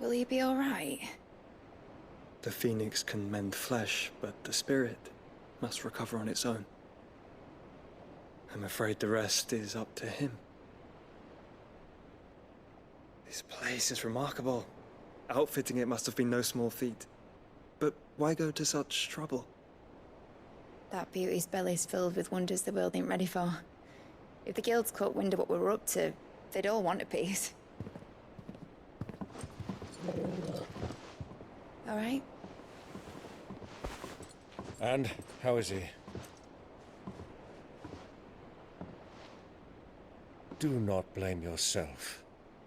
Will he be all right? The phoenix can mend flesh, but the spirit must recover on its own. I'm afraid the rest is up to him. This place is remarkable. Outfitting it must have been no small feat. But why go to such trouble? That beauty's belly's filled with wonders the world ain't ready for. If the guilds caught wind of what we were up to, they'd all want a piece. All right? And how is he? Do not blame yourself.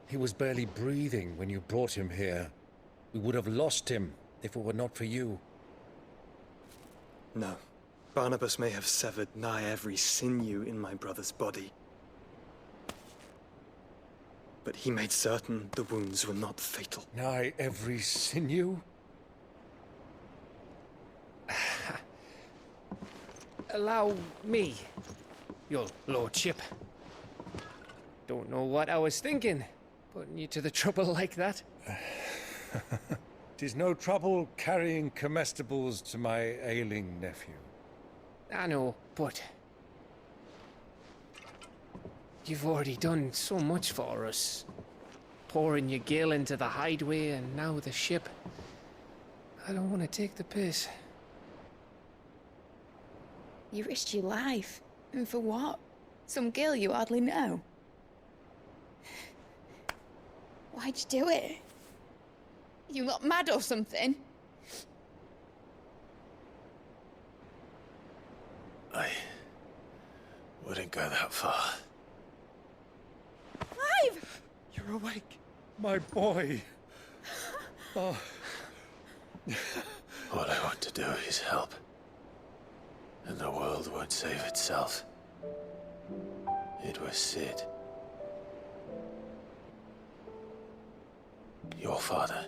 He was barely breathing when you brought him here. We would have lost him if it were not for you. No. Barnabas may have severed nigh every sinew in my brother's body. But he made certain the wounds were not fatal. Nigh every sinew? Allow me, your lordship. Don't know what I was thinking, putting you to the trouble like that. 'Tis no trouble carrying comestibles to my ailing nephew. I know, but you've already done so much for us. Pouring your gale into the hideaway and now the ship. I don't want to take the piss. You risked your life. And for what? Some girl you hardly know. Why'd you do it? You got mad or something? I wouldn't go that far. Clive! You're awake, my boy. Oh. All I want to do is help. And the world won't save itself. It was Sid. Your father,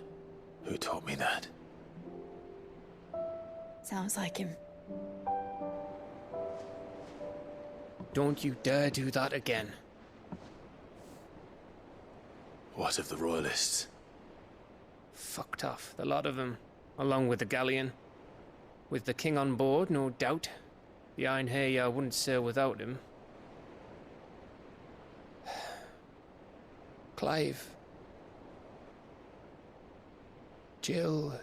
who taught me that. Sounds like him. Don't you dare do that again. What of the royalists? Fucked off, the lot of them, along with the galleon. With the king on board, no doubt. The Iron Hair wouldn't sail without him. Clive. Jill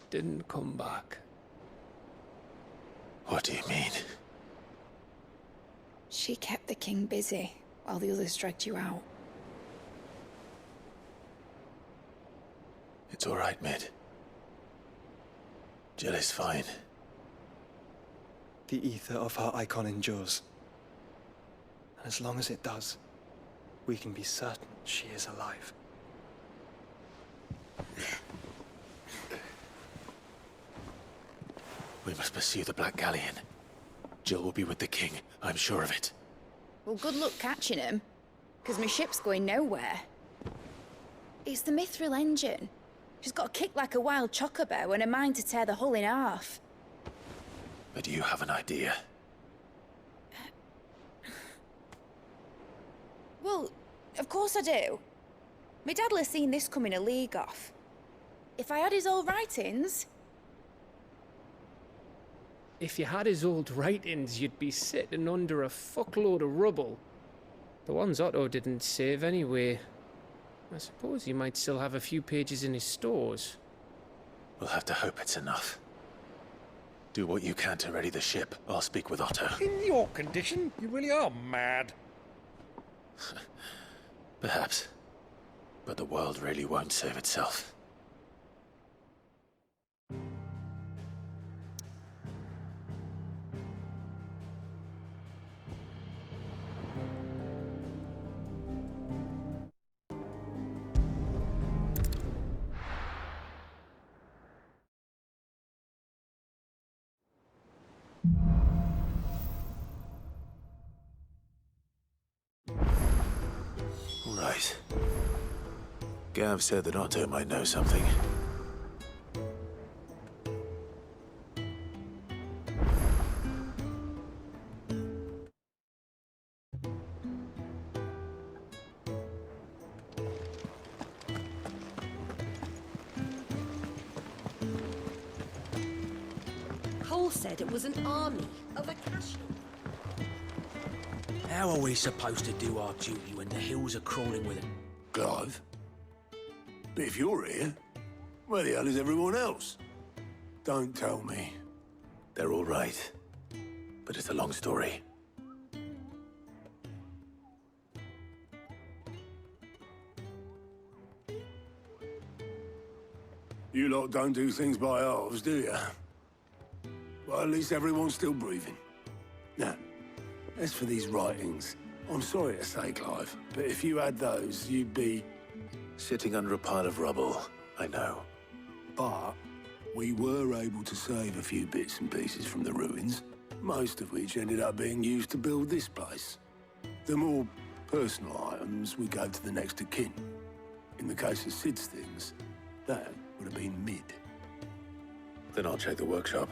didn't come back. What do you mean? She kept the king busy while the others dragged you out. It's all right, Mid. Jill is fine. The ether of her icon endures. And as long as it does, we can be certain she is alive. We must pursue the Black Galleon. Jill will be with the king, I'm sure of it. Well, good luck catching him, because my ship's going nowhere. It's the Mithril engine. She's got a kick like a wild chocobo and a mind to tear the hull in half. But you have an idea. Well, of course I do. My dad'll have seen this coming a league off. If I had his old writings... If you had his old writings, you'd be sitting under a fuckload of rubble. The ones Otto didn't save anyway. I suppose he might still have a few pages in his stores. We'll have to hope it's enough. Do what you can to ready the ship. I'll speak with Otto. In your condition, you really are mad. Perhaps. But the world really won't save itself. Right. Gav said that Otto might know something. before said it was an army of Akashi. How are we supposed to do our duty when the hills are crawling with them? Clive? But if you're here, where the hell is everyone else? Don't tell me. They're all right. But it's a long story. You lot don't do things by halves, do you? Well, at least everyone's still breathing. Now, as for these writings, I'm sorry to say, Clive, but if you had those, you'd be... sitting under a pile of rubble, I know. But we were able to save a few bits and pieces from the ruins, most of which ended up being used to build this place. The more personal items we gave to the next of kin. In the case of Sid's things, that would have been mid. Then I'll check the workshop.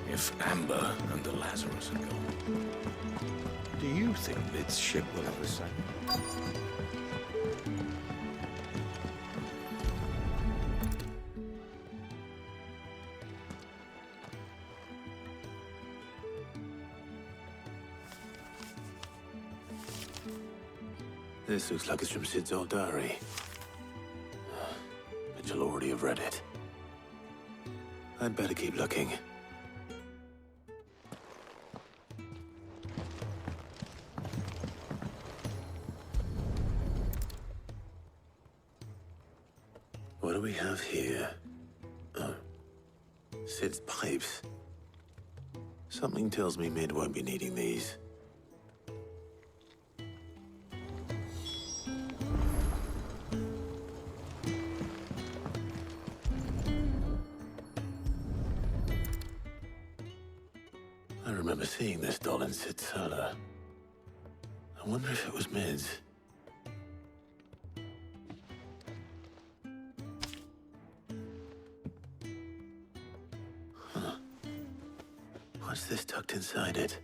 If Amber and the Lazarus are gone, do you think Lid's ship will ever sail? This looks like it's from Sid's old diary. But you'll already have read it. I'd better keep looking. What do we have here? Oh. Sid's pipes. Something tells me Mid won't be needing these. I remember seeing this doll in Sid's cellar. I wonder if it was Mid's. What's this tucked inside it?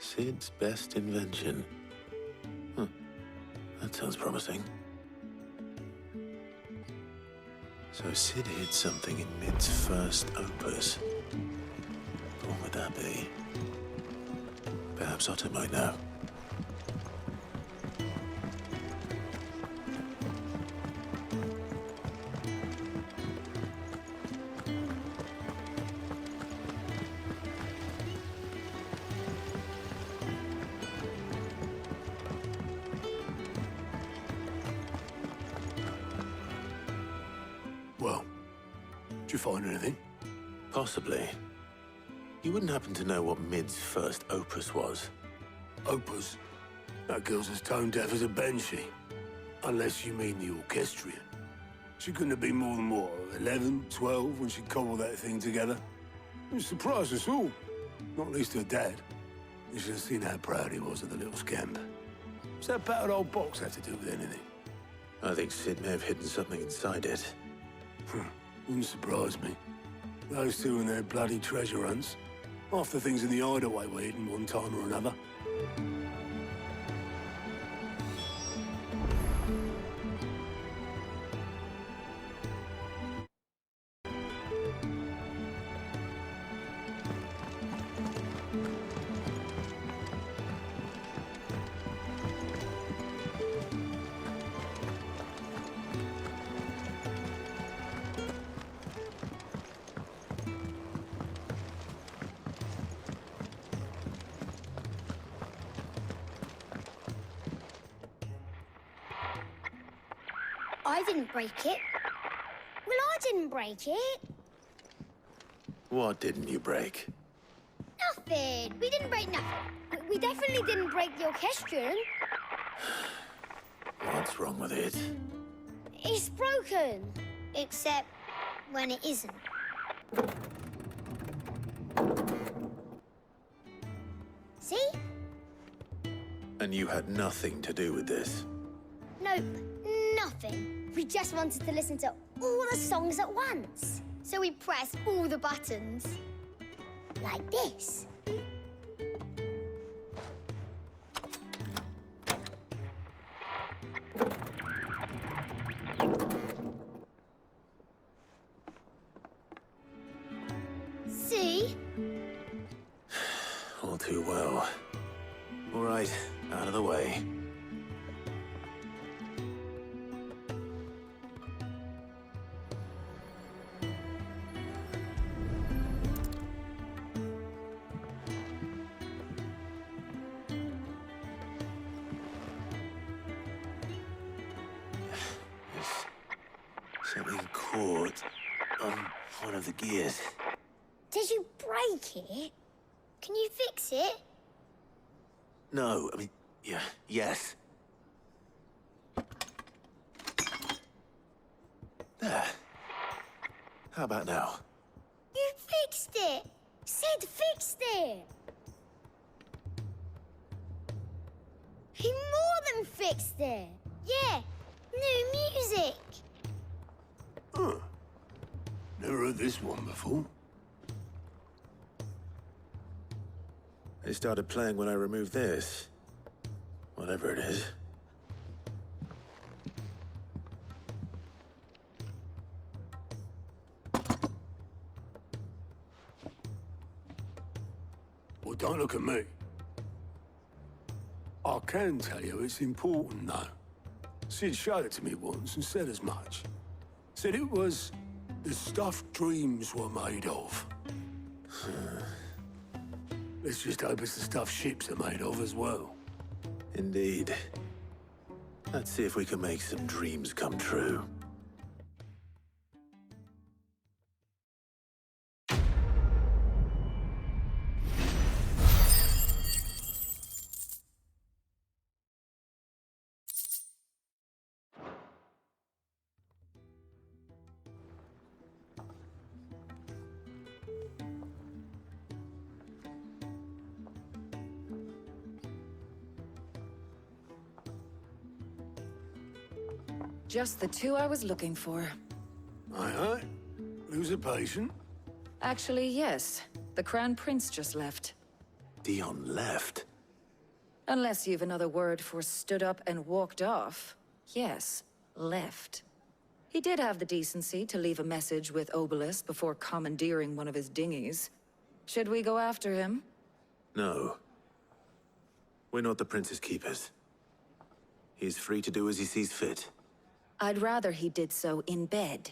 Sid's best invention. That sounds promising. So Sid hid something in Mid's first opus. What would that be? Perhaps Otto might know. Well, did you find anything? Possibly. You wouldn't happen to know what Mid's first opus was? Opus? That girl's as tone deaf as a banshee. Unless you mean the orchestrion. She couldn't have been more than, what, 11, 12 when she cobbled that thing together? It surprised us all. Not least her dad. You should have seen how proud he was of the little scamp. What's that battered old box have to do with anything? I think Sid may have hidden something inside it. Wouldn't surprise me. Those two and their bloody treasure hunts. Half the things in the hideaway were hidden one time or another. I didn't break it. Well, I didn't break it. What didn't you break? Nothing. nothing. We didn't break nothing. We definitely didn't break the orchestrion. What's wrong with it? It's broken. Except when it isn't. See? And you had nothing to do with this? Nope, nothing. We just wanted to listen to all the songs at once. So we pressed all the buttons. Like this. See? All too well. All right, out of the way. Something caught on one of the gears. Did you break it? Can you fix it? No, I mean, yeah, yes. There. How about now? You fixed it! Sid fixed it! He more than fixed it! Yeah, new music! Huh. Never heard this one before. They started playing when I removed this. Whatever it is. Well, don't look at me. I can tell you it's important, though. Sid showed it to me once and said as much. Said it was the stuff dreams were made of. Let's just hope it's the stuff ships are made of as well. Indeed. Let's see if we can make some dreams come true. Just the two I was looking for. Aye, aye. Lose a patient? Actually, yes. The Crown Prince just left. Dion left. Unless you've another word for stood up and walked off. Yes, left. He did have the decency to leave a message with Obelisk before commandeering one of his dinghies. Should we go after him? No. We're not the Prince's keepers. He's free to do as he sees fit. I'd rather he did so in bed.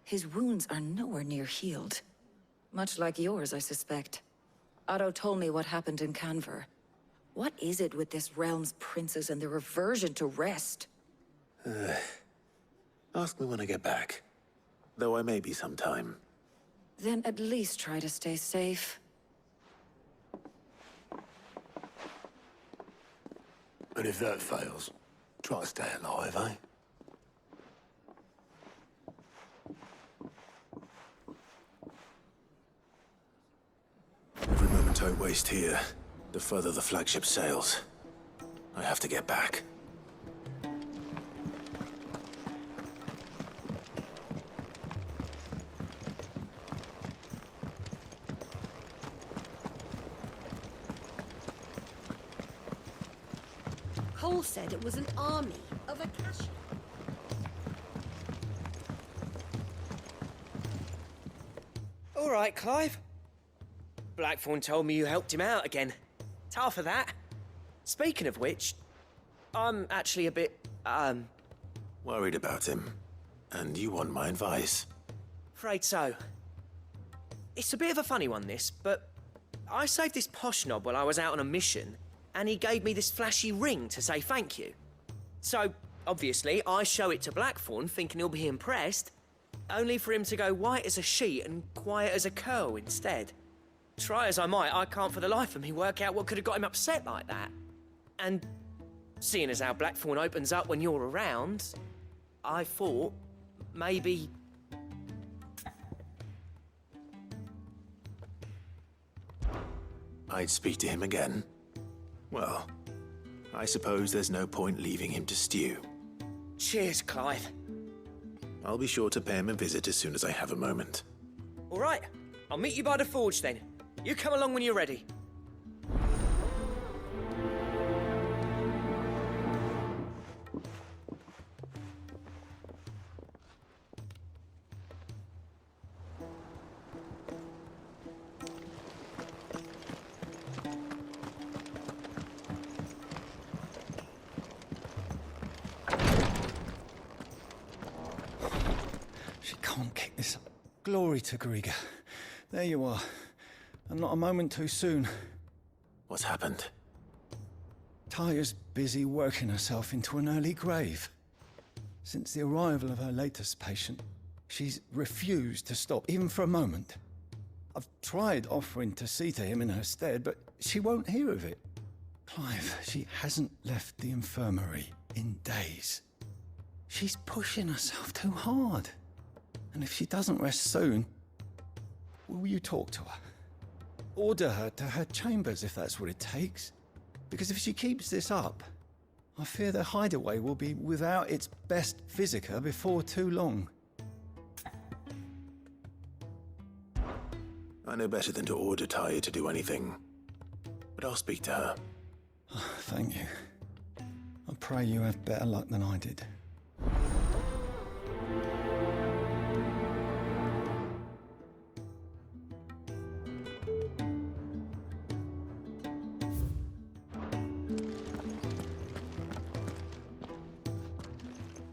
His wounds are nowhere near healed. Much like yours, I suspect. Otto told me what happened in Canver. What is it with this realm's princes and their aversion to rest? Ask me when I get back. Though I may be sometime. Then at least try to stay safe. And if that fails, try to stay alive, eh? Every moment I waste here, the further the flagship sails. I have to get back. Cole said it was an army of Akashi. All right, Clive. Blackthorn told me you helped him out again. Tough for that. Speaking of which, I'm actually a bit, Worried about him. And you want my advice? afraid so. It's a bit of a funny one, this, but I saved this posh knob while I was out on a mission, and he gave me this flashy ring to say thank you. So, obviously, I show it to Blackthorn, thinking he'll be impressed, only for him to go white as a sheet and quiet as a curl instead. try as I might, I can't for the life of me work out what could have got him upset like that. And seeing as how Blackthorn opens up when you're around, I thought maybe... I'd speak to him again. Well, I suppose there's no point leaving him to stew. Cheers, Clive. I'll be sure to pay him a visit as soon as I have a moment. All right, I'll meet you by the forge then. You come along when you're ready. She can't kick this up. Glory to Griga. There you are. And not a moment too soon. What's happened? Taya's busy working herself into an early grave. Since the arrival of her latest patient, she's refused to stop, even for a moment. I've tried offering to see to him in her stead, but she won't hear of it. Clive, she hasn't left the infirmary in days. She's pushing herself too hard. And if she doesn't rest soon, will you talk to her? Order her to her chambers if that's what it takes. Because if she keeps this up, I fear the hideaway will be without its best visitor before too long. I know better than to order Taya to do anything. But I'll speak to her. Thank you. I pray you have better luck than I did.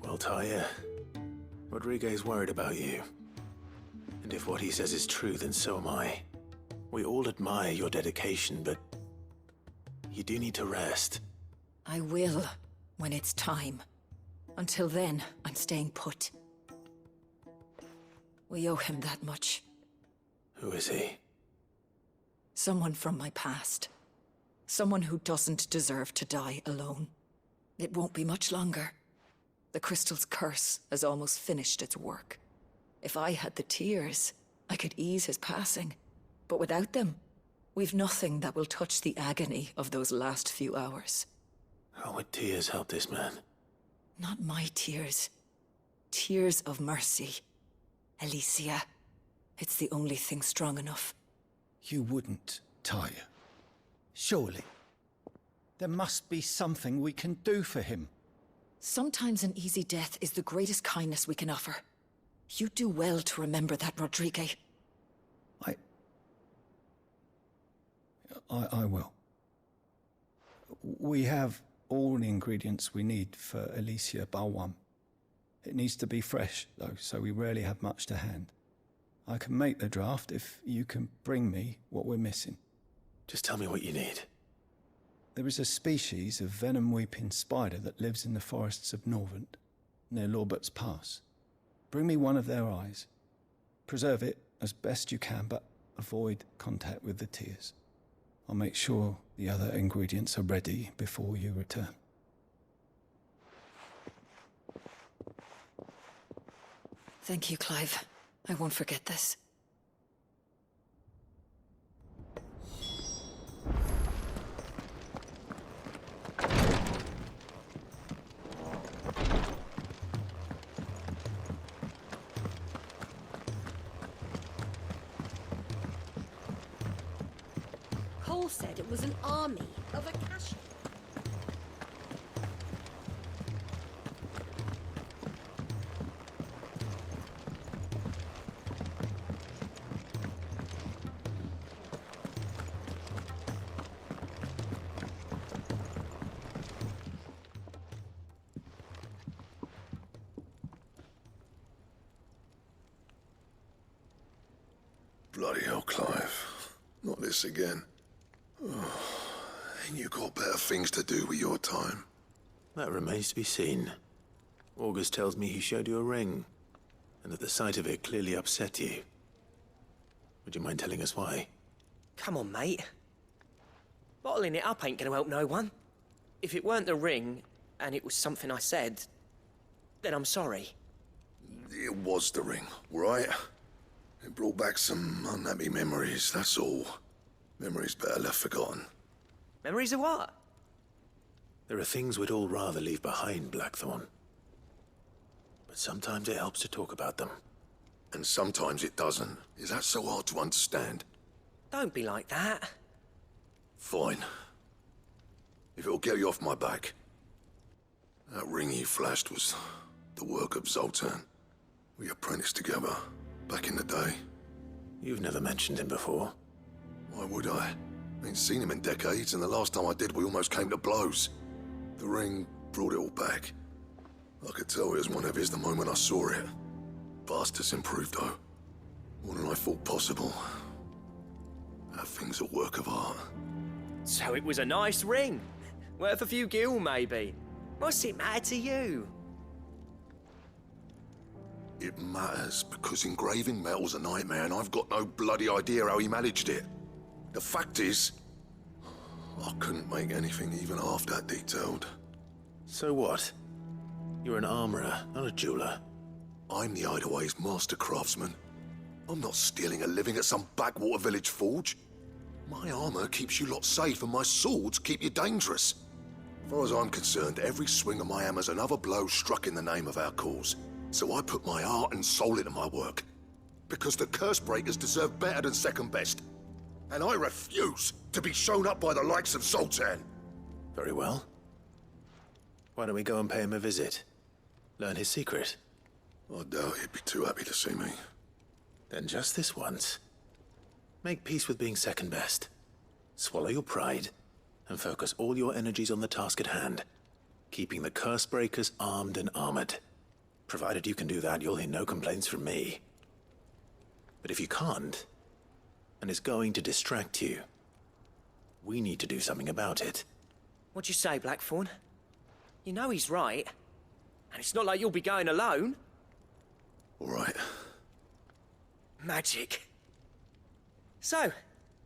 Well, Taya, Rodriguez worried about you. And if what he says is true, then so am I. We all admire your dedication, but you do need to rest. I will, when it's time. Until then, I'm staying put. We owe him that much. Who is he? Someone from my past. Someone who doesn't deserve to die alone. It won't be much longer. The crystal's curse has almost finished its work. If I had the tears, I could ease his passing. But without them, we've nothing that will touch the agony of those last few hours. How would tears help this man? Not my tears. Tears of mercy. Alicia. It's the only thing strong enough. You wouldn't, Taya. Surely. There must be something we can do for him. Sometimes an easy death is the greatest kindness we can offer. You do well to remember that, Rodriguez. I will. We have all the ingredients we need for Alicia Balwam. It needs to be fresh, though, so we rarely have much to hand. I can make the draft if you can bring me what we're missing. Just tell me what you need. There is a species of venom-weeping spider that lives in the forests of Norvent, near Lorbert's Pass. Bring me one of their eyes. Preserve it as best you can, but avoid contact with the tears. I'll make sure the other ingredients are ready before you return. Thank you, Clive. I won't forget this. Cole said it was an army of Akashi. Bloody hell, Clive. Not this again. Oh, ain't you got better things to do with your time? That remains to be seen. August tells me he showed you a ring, and that the sight of it clearly upset you. Would you mind telling us why? Come on, mate. Bottling it up ain't gonna help no one. If it weren't the ring, and it was something I said, then I'm sorry. It was the ring, right? It brought back some unhappy memories, that's all. Memories better left forgotten. Memories of what? There are things we'd all rather leave behind, Blackthorn. But sometimes it helps to talk about them. And sometimes it doesn't. Is that so hard to understand? Don't be like that. Fine. If it'll get you off my back. That ring you flashed was the work of Zoltan. We apprenticed together, back in the day. You've never mentioned him before. Why would I? Ain't seen him in decades, and the last time I did, we almost came to blows. The ring brought it all back. I could tell it was one of his the moment I saw it. Vast has improved, though. More than I thought possible. That thing's a work of art. So it was a nice ring. Worth a few gil, maybe. What's it matter to you? It matters because engraving metal's a nightmare, and I've got no bloody idea how he managed it. The fact is, I couldn't make anything even half that detailed. So what? You're an armorer, not a jeweler. I'm the Hideaway's master craftsman. I'm not stealing a living at some backwater village forge. My armor keeps you lot safe, and my swords keep you dangerous. As far as I'm concerned, every swing of my hammer's another blow struck in the name of our cause. So I put my heart and soul into my work. Because the curse breakers deserve better than second best. And I refuse to be shown up by the likes of Zoltan. Very well. Why don't we go and pay him a visit? Learn his secret. I doubt he'd be too happy to see me. Then just this once. Make peace with being second best. Swallow your pride, and focus all your energies on the task at hand. Keeping the curse breakers armed and armored. Provided you can do that, you'll hear no complaints from me. But if you can't, and it's going to distract you, we need to do something about it. What'd you say, Blackthorn? You know he's right. And it's not like you'll be going alone. All right. Magic. So,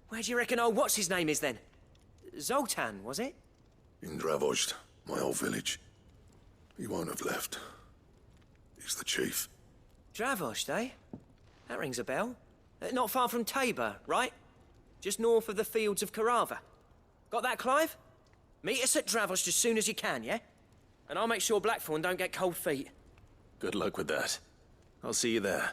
where do you reckon old what's-his-name is then? Zoltan, was it? In Dravozd, my old village. He won't have left. He's the chief. Dravozd, eh? That rings a bell. Not far from Tabor, right? Just north of the fields of Karava. Got that, Clive? Meet us at Dravozd as soon as you can, yeah? And I'll make sure Blackthorn don't get cold feet. Good luck with that. I'll see you there.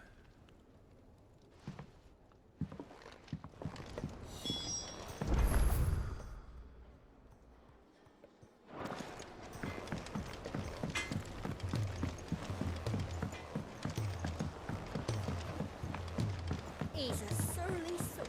He's a surly soul.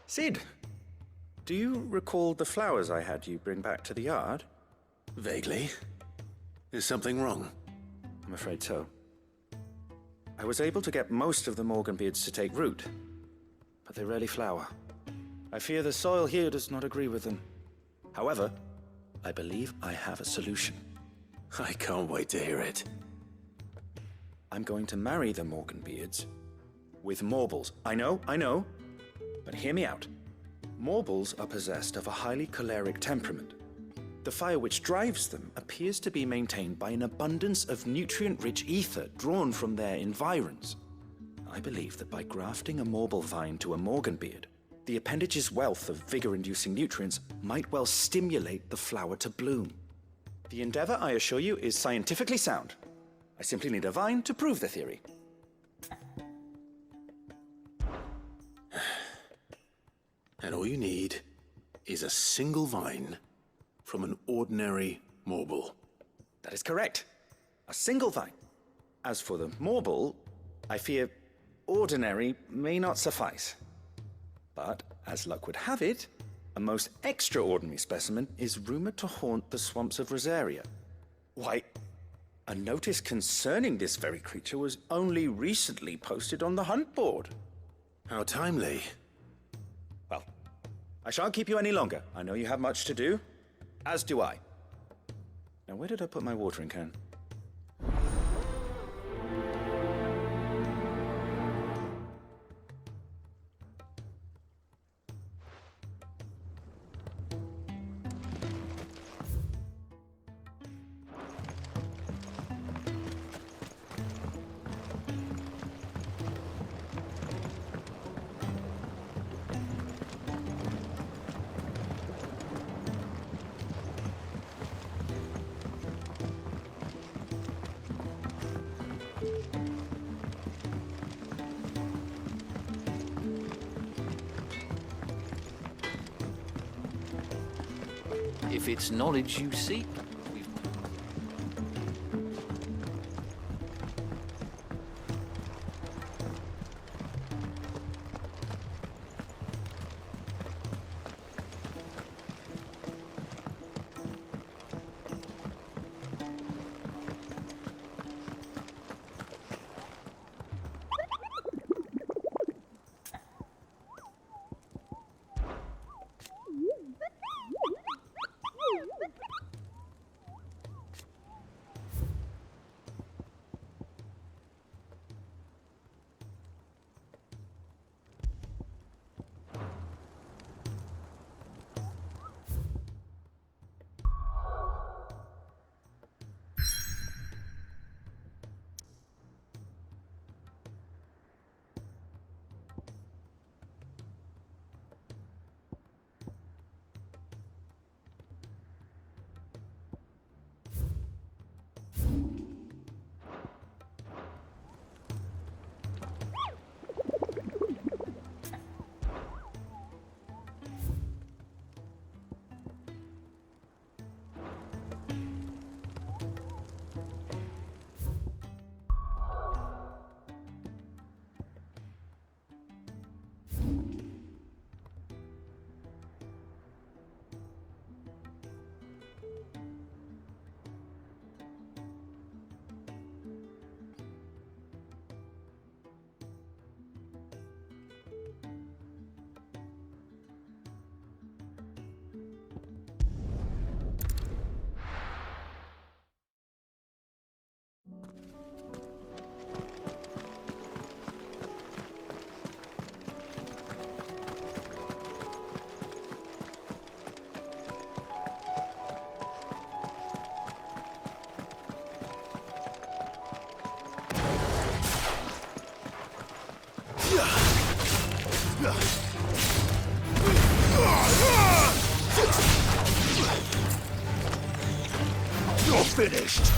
Sid, do you recall the flowers I had you bring back to the yard? Vaguely. Is something wrong? I'm afraid so. I was able to get most of the Morganbeards to take root, but they rarely flower. I fear the soil here does not agree with them. However, I believe I have a solution. I can't wait to hear it. I'm going to marry the Morganbeards with Morbles. I know, but hear me out. Morbles are possessed of a highly choleric temperament. The fire which drives them appears to be maintained by an abundance of nutrient-rich ether drawn from their environs. I believe that by grafting a Morble vine to a Morganbeard, the appendage's wealth of vigor-inducing nutrients might well stimulate the flower to bloom. The endeavor, I assure you, is scientifically sound. I simply need a vine to prove the theory. And all you need is a single vine from an ordinary Morble. That is correct. A single vine. As for the Morble, I fear ordinary may not suffice. But, as luck would have it, a most extraordinary specimen is rumored to haunt the swamps of Rosaria. Why, A notice concerning this very creature was only recently posted on the hunt board. How timely. Well, I shan't keep you any longer. I know you have much to do, as do I. Now, where did I put my watering can? If it's knowledge you seek, You're finished!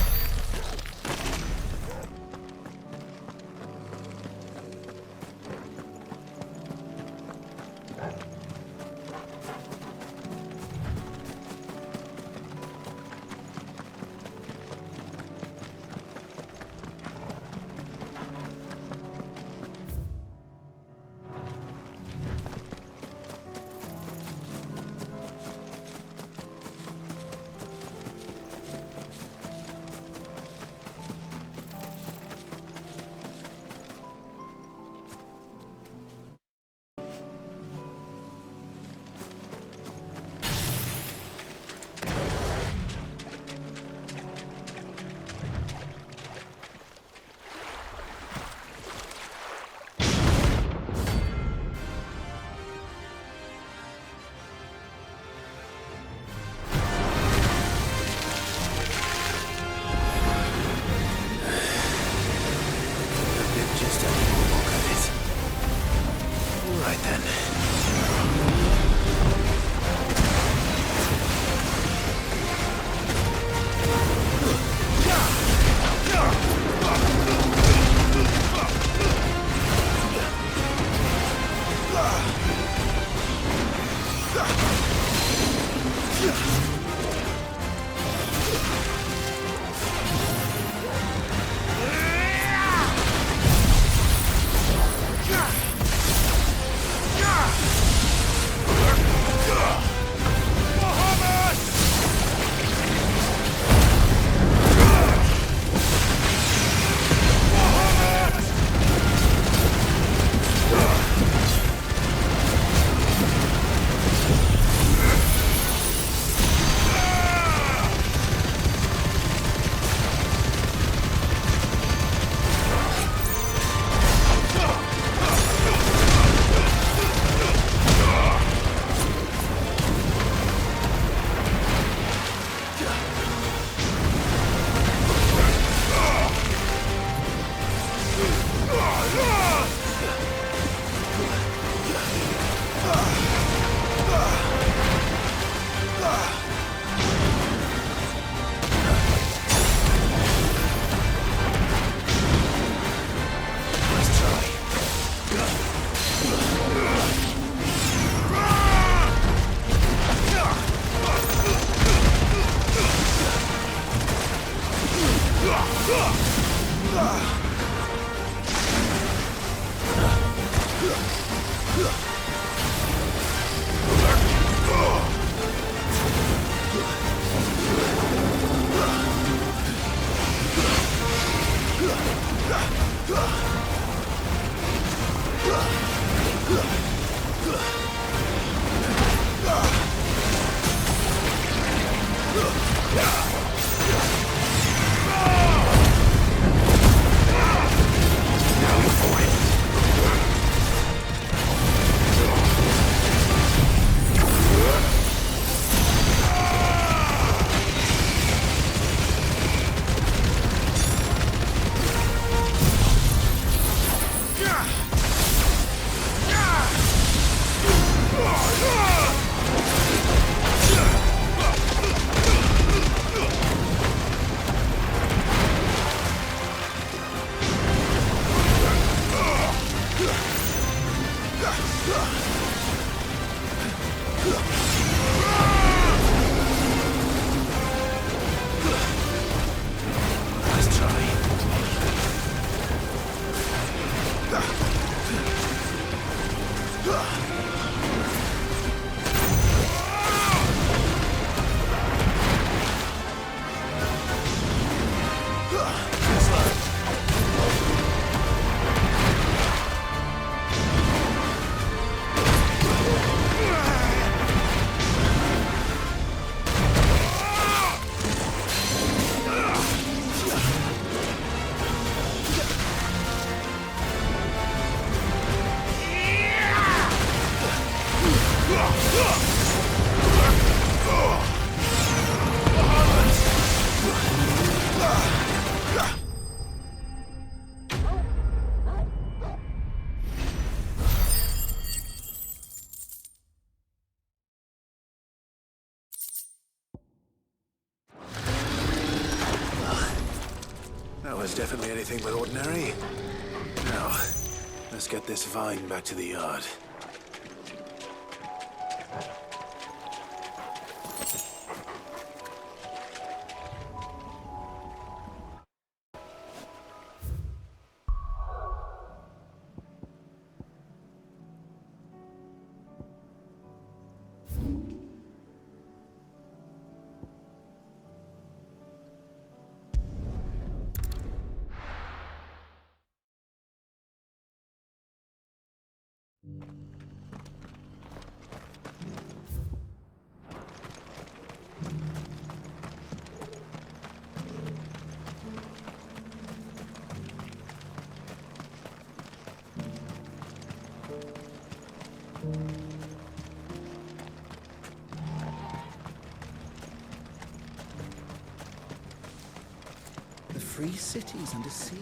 That was definitely anything but ordinary. Now, let's get this vine back to the yard. The free cities under siege?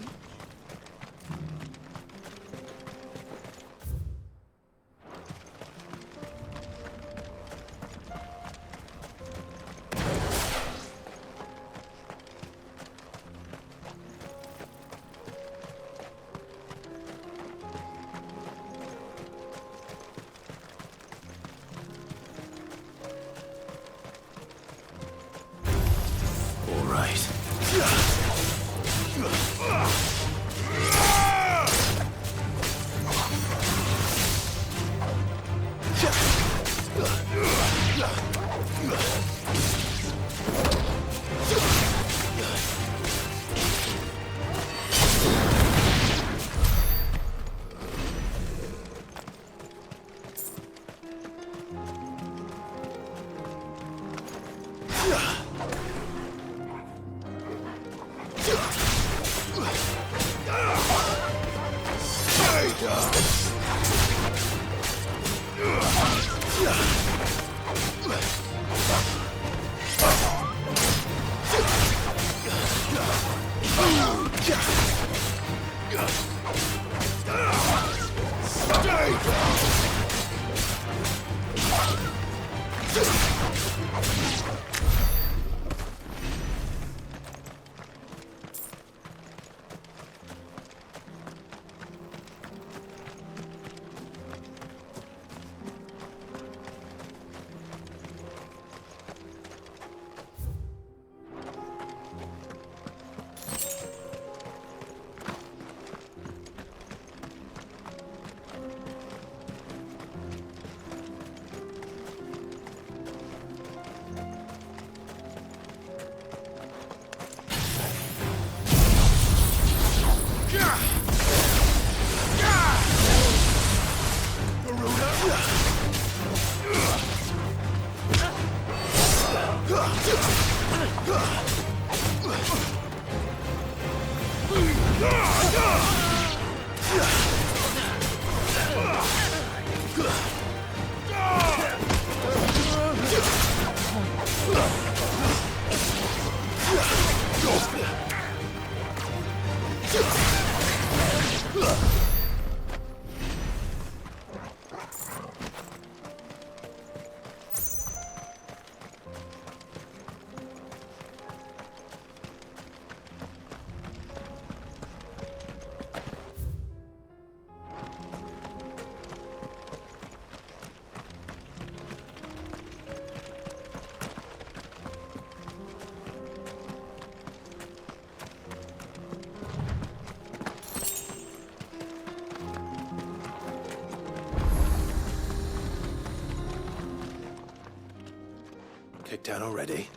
Kicked out already?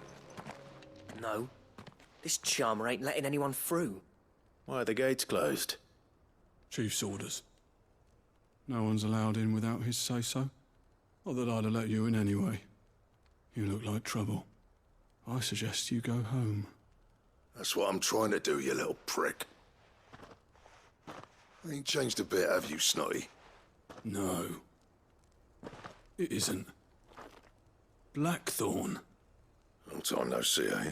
No. This charmer ain't letting anyone through. Why are the gates closed? Chief's orders. No one's allowed in without his say-so. Not that I'd have let you in anyway. You look like trouble. I suggest you go home. That's what I'm trying to do, you little prick. Ain't changed a bit, have you, Snotty? No. It isn't. Blackthorn. Long time no see, eh?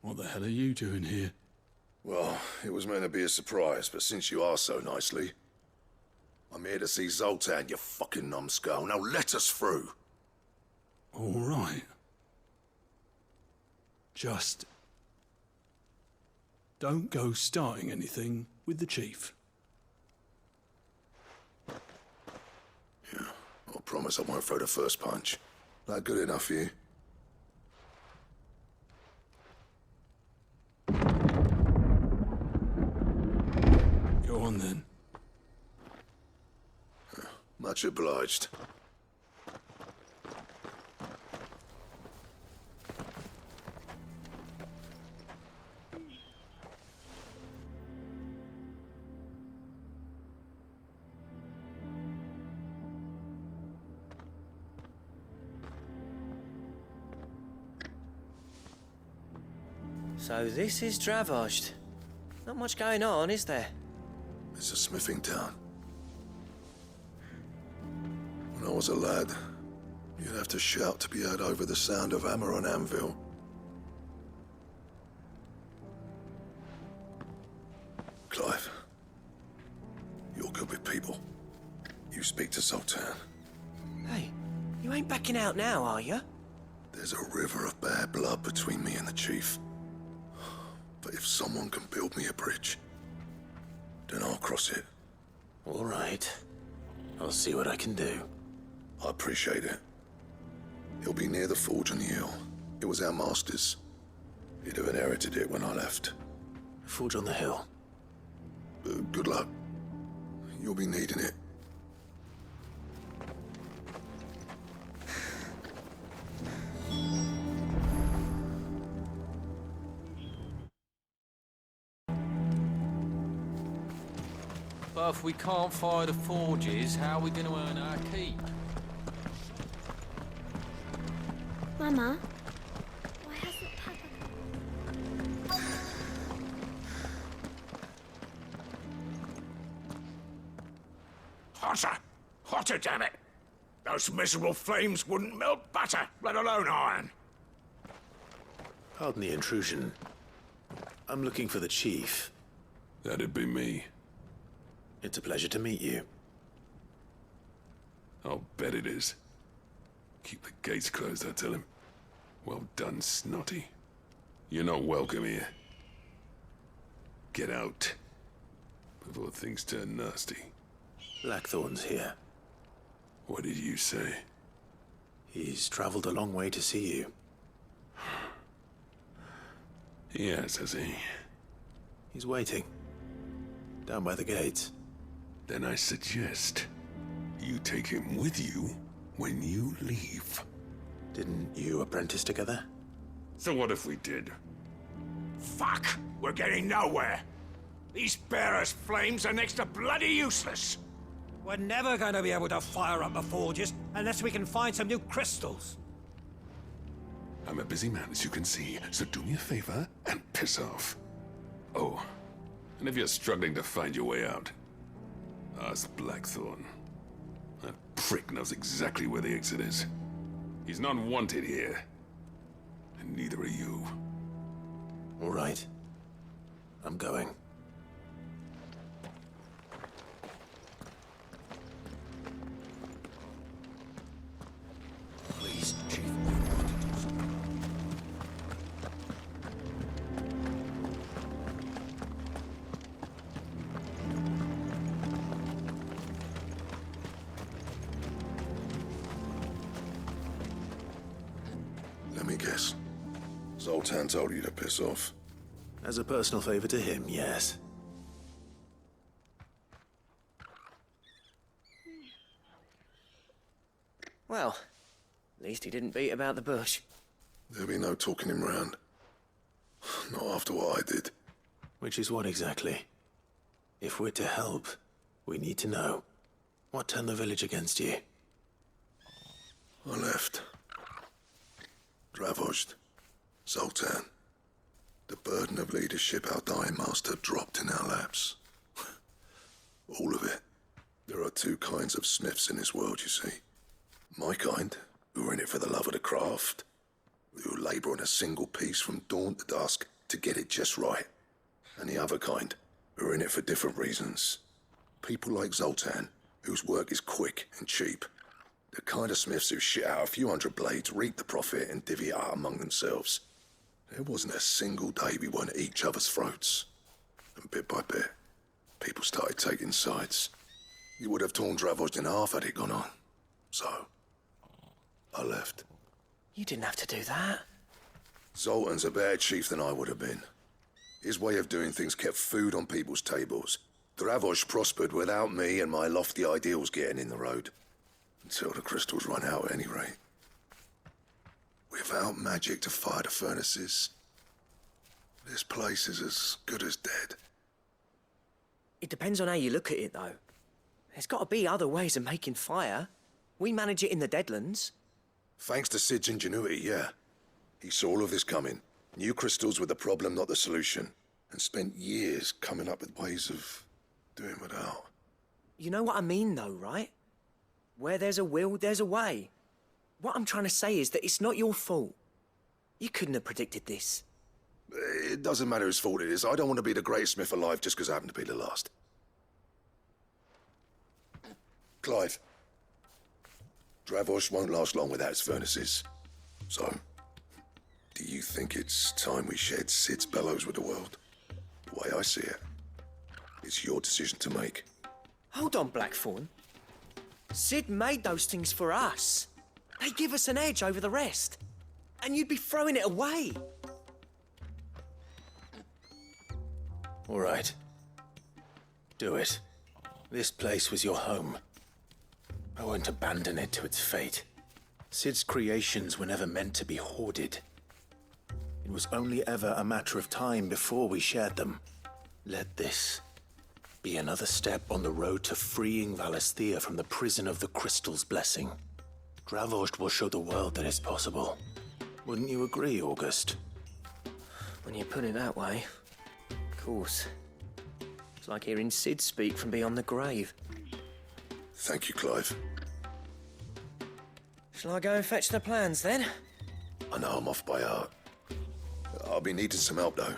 What the hell are you doing here? Well, it was meant to be a surprise, but since you asked so nicely, I'm here to see Zoltan, you fucking numbskull. Now let us through. All right. Just don't go starting anything with the chief. Yeah, I promise I won't throw the first punch. That good enough for you? Go on then. Much obliged. So this is Dravaged. Not much going on, is there? It's a smithing town. When I was a lad, you'd have to shout to be heard over the sound of hammer on anvil. Clive, you're good with people. You speak to Zoltan. Hey, you ain't backing out now, are you? There's a river of bad blood between me and the chief. But if someone can build me a bridge, then I'll cross it. All right. I'll see what I can do. I appreciate it. He'll be near the forge on the hill. It was our master's. He'd have inherited it when I left. Forge on the hill. Good luck. You'll be needing it. But if we can't fire the forges, how are we going to earn our keep? Mama, why hasn't Papa... Hotter! Hotter, damn it! Those miserable flames wouldn't melt butter, let alone iron. Pardon the intrusion. I'm looking for the chief. That'd be me. It's a pleasure to meet you. I'll bet it is. Keep the gates closed, I tell him. Well done, Snotty. You're not welcome here. Get out. Before things turn nasty. Blackthorn's here. What did you say? He's traveled a long way to see you. Yes, has he? He's waiting. Down by the gates. Then I suggest you take him with you when you leave. Didn't you apprentice together? So what if we did? Fuck! We're getting nowhere. These bearers' flames are next to bloody useless. We're never going to be able to fire up the forges unless we can find some new crystals. I'm a busy man, as you can see, so do me a favor and piss off. Oh, and if you're struggling to find your way out, ask Blackthorn. That prick knows exactly where the exit is. He's not wanted here. And neither are you. All right. I'm going. guess. Zoltan told you to piss off. As a personal favor to him, yes. Well, at least he didn't beat about the bush. There'll be no talking him round. Not after what I did. Which is what exactly? If we're to help, we need to know. What turned the village against you? I left. Dravozd. Zoltan. The burden of leadership our dying master dropped in our laps. All of it. There are two kinds of smiths in this world, you see. My kind, who are in it for the love of the craft, who labour on a single piece from dawn to dusk to get it just right. And the other kind, who are in it for different reasons. People like Zoltan, whose work is quick and cheap. The kind of smiths who shit out a few hundred blades, reap the profit and divvy it out among themselves. There wasn't a single day we weren't at each other's throats. And bit by bit, people started taking sides. You would have torn Dravozd in half had it gone on. So, I left. You didn't have to do that. Zoltan's a better chief than I would have been. His way of doing things kept food on people's tables. Dravozd prospered without me and my lofty ideals getting in the road. Until the crystals run out at any rate. Without magic to fire the furnaces, this place is as good as dead. It depends on how you look at it, though. There's got to be other ways of making fire. We manage it in the Deadlands. Thanks to Sid's ingenuity, yeah. He saw all of this coming. Knew crystals were the problem, not the solution. And spent years coming up with ways of doing without. You know what I mean, though, right? Where there's a will, there's a way. What I'm trying to say is that it's not your fault. You couldn't have predicted this. It doesn't matter whose fault it is. I don't want to be the greatest smith alive just because I happen to be the last. Clive. Dravozd won't last long without its furnaces. So, do you think it's time we shared Sid's bellows with the world? The way I see it, it's your decision to make. Hold on, Blackthorn. Sid made those things for us. They give us an edge over the rest. And you'd be throwing it away. All right. Do it. This place was your home. I won't abandon it to its fate. Sid's creations were never meant to be hoarded. It was only ever a matter of time before we shared them. Let this be another step on the road to freeing Valisthea from the prison of the Crystal's blessing. Dravozd will show the world that it's possible. Wouldn't you agree, August? When you put it that way, of course. It's like hearing Sid speak from beyond the grave. Thank you, Clive. Shall I go and fetch the plans, then? I know I'm off by heart. I'll be needing some help, though.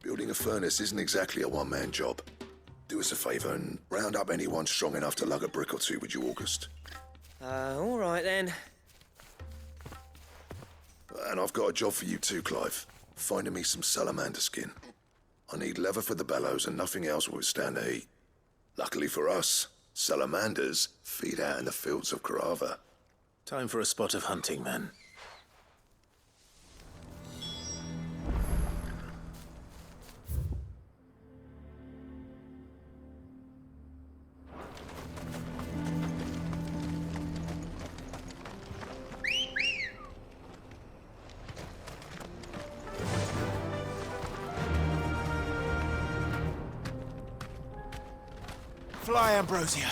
Building a furnace isn't exactly a one-man job. Do us a favour and round up anyone strong enough to lug a brick or two, would you, August? All right, then. And I've got a job for you too, Clive. Finding me some salamander skin. I need leather for the bellows and nothing else will withstand the heat. Luckily for us, salamanders feed out in the fields of Karava. Time for a spot of hunting, then. Fly, Ambrosia.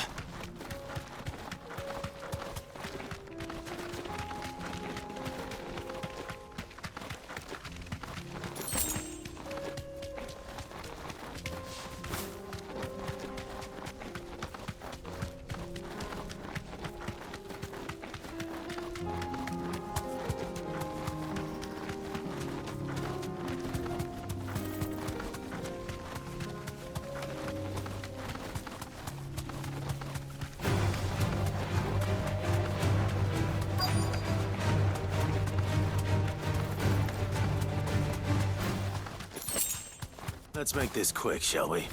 Let's make this quick, shall we?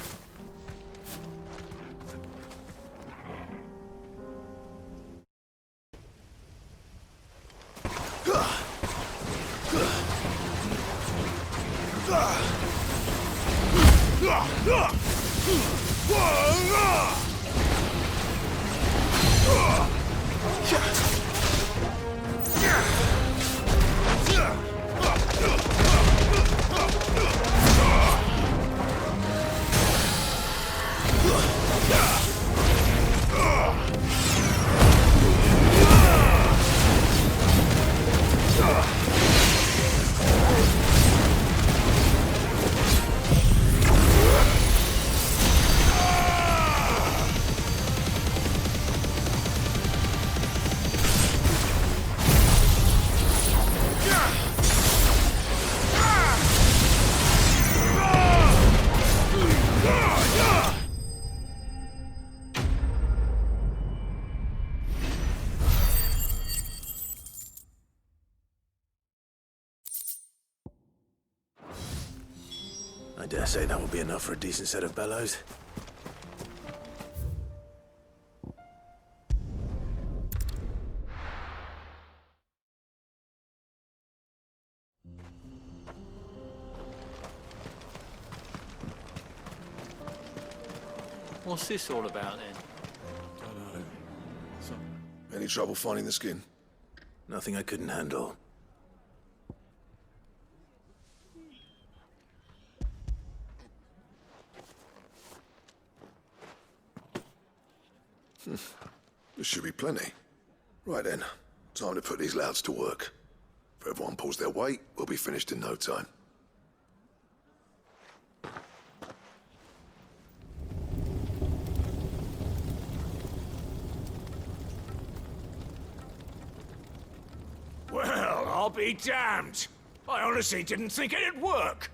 I dare say that will be enough for a decent set of bellows. What's this all about then? Don't know. Any trouble finding the skin? Nothing I couldn't handle. There should be plenty. Right then, time to put these louds to work. If everyone pulls their weight, we'll be finished in no time. Well, I'll be damned. I honestly didn't think it'd work.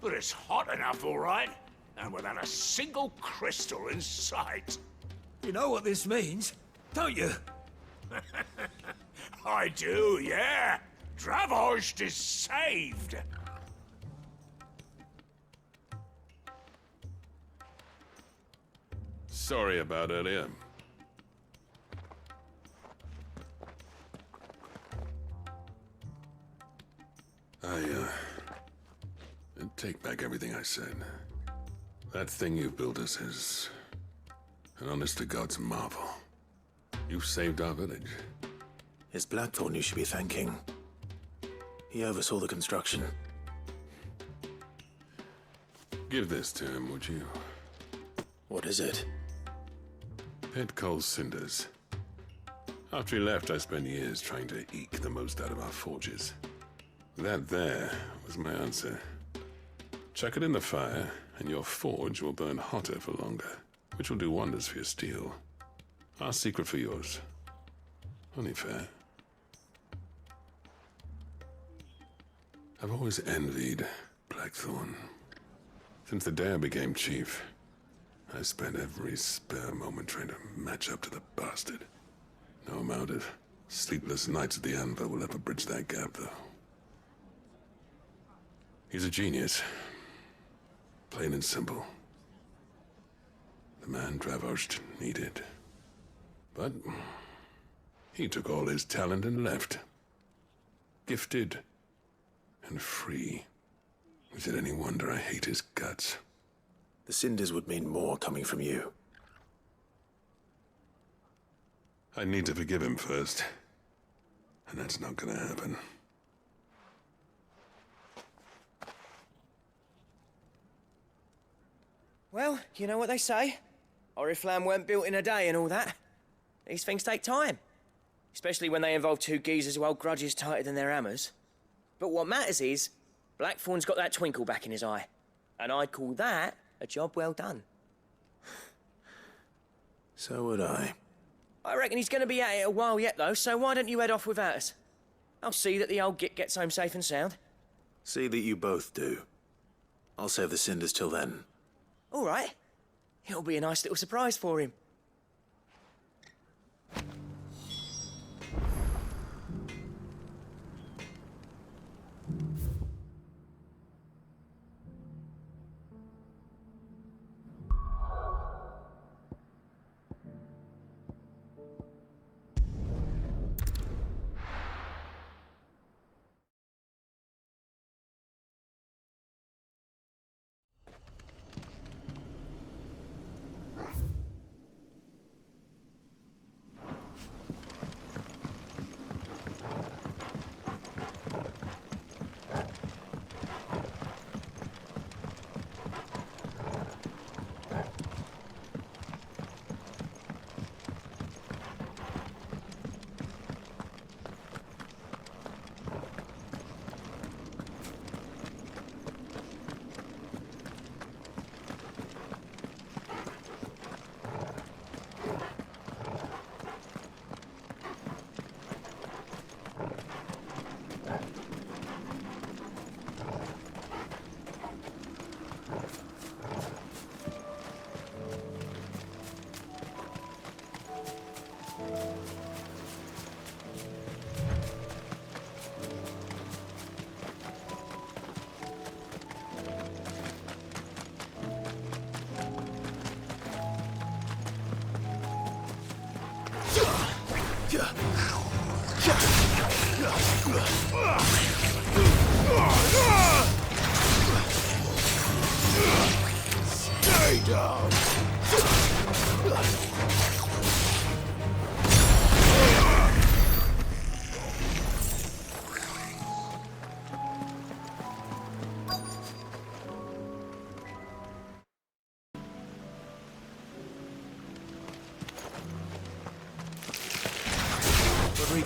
But it's hot enough, all right. And without a single crystal in sight. You know what this means, don't you? I do, yeah. Dravost is saved. Sorry about earlier. I take back everything I said. That thing you built us is an honest-to-God's marvel. You saved our village. It's Blackthorn you should be thanking. He oversaw the construction. Give this to him, would you? What is it? Pit coal cinders. After he left, I spent years trying to eke the most out of our forges. That there was my answer. Chuck it in the fire, and your forge will burn hotter for longer, which will do wonders for your steel. Our secret for yours. Only fair. I've always envied Blackthorn. Since the day I became chief, I spent every spare moment trying to match up to the bastard. No amount of sleepless nights at the anvil will ever bridge that gap, though. He's a genius. Plain and simple. The man Dravost needed. But he took all his talent and left. Gifted and free. Is it any wonder I hate his guts? The cinders would mean more coming from you. I need to forgive him first. And that's not gonna happen. Well, you know what they say. Oriflamme weren't built in a day and all that. These things take time. Especially when they involve two geezers who hold grudges tighter than their hammers. But what matters is, Blackthorn's got that twinkle back in his eye. And I'd call that a job well done. So would I. I reckon he's going to be at it a while yet, though, so why don't you head off without us? I'll see that the old git gets home safe and sound. See that you both do. I'll save the cinders till then. All right. It'll be a nice little surprise for him. Rodrigo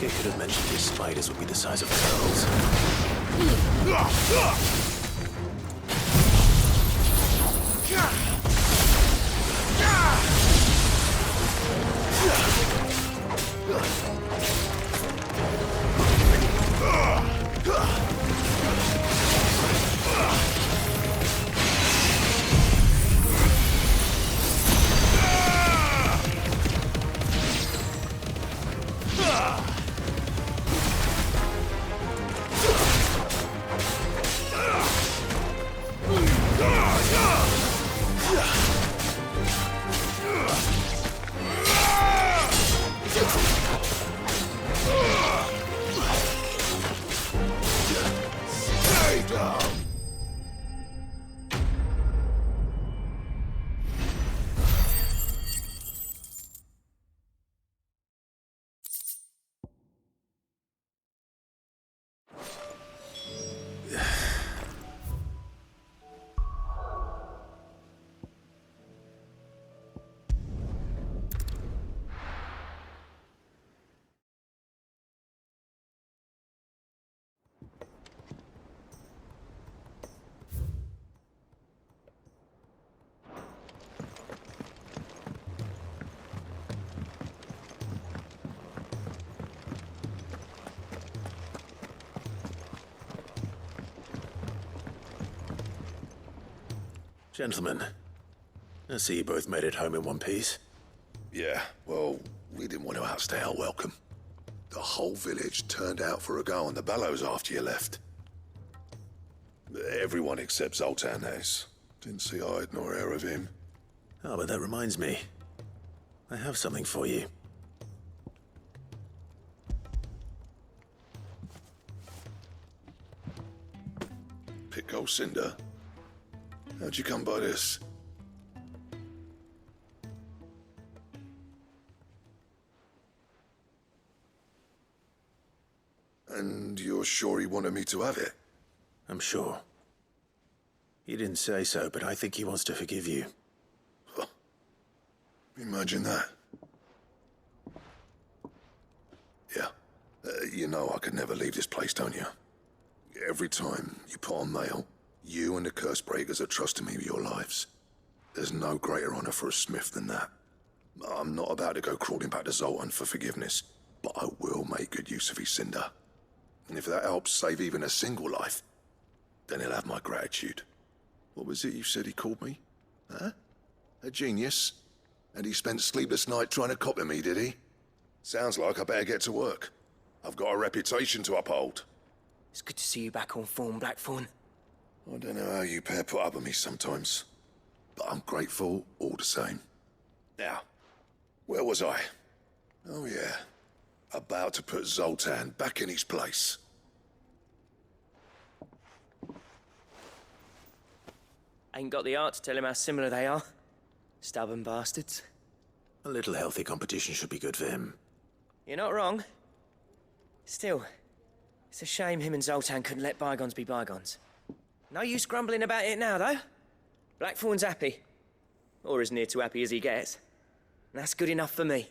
could have mentioned his spiders would be the size of pearls. Gentlemen, I see you both made it home in one piece. Yeah, well, we didn't want to outstay our welcome. The whole village turned out for a go on the bellows after you left. Everyone except Zoltan has. Didn't see hide nor hair of him. Oh, but that reminds me. I have something for you. Pico Cinder. How'd you come by this? And you're sure he wanted me to have it? I'm sure. He didn't say so, but I think he wants to forgive you. Huh. Imagine that. Yeah. You know I could never leave this place, don't you? Every time you put on mail, you and the curse breakers are trusting me with your lives. There's no greater honor for a smith than that. I'm not about to go crawling back to Zoltan for forgiveness, but I will make good use of his cinder. And if that helps save even a single life, then he'll have my gratitude. What was it you said he called me? Huh? A genius? And he spent sleepless nights trying to copy me, did he? Sounds like I better get to work. I've got a reputation to uphold. It's good to see you back on form, Blackthorn. I don't know how you pair put up with me sometimes, but I'm grateful all the same. Now, where was I? Oh yeah, about to put Zoltan back in his place. Ain't got the art to tell him how similar they are. Stubborn bastards. A little healthy competition should be good for him. You're not wrong. Still, it's a shame him and Zoltan couldn't let bygones be bygones. No use grumbling about it now, though. Blackthorn's happy. Or as near to happy as he gets. And that's good enough for me.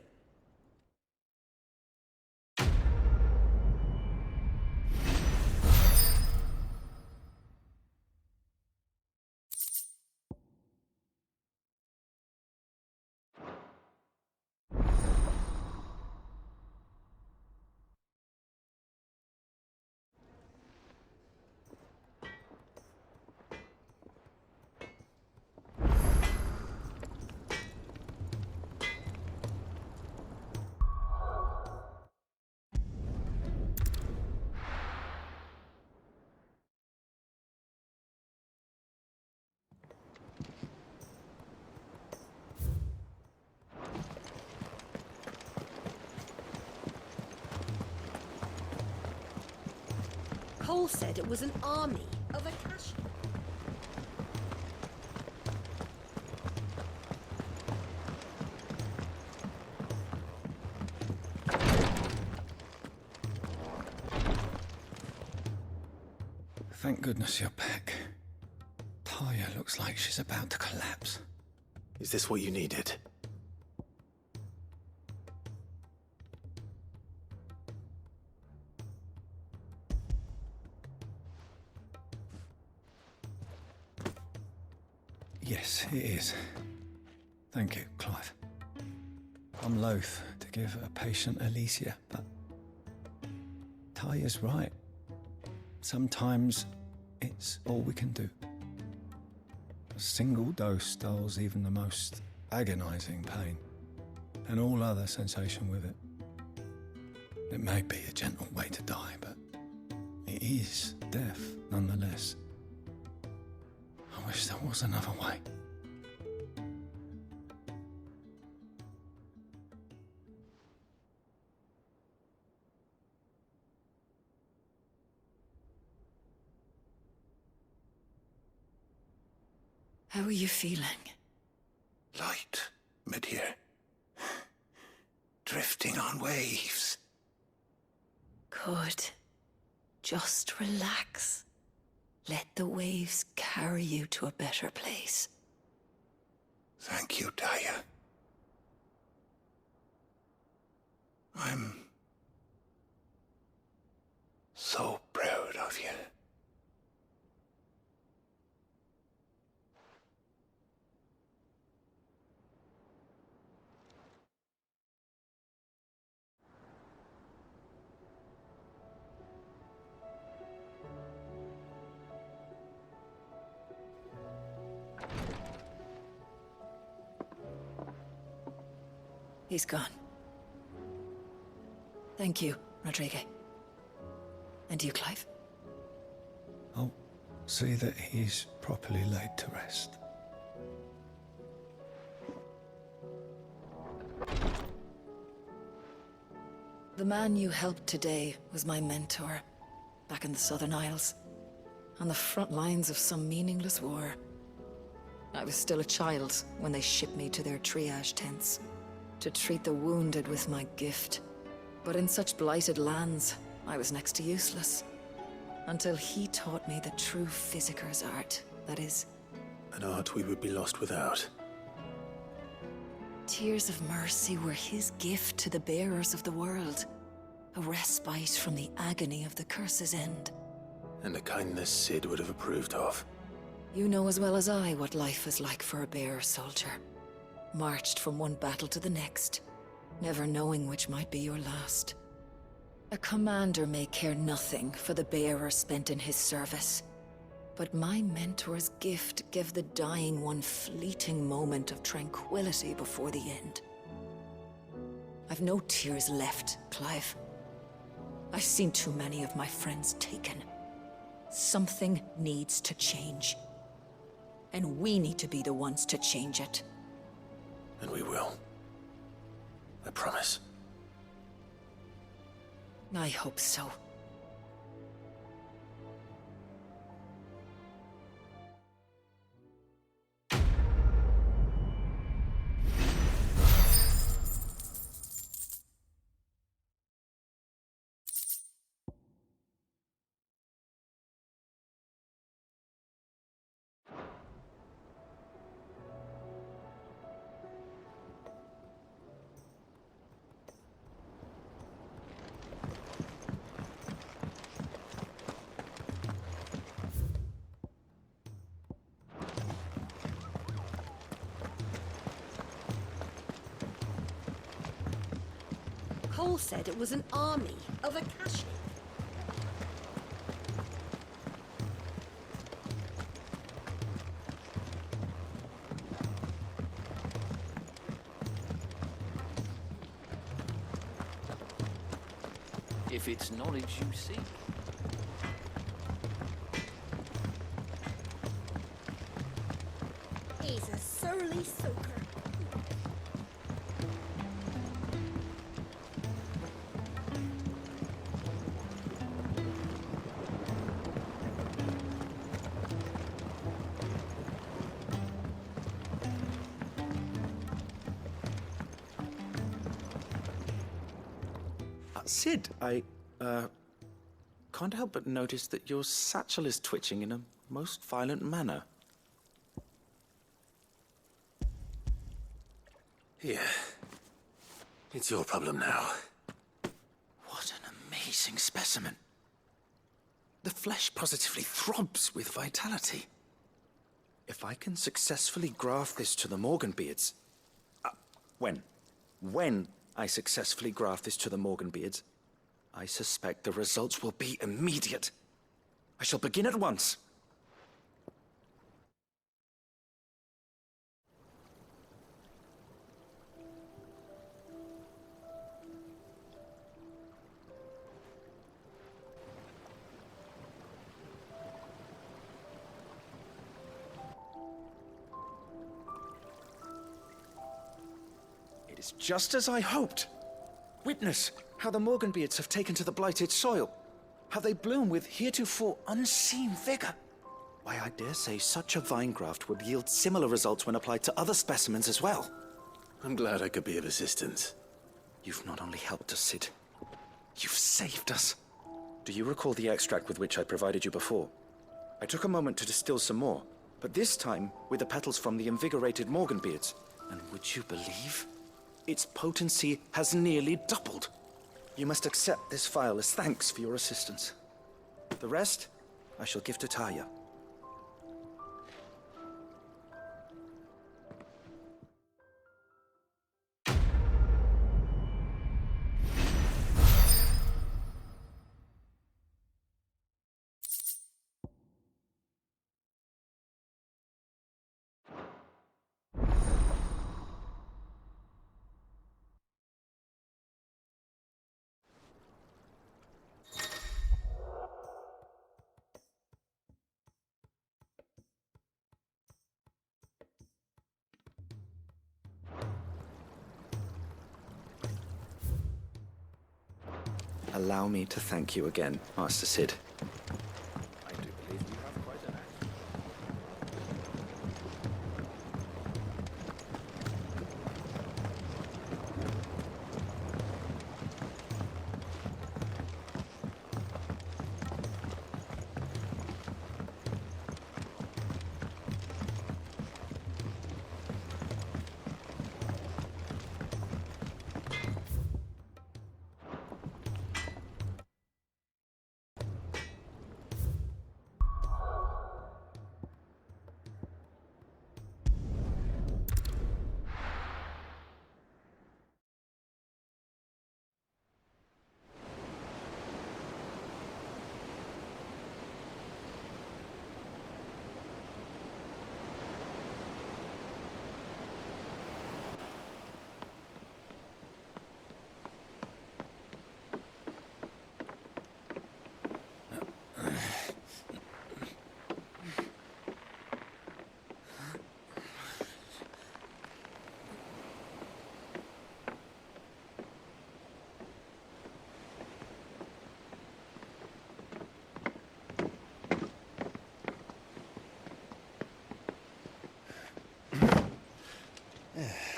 Cole said it was an army of Akashi. Thank goodness you're back. Taya looks like she's about to collapse. Is this what you needed? Yes, it is. Thank you, Clive. I'm loath to give a patient Alicia, but Taya's right. Sometimes it's all we can do. A single dose dulls even the most agonizing pain, and all other sensation with it. It may be a gentle way to die, but it is death nonetheless. I wish there was another way. How are you feeling? Light, mid-here. Drifting on waves. Good. Just relax. Let the waves carry you to a better place. Thank you, Taya. I'm so proud of you. He's gone. Thank you, Rodrigue. And you, Clive? I'll see that he's properly laid to rest. The man you helped today was my mentor, back in the Southern Isles, on the front lines of some meaningless war. I was still a child when they shipped me to their triage tents, to treat the wounded with my gift. But in such blighted lands, I was next to useless. Until he taught me the true physicker's art, that is... An art we would be lost without. Tears of mercy were his gift to the bearers of the world. A respite from the agony of the curse's end. And a kindness Sid would have approved of. You know as well as I what life is like for a bearer soldier. Marched from one battle to the next, never knowing which might be your last. A commander may care nothing for the bearer spent in his service, but my mentor's gift gave the dying one fleeting moment of tranquility before the end. I've no tears left, Clive. I've seen too many of my friends taken. Something needs to change. And we need to be the ones to change it. And we will. I promise. I hope so. Cole said it was an army of Akashi. If it's knowledge you seek. He's a surly soaker. Sid, can't help but notice that your satchel is twitching in a most violent manner. Here. It's your problem now. What an amazing specimen. The flesh positively throbs with vitality. If I can successfully graft this to the Morganbeards... When I successfully graft this to the Morganbeards, I suspect the results will be immediate. I shall begin at once. It is just as I hoped. Witness how the Morganbeards have taken to the blighted soil. How they bloom with heretofore unseen vigor. Why, I dare say such a vine graft would yield similar results when applied to other specimens as well. I'm glad I could be of assistance. You've not only helped us, Sid. You've saved us. Do you recall the extract with which I provided you before? I took a moment to distill some more, but this time with the petals from the invigorated Morganbeards. And would you believe? Its potency has nearly doubled. You must accept this vial as thanks for your assistance. The rest, I shall give to Taya. Allow me to thank you again, Master Sid. I do believe you have quite an act.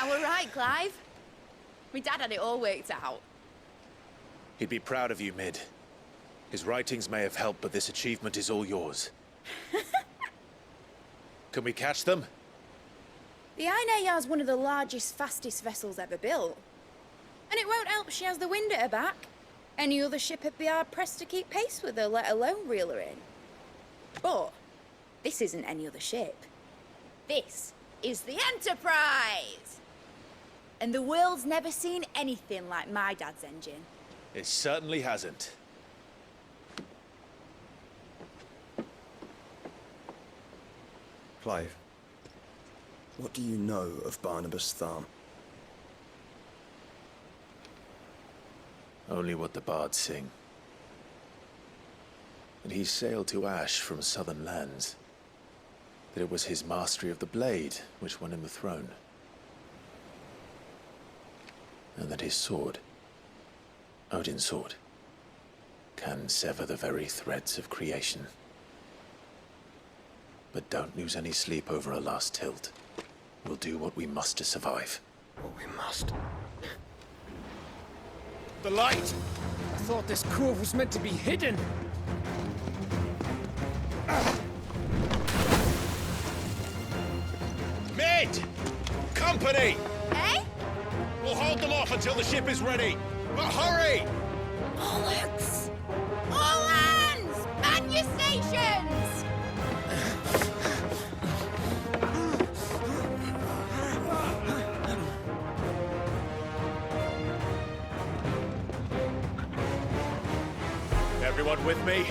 I were right, Clive. My dad had it all worked out. He'd be proud of you, Mid. His writings may have helped, but this achievement is all yours. Can we catch them? The Ainayar's one of the largest, fastest vessels ever built. And it won't help she has the wind at her back. Any other ship would be hard-pressed to keep pace with her, let alone reel her in. But this isn't any other ship. This is the Enterprise! And the world's never seen anything like my dad's engine. It certainly hasn't. Clive, what do you know of Barnabas Tharm? Only what the bards sing. That he sailed to Ash from southern lands. That it was his mastery of the blade which won him the throne. And that his sword, Odin's sword, can sever the very threads of creation. But don't lose any sleep over a last tilt. We'll do what we must to survive. What we must. The light! I thought this cove was meant to be hidden. Mid! Company! Eh? We'll hold them off until the ship is ready. But hurry! Bollocks! All hands! Man your stations! Everyone with me?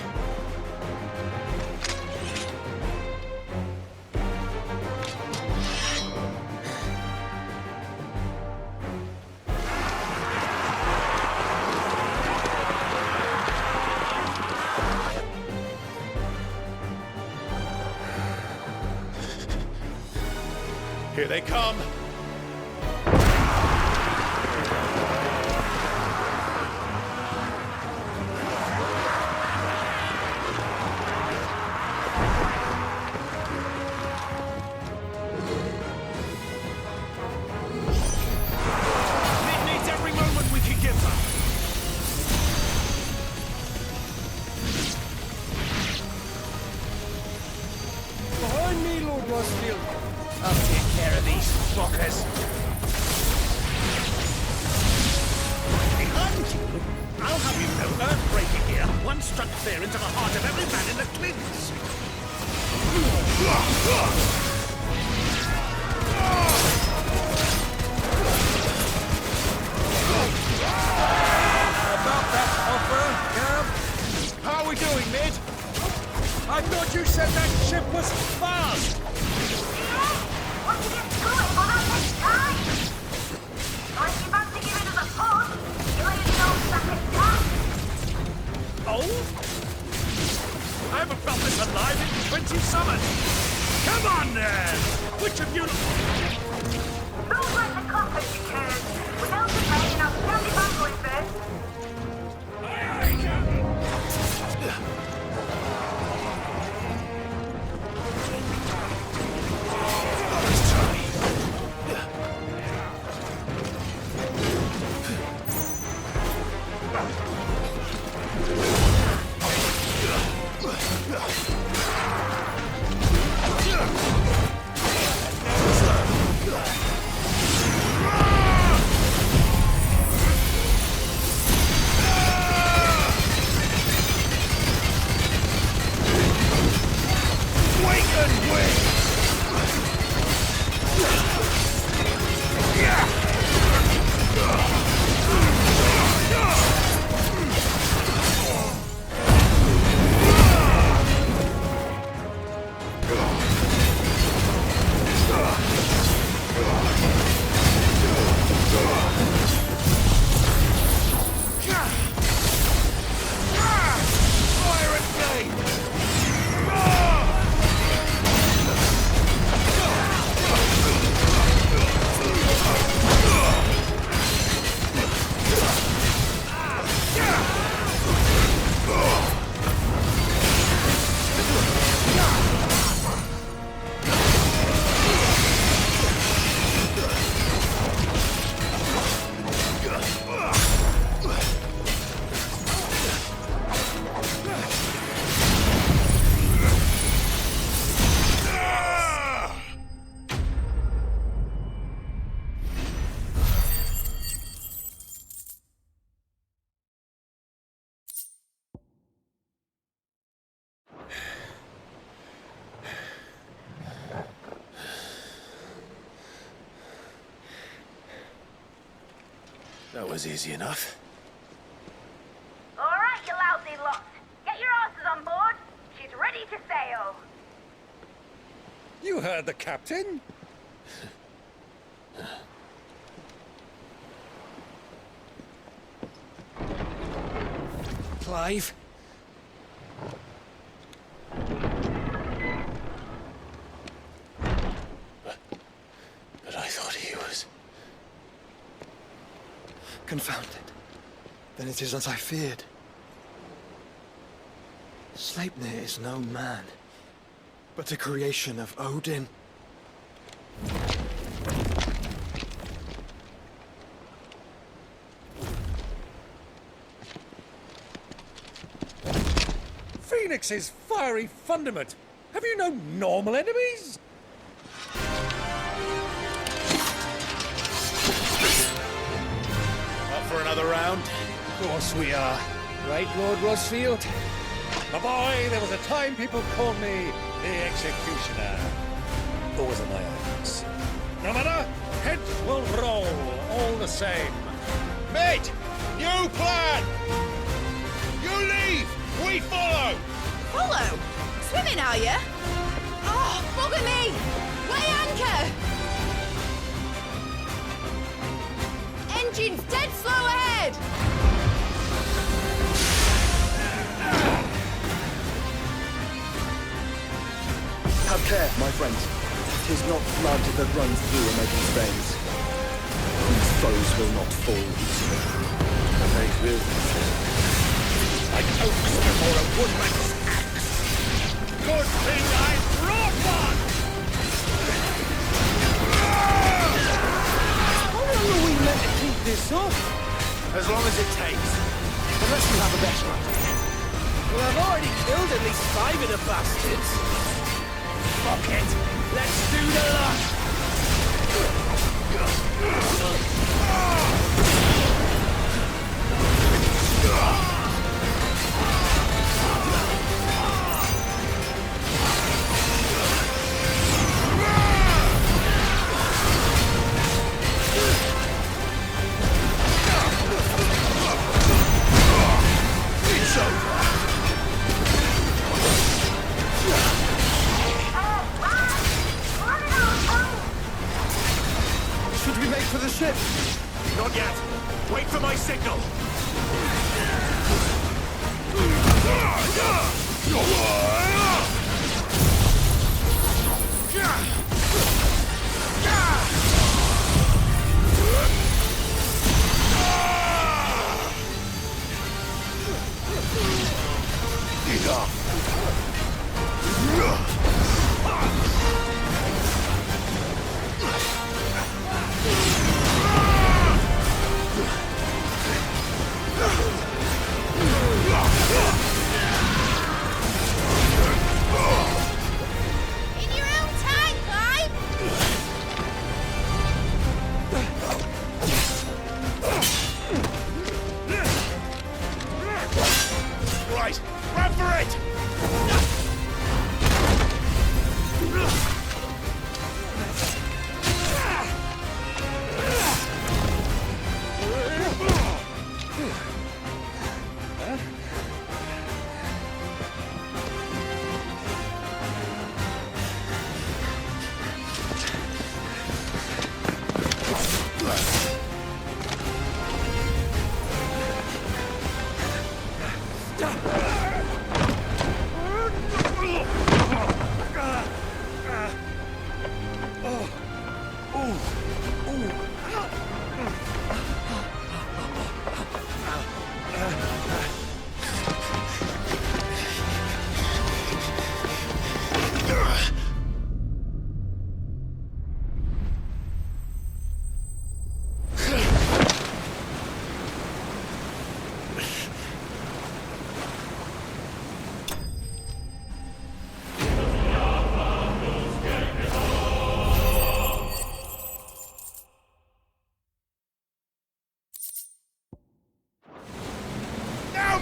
Here they come! It needs every moment we can give her. Behind me, Lord Rosfield. I'll take care of these fuckers. Behind you? I'll have you know, Earthbreaker here once struck fear into the heart of every man in the Clints. About that offer, Gav? How are we doing, Mid? I thought you said that ship was fast! Want to get going for that next time? Or if you fancy giving us a push, you'll need no second chance. Oh? I haven't felt this alive in 20 summers. Come on, then! Which of you... Don't let the clock as you can. Without the pain, I'll stand if I'm going first. That was easy enough. All right, you lousy lot. Get your asses on board. She's ready to sail. You heard the captain? Clive? But I thought he was... Confounded. Then it is as I feared. Sleipnir is no man, but a creation of Odin. Phoenix's fiery fundament. Have you no normal enemies? Up for another round? Of course we are. Right, Lord Rosfield? My boy, there was a time people called me the Executioner. Always on my eyes. No matter, heads will roll all the same. Mate! New plan! You leave! We follow! Follow? Swimming, are you? Oh, bugger me! Weigh anchor! Engine's dead slow ahead! Have care, my friends. 'Tis not blood that runs through a maiden's veins. These foes will not fall easily. And they will. Like oaks before a woodman's axe. Good thing I brought one! How long are we meant to keep this up? As long as it takes. Unless you have a better idea. Well, I've already killed at least 5 of the bastards. Fuck it. Let's do the lot. It's over. Should we make for the ship? Not yet. Wait for my signal. In your own time, Clive! Right, run for it!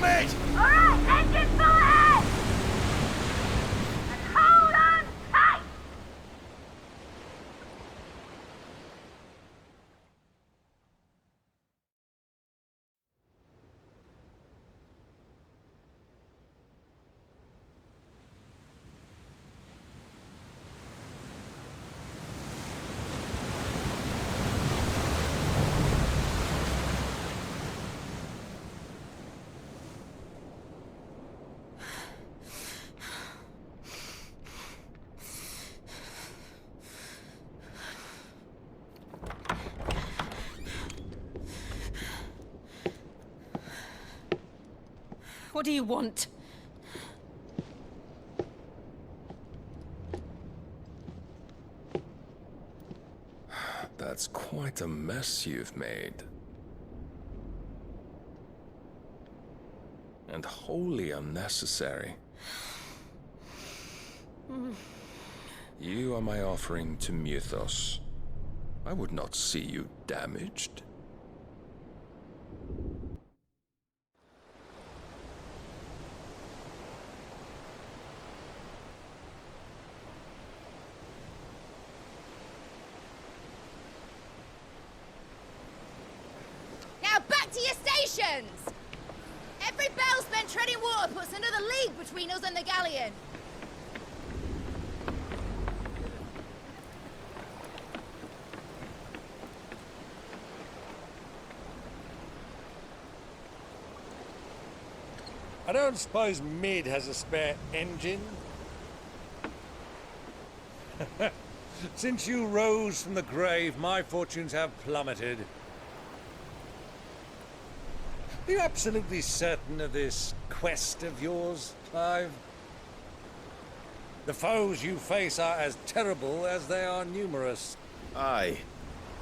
Alright, engine full ahead! And hold on tight! What do you want? That's quite a mess you've made. And wholly unnecessary. You are my offering to Mythos. I would not see you damaged. Now back to your stations! Every bell spent treading water puts another league between us and the galleon. I don't suppose Mid has a spare engine? Since you rose from the grave, my fortunes have plummeted. Are you absolutely certain of this quest of yours, Clive? The foes you face are as terrible as they are numerous. Aye.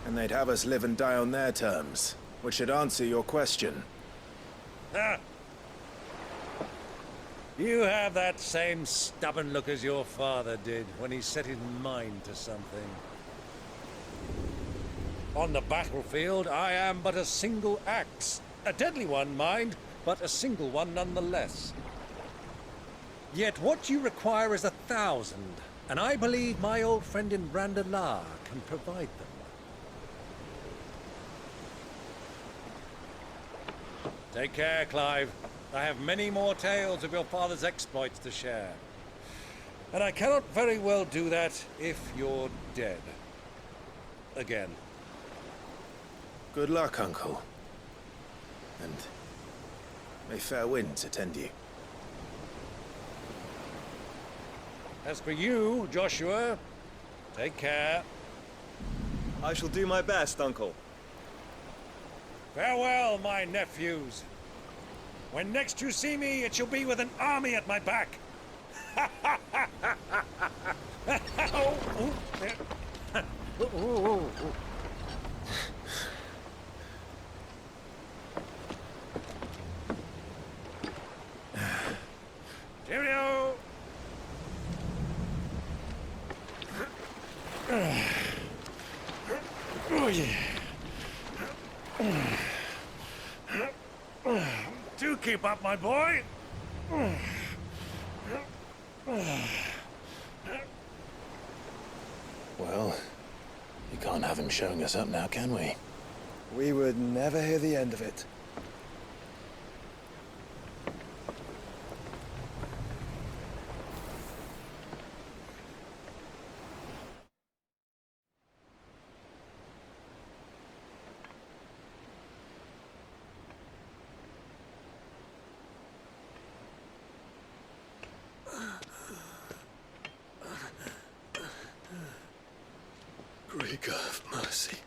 And they'd have us live and die on their terms, which should answer your question. Ah. You have that same stubborn look as your father did when he set his mind to something. On the battlefield, I am but a single axe. A deadly one, mind, but a single one nonetheless. Yet what you require is 1,000, and I believe my old friend in Randalar can provide them. Take care, Clive. I have many more tales of your father's exploits to share. And I cannot very well do that if you're dead. Again. Good luck, Uncle. And may fair winds attend you. As for you, Joshua, take care. I shall do my best, Uncle. Farewell, my nephews. When next you see me, it shall be with an army at my back. Cheerio! Oh, yeah. Do keep up, my boy. Well, you can't have him showing us up now, can we? We would never hear the end of it. Great God of mercy.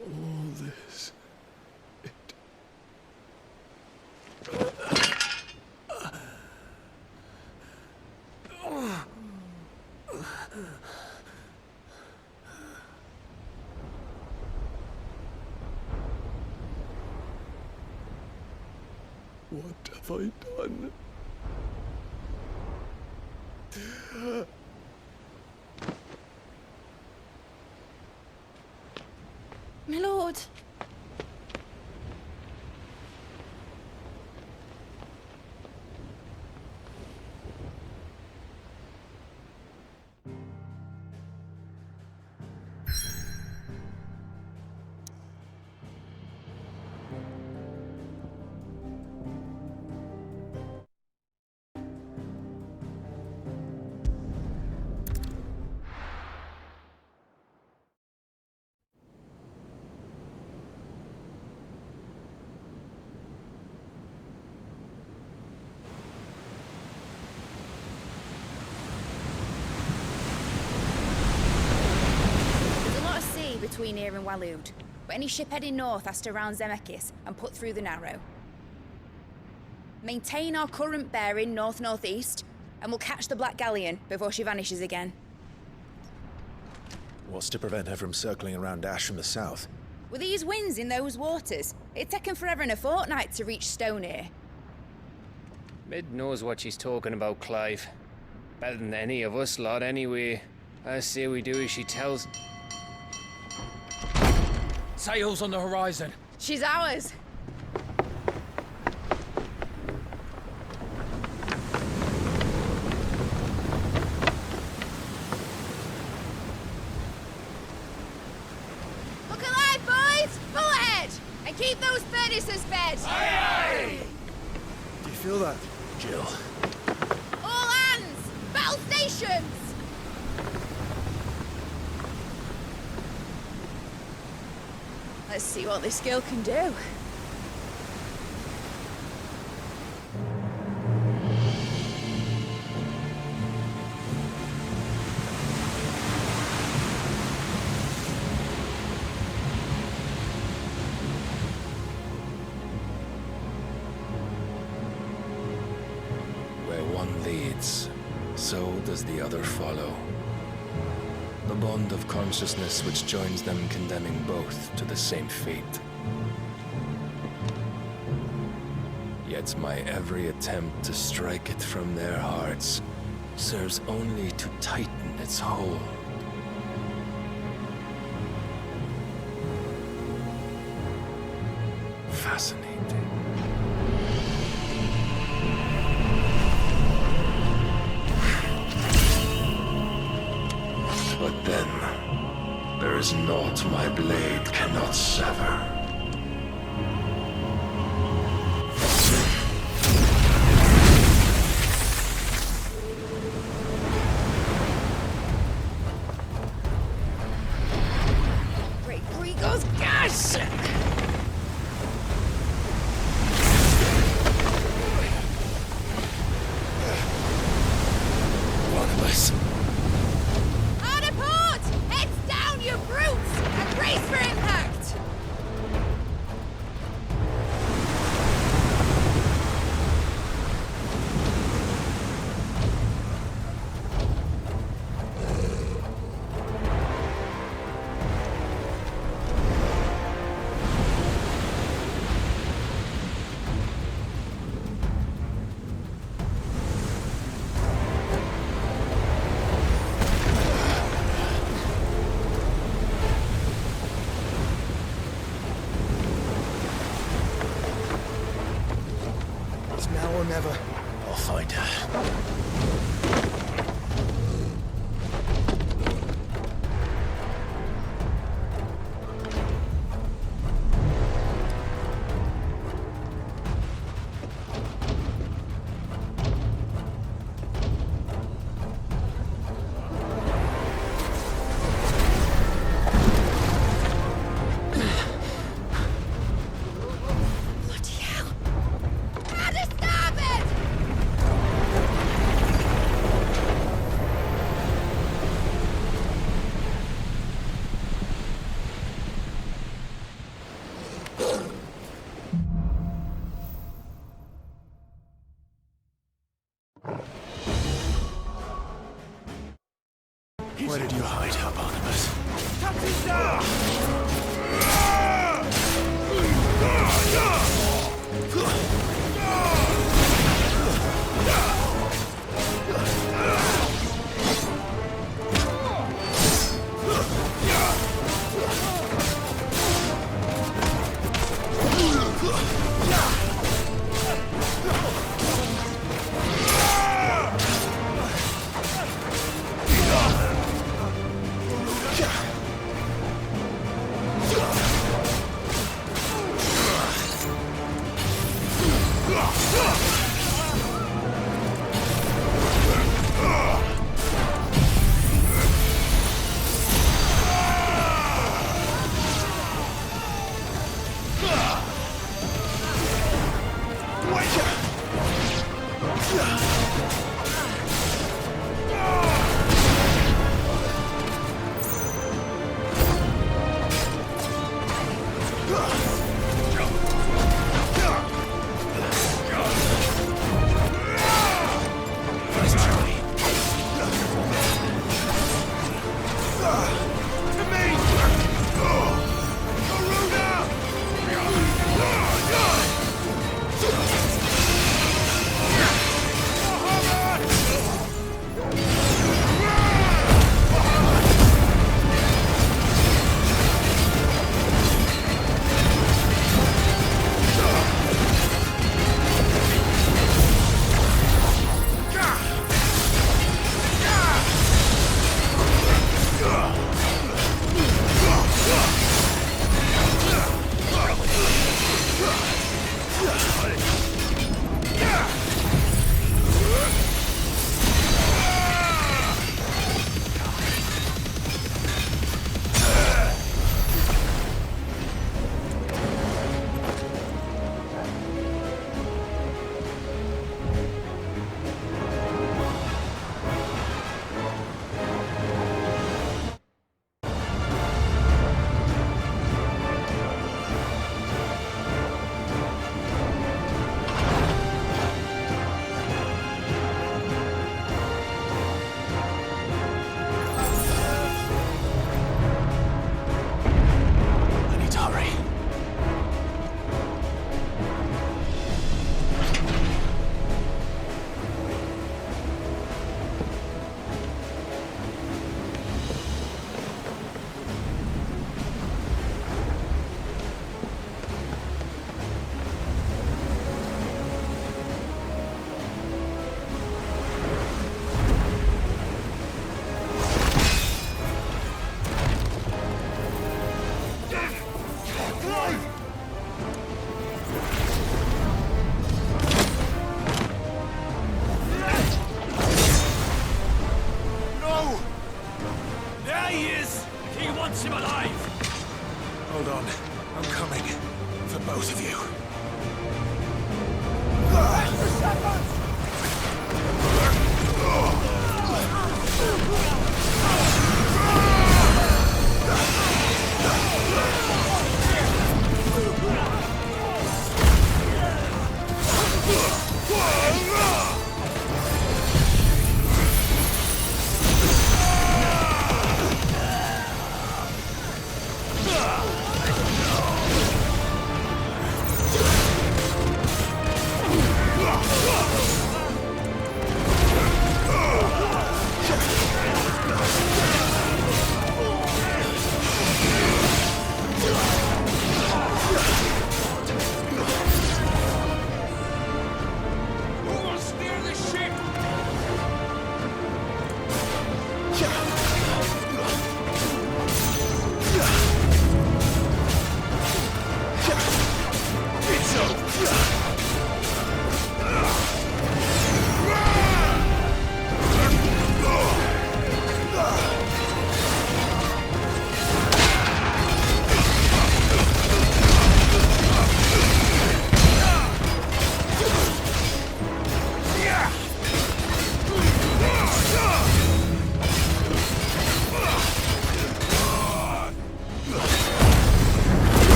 All this. What have I done? My lord. between here and Waloed, but any ship heading north has to round Zemeckis and put through the Narrow. Maintain our current bearing north-northeast, and we'll catch the Black Galleon before she vanishes again. What's to prevent her from circling around Ash from the south? With these winds in those waters, it'd taken forever and a fortnight to reach Stonehenge. Mid knows what she's talking about, Clive. Better than any of us lot, anyway. I say we do as she tells. Sails on the horizon. She's ours. Look alive, boys! Pull ahead! And keep those furnaces fed! Aye, aye! Do you feel that? Jill. All hands! Battle stations! Let's see what this girl can do. Where one leads, so does the other follow. The bond of consciousness which joins them condemning both to the same fate. Yet my every attempt to strike it from their hearts serves only to tighten its hold. Fascinating. But then, there is naught my blade cannot sever. Great Grigor's gas! Barabbas. Never. I'll find her. Where did you hide her, Barnabas? Captain down!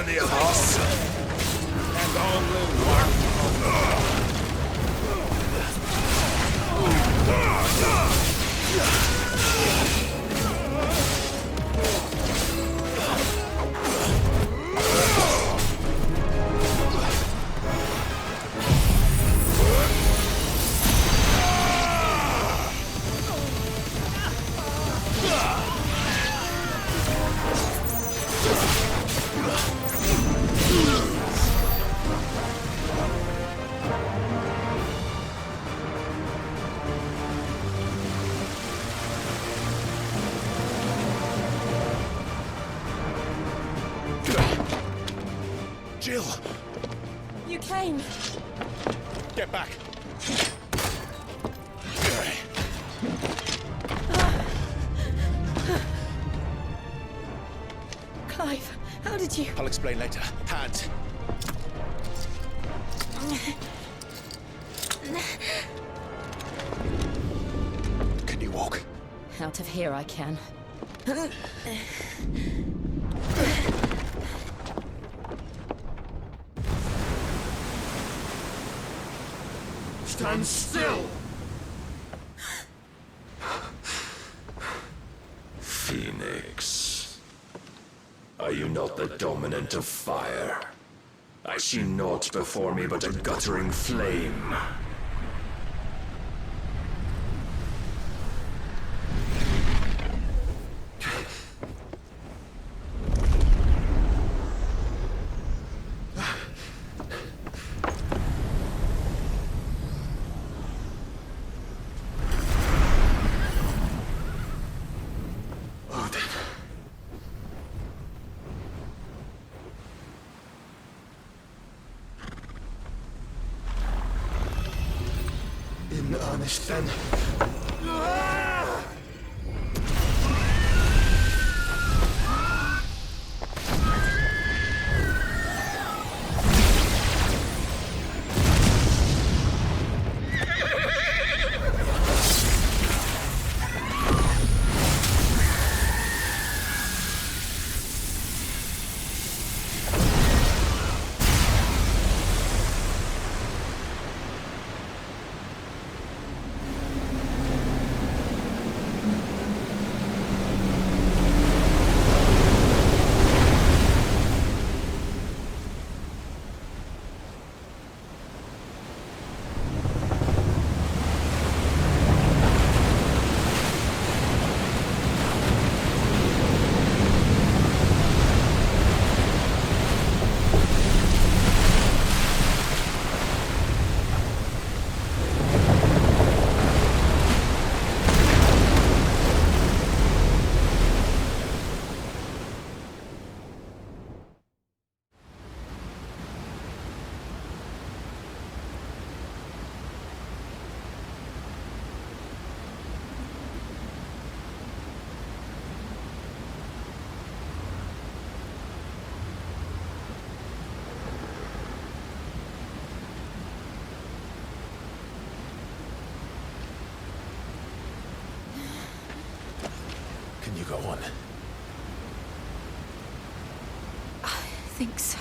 in the abyss. And only one. Jill! You came. Get back! Clive, how did you... I'll explain later. Hands. Can you walk? Out of here I can. Stand still! Phoenix. Are you not the dominant of fire? I see naught before me but a guttering flame. In earnest, then. Can you go on? I think so.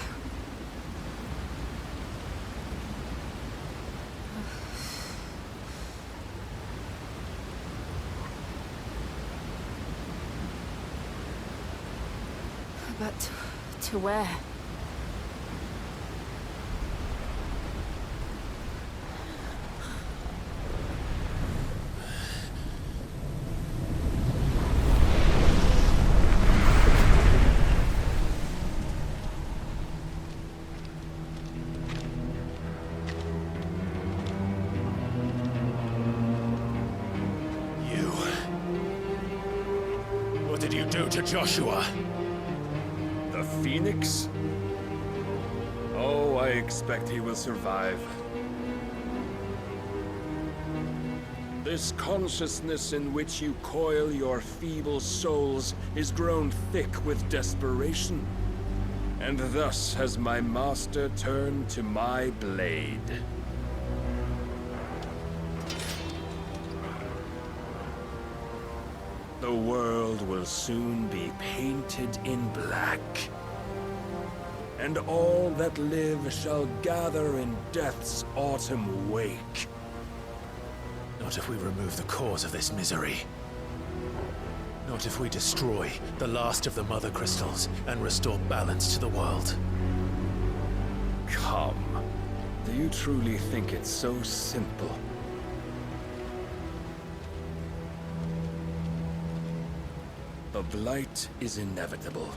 But to where? What did you do to Joshua? The Phoenix? Oh, I expect he will survive. This consciousness in which you coil your feeble souls is grown thick with desperation. And thus has my master turned to my blade. The world will soon be painted in black. and all that live shall gather in death's autumn wake. Not if we remove the cause of this misery. Not if we destroy the last of the Mother Crystals and restore balance to the world. Come. Do you truly think it's so simple? The blight is inevitable.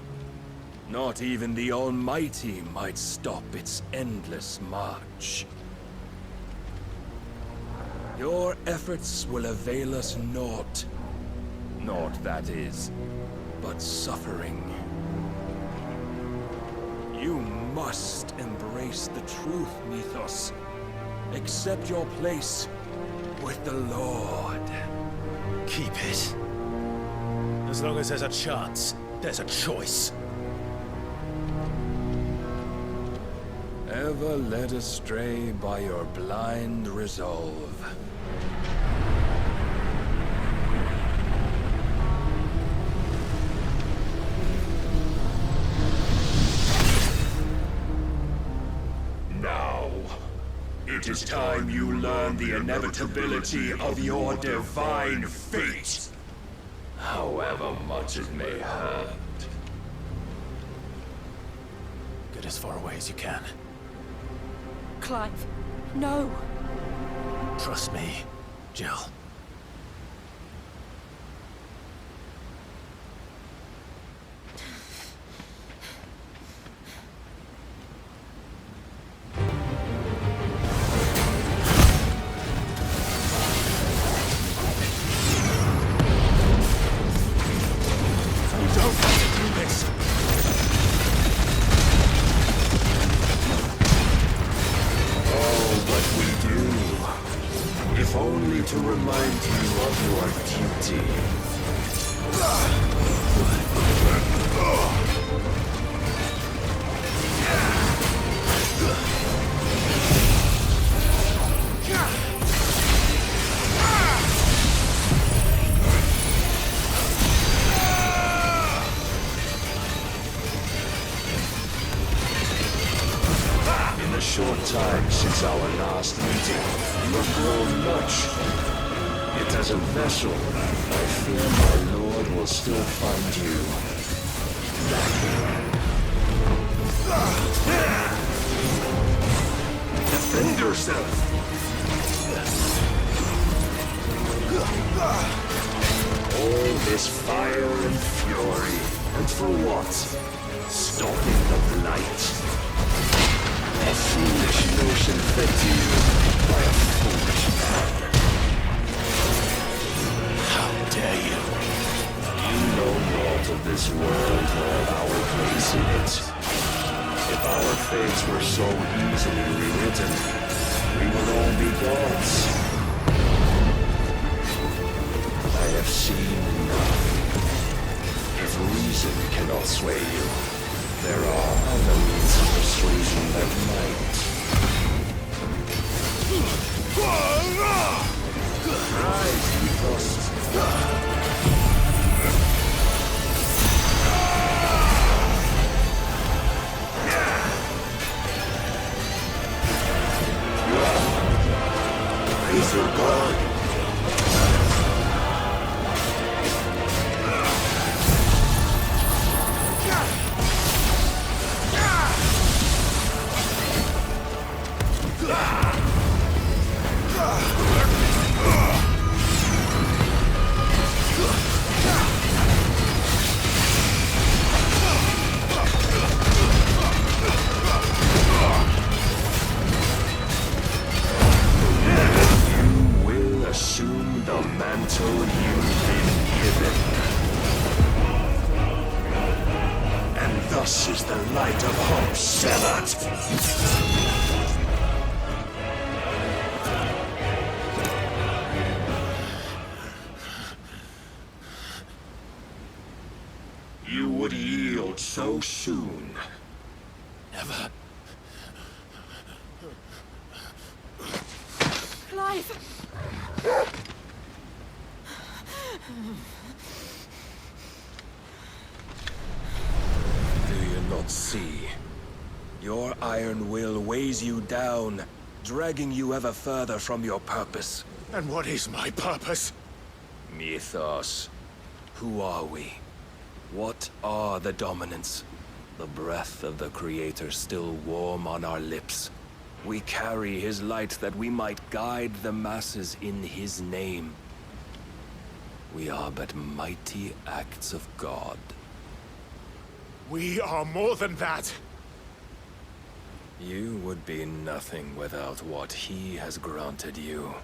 Not even the Almighty might stop its endless march. Your efforts will avail us naught. Naught, that is, but suffering. You must embrace the truth, Mythos. Accept your place with the Lord. Keep it. As long as there's a chance, there's a choice. Ever led astray by your blind resolve. Now, it is time you learn the inevitability of your divine fate. However much it may hurt. Get as far away as you can. Clive, no. Trust me, Jill. Short time since our last meeting, you have grown much. Yet as a vessel, I fear my lord will still find you lacking. Defend yourself! All this fire and fury, and for what? Stopping the blight. A foolish notion fed to you by a foolish man. How dare you? You know naught of this world or of our place in it. If our fates were so easily rewritten, we would all be gods. I have seen enough. If reason cannot sway you, there are other means of persuasion that might. Rise, Mythos. Raise your guard. You would yield so soon. Never. Clive! Do you not see? iron will weighs you down, dragging you ever further from your purpose. And what is my purpose? Mythos. Who are we? What are the dominants? The breath of the Creator still warm on our lips. We carry his light that we might guide the masses in his name. We are but mighty acts of God. We are more than that. You would be nothing without what he has granted you.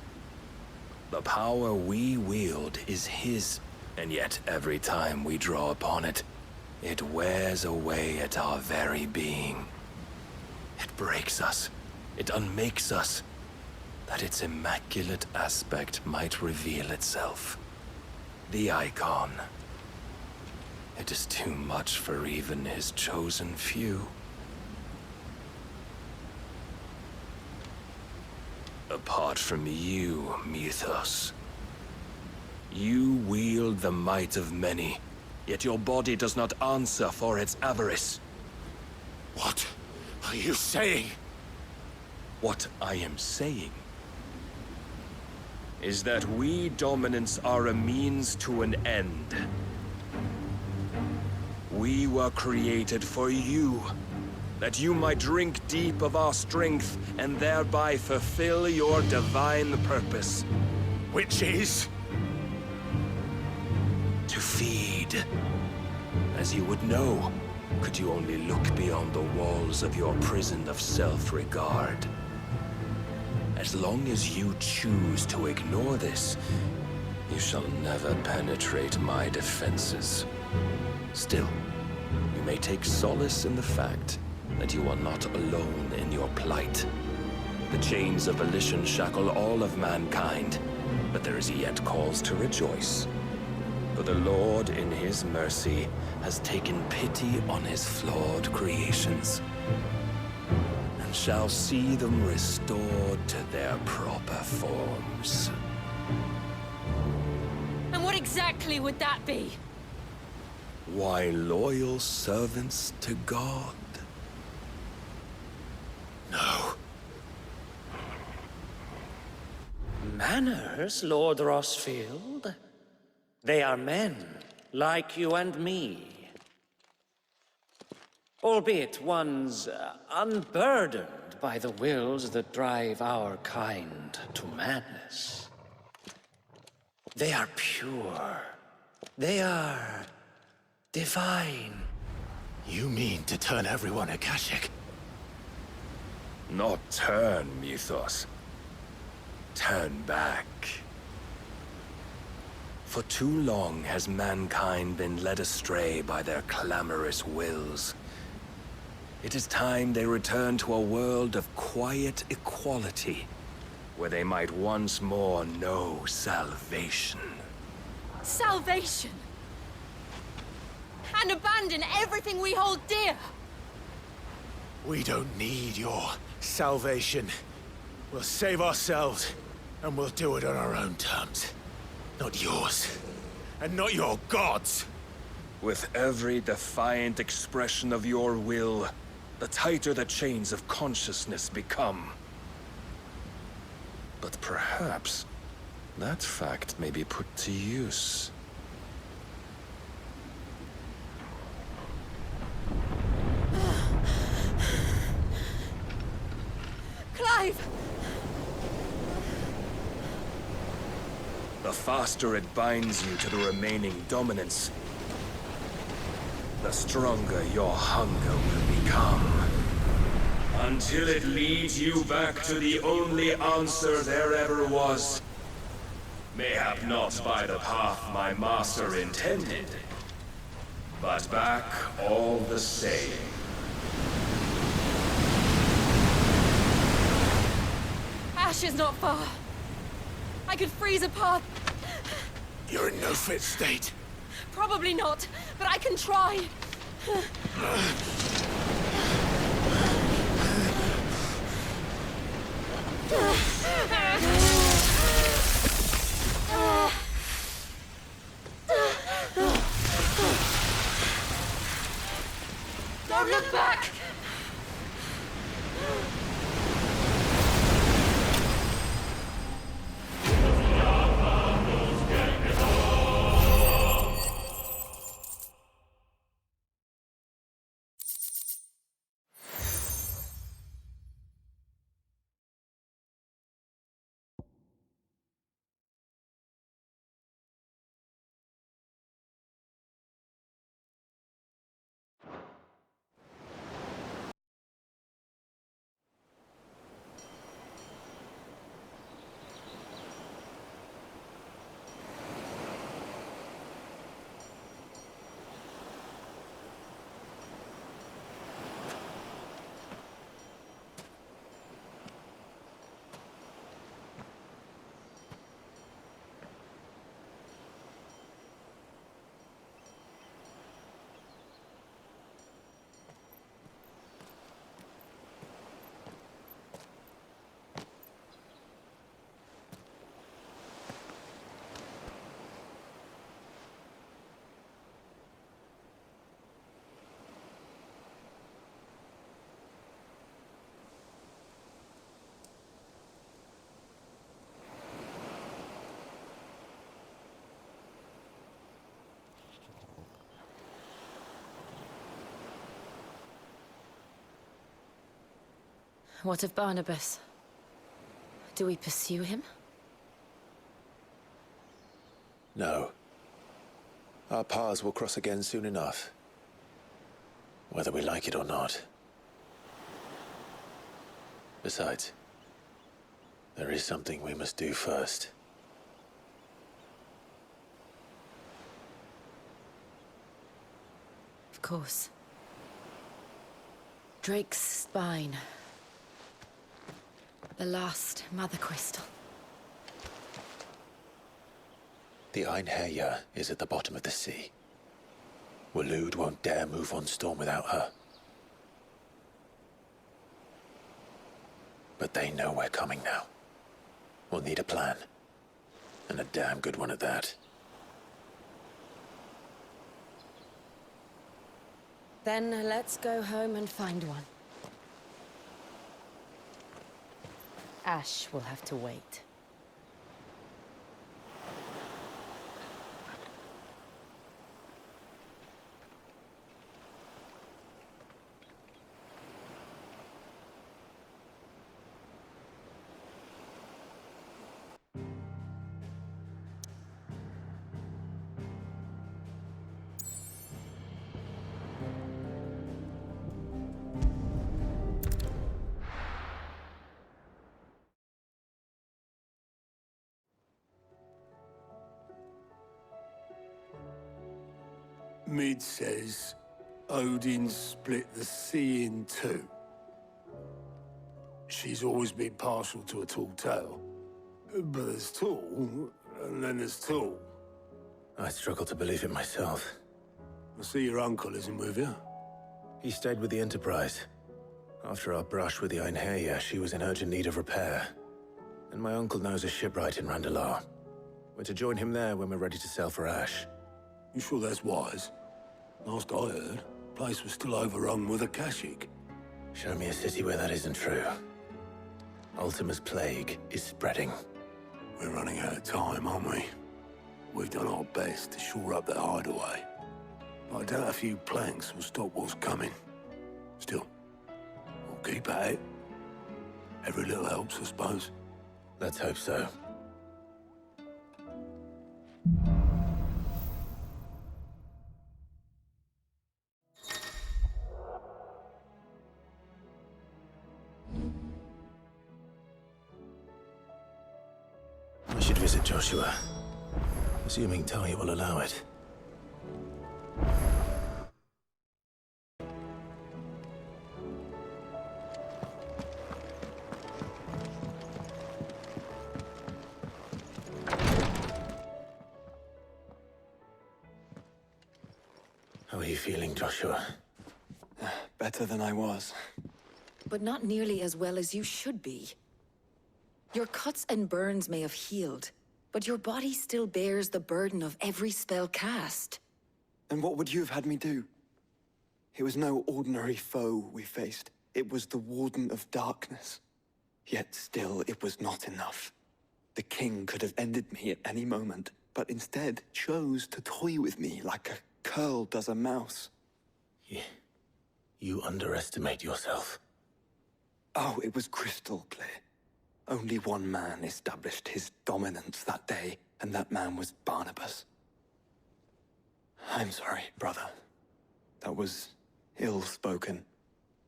The power we wield is his, and yet every time we draw upon it, it wears away at our very being. It breaks us. It unmakes us, that its immaculate aspect might reveal itself. The icon. It is too much for even his chosen few. Apart from you, Mythos, you wield the might of many, yet your body does not answer for its avarice. What are you saying? What I am saying is that we dominants are a means to an end. We were created for you, that you might drink deep of our strength and thereby fulfill your divine purpose. Which is? To feed. As you would know, could you only look beyond the walls of your prison of self-regard. As long as you choose to ignore this, you shall never penetrate my defenses. Still, you may take solace in the fact that you are not alone in your plight. The chains of volition shackle all of mankind, but there is yet cause to rejoice. For the Lord, in his mercy, has taken pity on his flawed creations, and shall see them restored to their proper forms. And what exactly would that be? Why, loyal servants to God. No. Manners, Lord Rossfield? They are men, like you and me. Albeit ones unburdened by the wills that drive our kind to madness. They are pure. They are divine. You mean to turn everyone Akashic? Not turn, Mythos. Turn back. For too long has mankind been led astray by their clamorous wills. It is time they return to a world of quiet equality, where they might once more know salvation. Salvation? And abandon everything we hold dear? We don't need your salvation. We'll save ourselves, and we'll do it on our own terms. Not yours, and not your gods. With every defiant expression of your will, the tighter the chains of consciousness become. But perhaps that fact may be put to use. Clive! The faster it binds you to the remaining dominance, the stronger your hunger will become. Until it leads you back to the only answer there ever was. Mayhap not by the path my master intended, but back all the same. Ash is not far. I could freeze a path. You're in no fit state. Probably not, but I can try. Don't look back! What of Barnabas? Do we pursue him? No. Our paths will cross again soon enough. Whether we like it or not. Besides, there is something we must do first. Of course. Drake's spine. The last mother crystal. The Einherja is at the bottom of the sea. Waloed won't dare move on Storm without her. But they know we're coming now. We'll need a plan. And a damn good one at that. Then let's go home and find one. Ash will have to wait. Mid says Odin split the sea in two. She's always been partial to a tall tale. But there's tall, and then there's tall. I struggle to believe it myself. I see your uncle isn't with you. He stayed with the Enterprise. After our brush with the Einherja, she was in urgent need of repair. And my uncle knows a shipwright in Randalar. We're to join him there when we're ready to sail for Ash. You sure that's wise? Last I heard, the place was still overrun with Akashic. Show me a city where that isn't true. Ultima's plague is spreading. We're running out of time, aren't we? We've done our best to shore up that hideaway. But I doubt a few planks will stop what's coming. Still, we'll keep at it. Every little helps, I suppose. Let's hope so. I should visit Joshua, assuming Talia will allow it. How are you feeling, Joshua? Better than I was. But not nearly as well as you should be. Your cuts and burns may have healed, but your body still bears the burden of every spell cast. And what would you have had me do? It was no ordinary foe we faced. It was the Warden of Darkness. Yet still, it was not enough. The king could have ended me at any moment, but instead chose to toy with me like a curl does a mouse. You underestimate yourself. Oh, it was crystal clear. Only one man established his dominance that day, and that man was Barnabas. I'm sorry, brother. That was ill-spoken.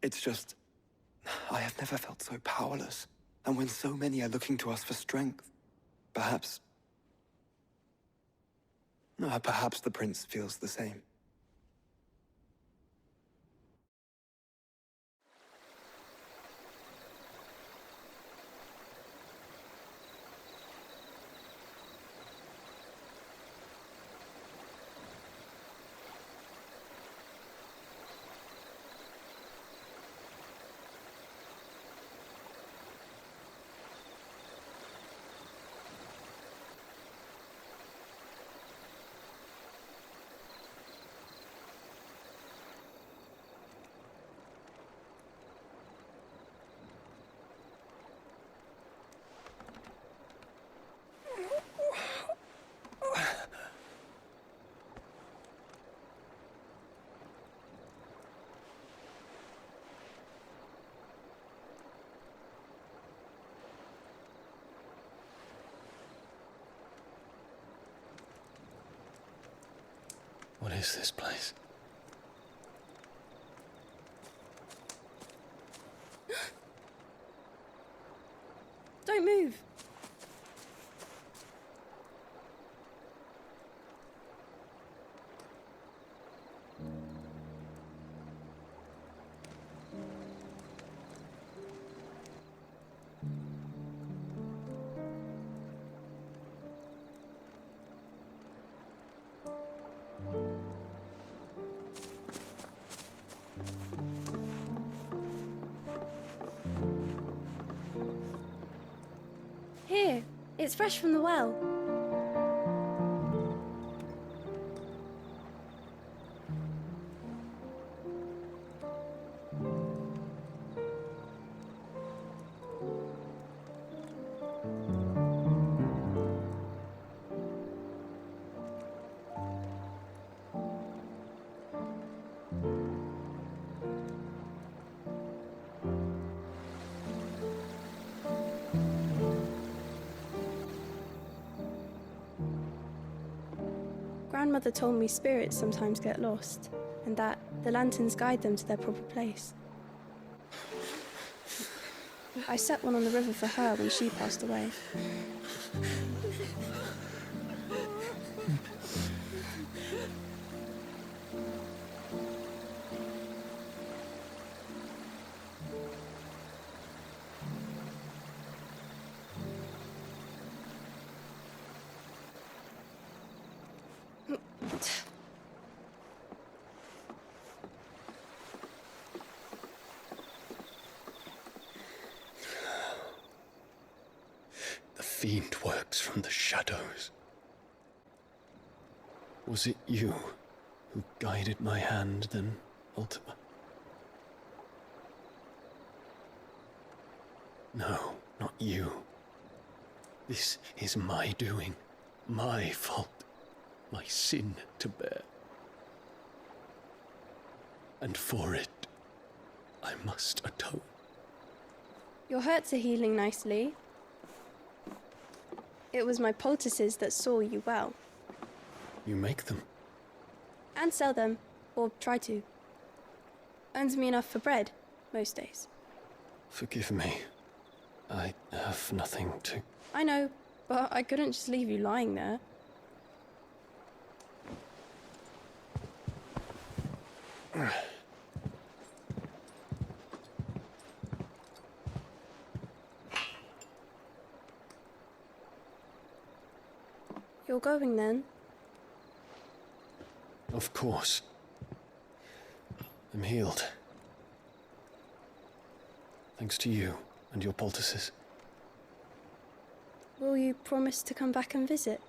It's just, I have never felt so powerless. And when so many are looking to us for strength, perhaps the prince feels the same. What is this place? Don't move. Here, it's fresh from the well. Grandmother told me spirits sometimes get lost, and that the lanterns guide them to their proper place. I set one on the river for her when she passed away. The fiend works from the shadows. Was it you who guided my hand then, Ultima? No, not you. This is my doing, my fault, my sin to bear. And for it, I must atone. Your hurts are healing nicely. It was my poultices that saw you well. You make them? And sell them, or try to. Earns me enough for bread, most days. Forgive me. I have nothing to... I know, but I couldn't just leave you lying there. You're going then? Of course. I'm healed. Thanks to you and your poultices. Will you promise to come back and visit?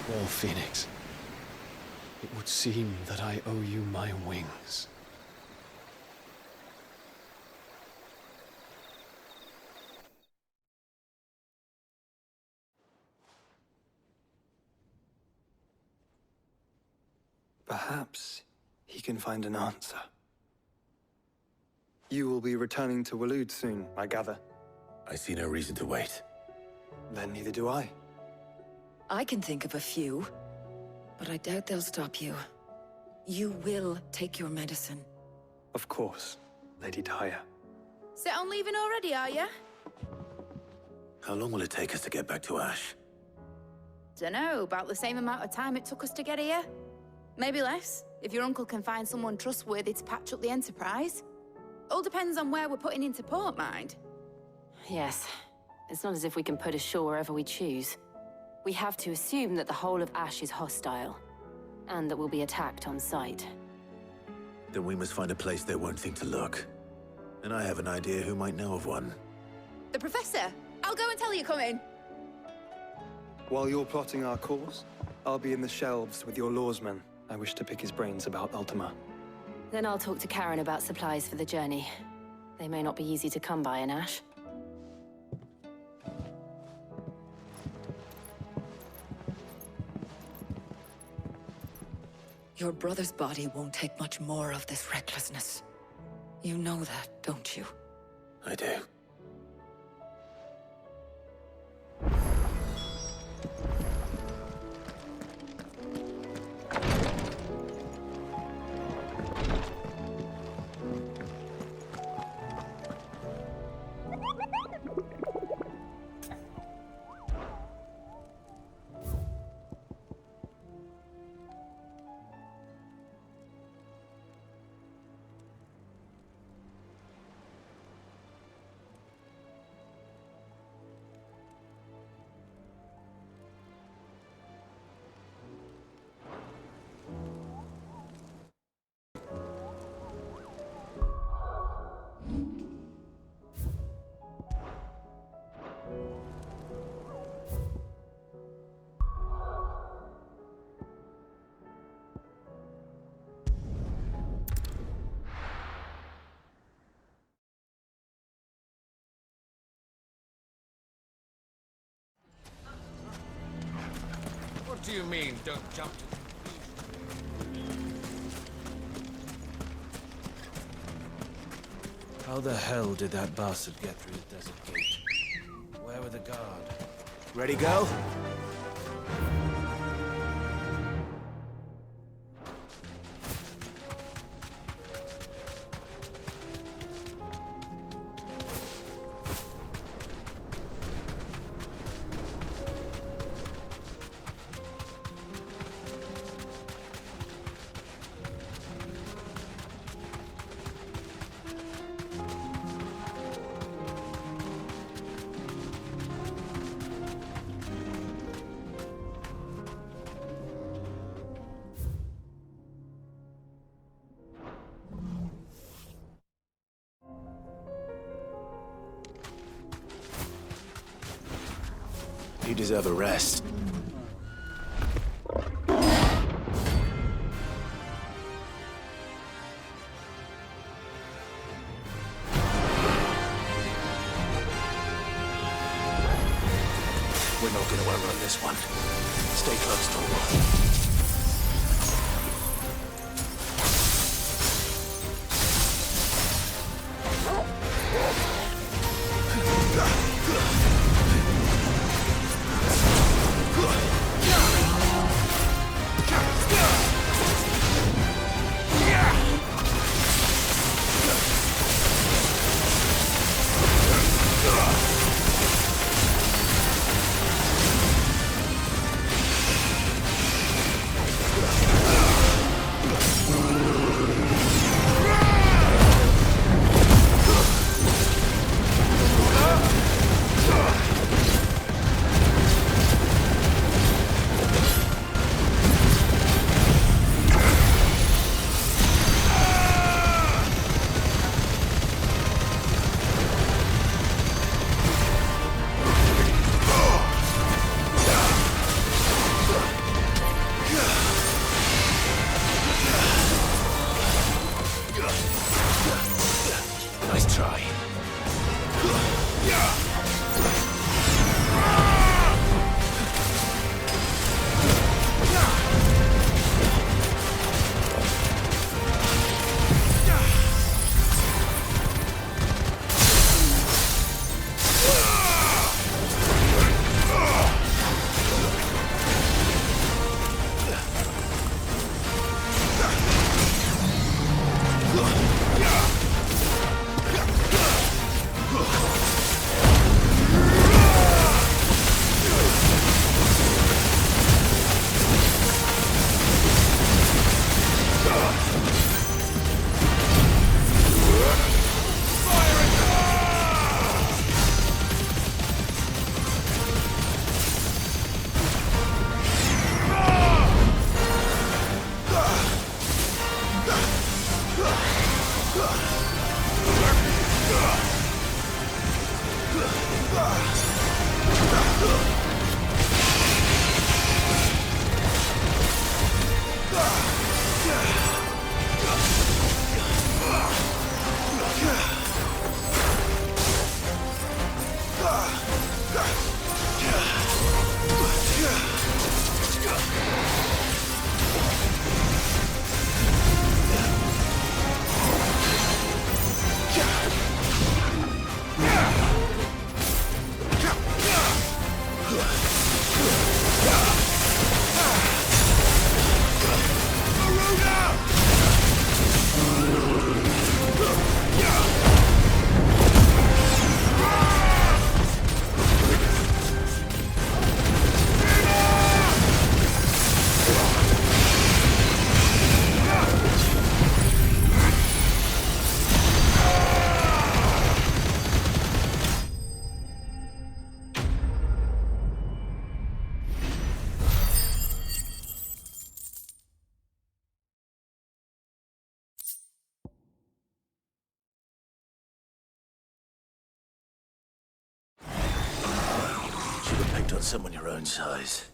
Well, Phoenix, it would seem that I owe you my wings. Perhaps he can find an answer. You will be returning to Waloed soon, I gather. I see no reason to wait. Then neither do I. I can think of a few, but I doubt they'll stop you. You will take your medicine. Of course, Lady Daya. Set on leaving already, are you? How long will it take us to get back to Ash? Dunno, about the same amount of time it took us to get here. Maybe less, if your uncle can find someone trustworthy to patch up the Enterprise. All depends on where we're putting into port, mind. Yes. It's not as if we can put ashore wherever we choose. We have to assume that the whole of Ash is hostile, and that we'll be attacked on sight. Then we must find a place they won't think to look. And I have an idea who might know of one. The Professor! I'll go and tell you come in. While you're plotting our course, I'll be in the shelves with your lawsmen, I wish to pick his brains about Ultima. Then I'll talk to Karen about supplies for the journey. They may not be easy to come by in Ash. Your brother's body won't take much more of this recklessness. You know that, don't you? I do. What do you mean, don't jump to How the hell did that bastard get through the desert gate? Where were the guard? Ready, go? You deserve a rest. We're not gonna outrun this one. Stay close, Torvald. someone your own size.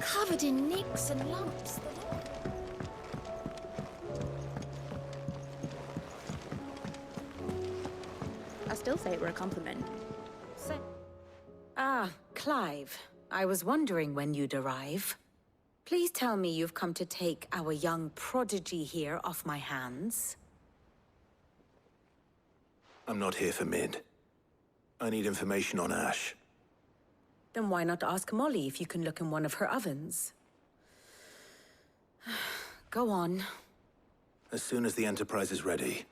Covered in nicks and lumps. I still say it were a compliment. Ah, Clive. I was wondering when you'd arrive. Please tell me you've come to take our young prodigy here off my hands. I'm not here for Mid. I need information on Ash. Then why not ask Molly if you can look in one of her ovens? Go on. As soon as the Enterprise is ready,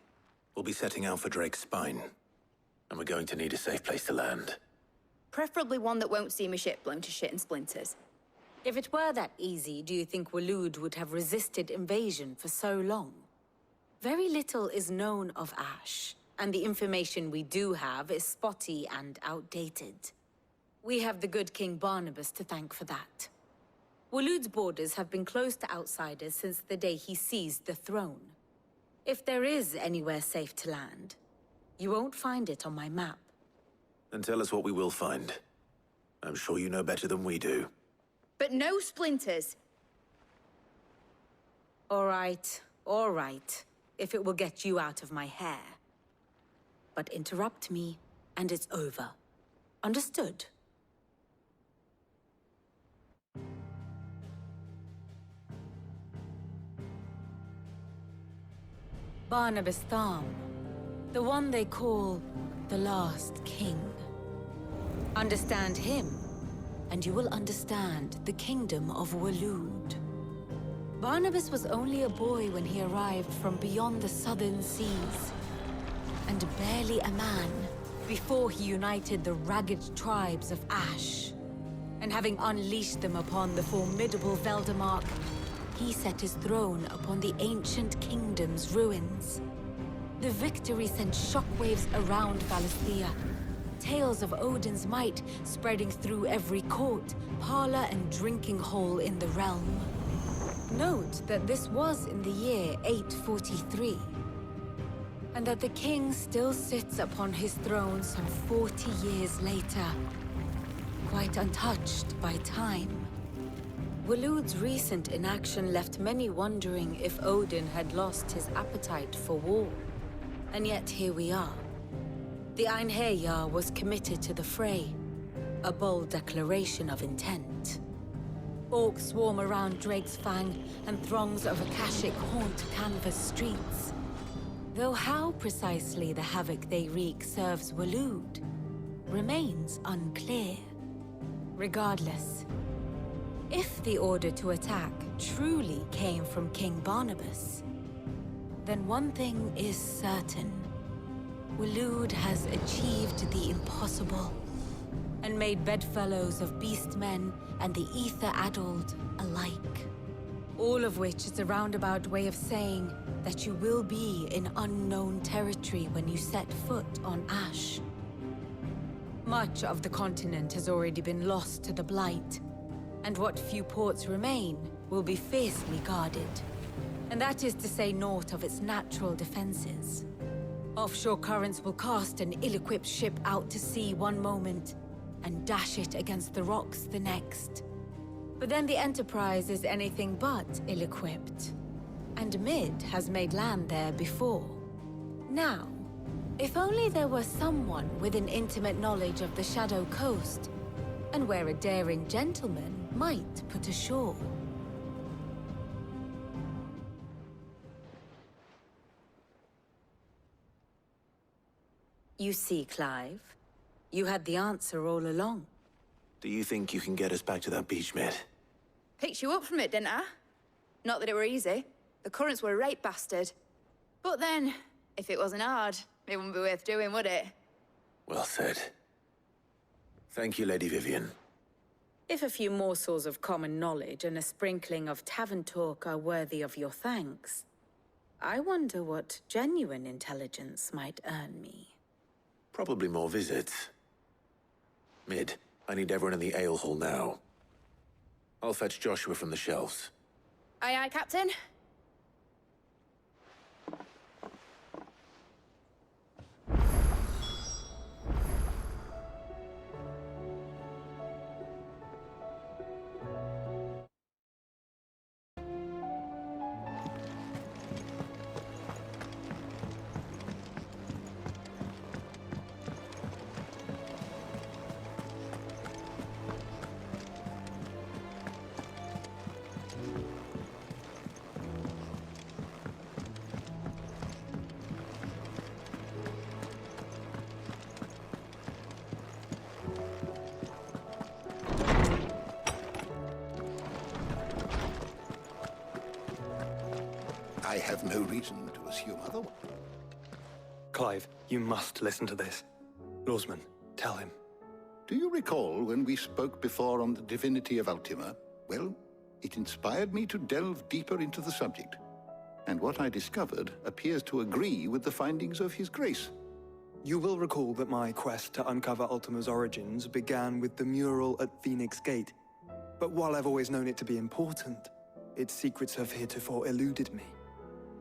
we'll be setting out for Drake's Spine. And we're going to need a safe place to land. Preferably one that won't see my ship blown to shit and splinters. If it were that easy, do you think Waloed would have resisted invasion for so long? Very little is known of Ash, and the information we do have is spotty and outdated. We have the good King Barnabas to thank for that. Waloed's borders have been closed to outsiders since the day he seized the throne. If there is anywhere safe to land, you won't find it on my map. Then tell us what we will find. I'm sure you know better than we do. But no splinters. All right. If it will get you out of my hair. But interrupt me, and it's over. Understood? Barnabas Tham, the one they call the last king. Understand him, and you will understand the kingdom of Waloed. Barnabas was only a boy when he arrived from beyond the southern seas, and barely a man before he united the ragged tribes of Ash. And having unleashed them upon the formidable Veldamark, he set his throne upon the ancient kingdom's ruins. The victory sent shockwaves around Valisthea, tales of Odin's might spreading through every court, parlor, and drinking hole in the realm. Note that this was in the year 843, and that the king still sits upon his throne some 40 years later, quite untouched by time. Waloed's recent inaction left many wondering if Odin had lost his appetite for war. And yet here we are. The Einherjar was committed to the fray, a bold declaration of intent. Orcs swarm around Drake's Fang, and throngs of Akashic haunt Canvas streets. Though how precisely the havoc they wreak serves Waloed remains unclear. Regardless, if the order to attack truly came from King Barnabas, then one thing is certain. Waloed has achieved the impossible, and made bedfellows of beastmen and the ether-addled alike. All of which is a roundabout way of saying that you will be in unknown territory when you set foot on Ash. Much of the continent has already been lost to the Blight, and what few ports remain will be fiercely guarded. And that is to say naught of its natural defenses. Offshore currents will cast an ill-equipped ship out to sea one moment, and dash it against the rocks the next. But then the Enterprise is anything but ill-equipped. And Mid has made land there before. Now, if only there were someone with an intimate knowledge of the Shadow Coast, and where a daring gentleman might put ashore. You see, Clive, you had the answer all along. Do you think you can get us back to that beach, Mid? Picked you up from it, didn't I? Not that it were easy. The currents were a right bastard. But then, if it wasn't hard, it wouldn't be worth doing, would it? Well said. Thank you, Lady Vivian. If a few morsels of common knowledge and a sprinkling of tavern talk are worthy of your thanks, I wonder what genuine intelligence might earn me. Probably more visits. Mid, I need everyone in the ale hall now. I'll fetch Joshua from the shelves. Aye, aye, Captain. I have no reason to assume otherwise. Clive, you must listen to this. Lawsman, tell him. Do you recall when we spoke before on the divinity of Ultima? Well, it inspired me to delve deeper into the subject. And what I discovered appears to agree with the findings of His Grace. You will recall that my quest to uncover Ultima's origins began with the mural at Phoenix Gate. But while I've always known it to be important, its secrets have heretofore eluded me.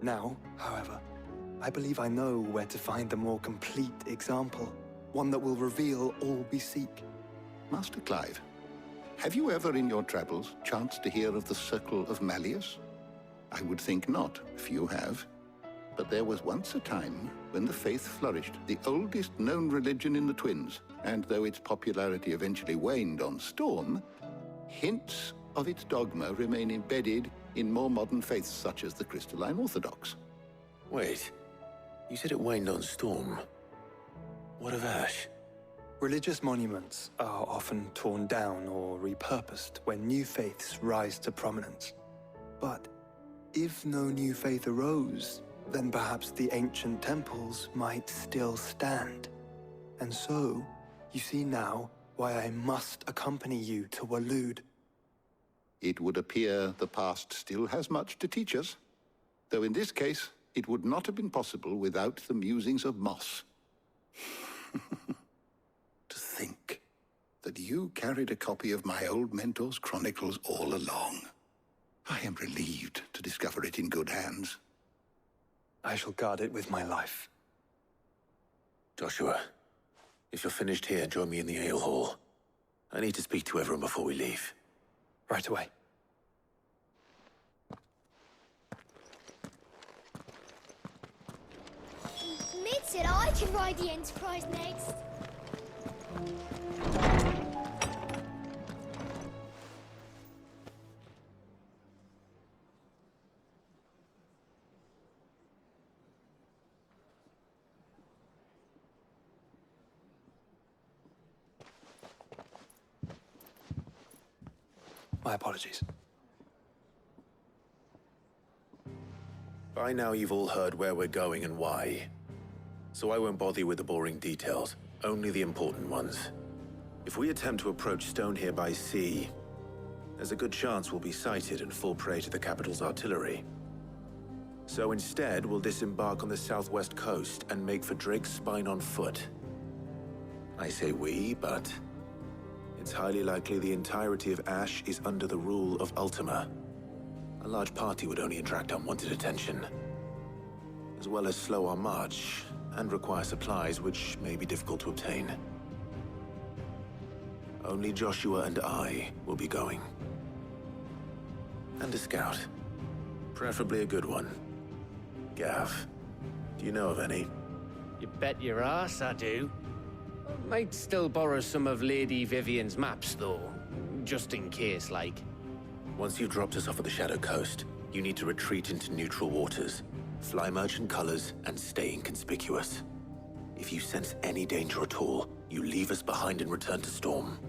Now, however, I believe I know where to find the more complete example, one that will reveal all we seek. Master Clive, have you ever in your travels chanced to hear of the Circle of Malleus? I would think not, if you have. But there was once a time when the faith flourished, the oldest known religion in the Twins, and though its popularity eventually waned on Storm, hints of its dogma remain embedded in more modern faiths such as the Crystalline Orthodox. Wait, you said it waned on Storm. What of Ash? Religious monuments are often torn down or repurposed when new faiths rise to prominence. But if no new faith arose, then perhaps the ancient temples might still stand. And so, you see now why I must accompany you to Waloed. It would appear the past still has much to teach us, though in this case, it would not have been possible without the musings of Moss. To think that you carried a copy of my old mentor's chronicles all along. I am relieved to discover it in good hands. I shall guard it with my life. Joshua, if you're finished here, join me in the ale hall. I need to speak to everyone before we leave. Right away. Mid said I could ride the Enterprise next. My apologies. By now you've all heard where we're going and why. So I won't bother you with the boring details, only the important ones. If we attempt to approach Stone here by sea, there's a good chance we'll be sighted and fall prey to the capital's artillery. So instead, we'll disembark on the southwest coast and make for Drake's Spine on foot. I say we, but it's highly likely the entirety of Ash is under the rule of Ultima. A large party would only attract unwanted attention, as well as slow our march and require supplies which may be difficult to obtain. Only Joshua and I will be going. And a scout. Preferably a good one. Gav, do you know of any? You bet your ass I do. Might still borrow some of Lady Vivian's maps, though. Just in case, like. Once you've dropped us off at the Shadow Coast, you need to retreat into neutral waters, fly merchant colors, and stay inconspicuous. If you sense any danger at all, you leave us behind and return to Storm.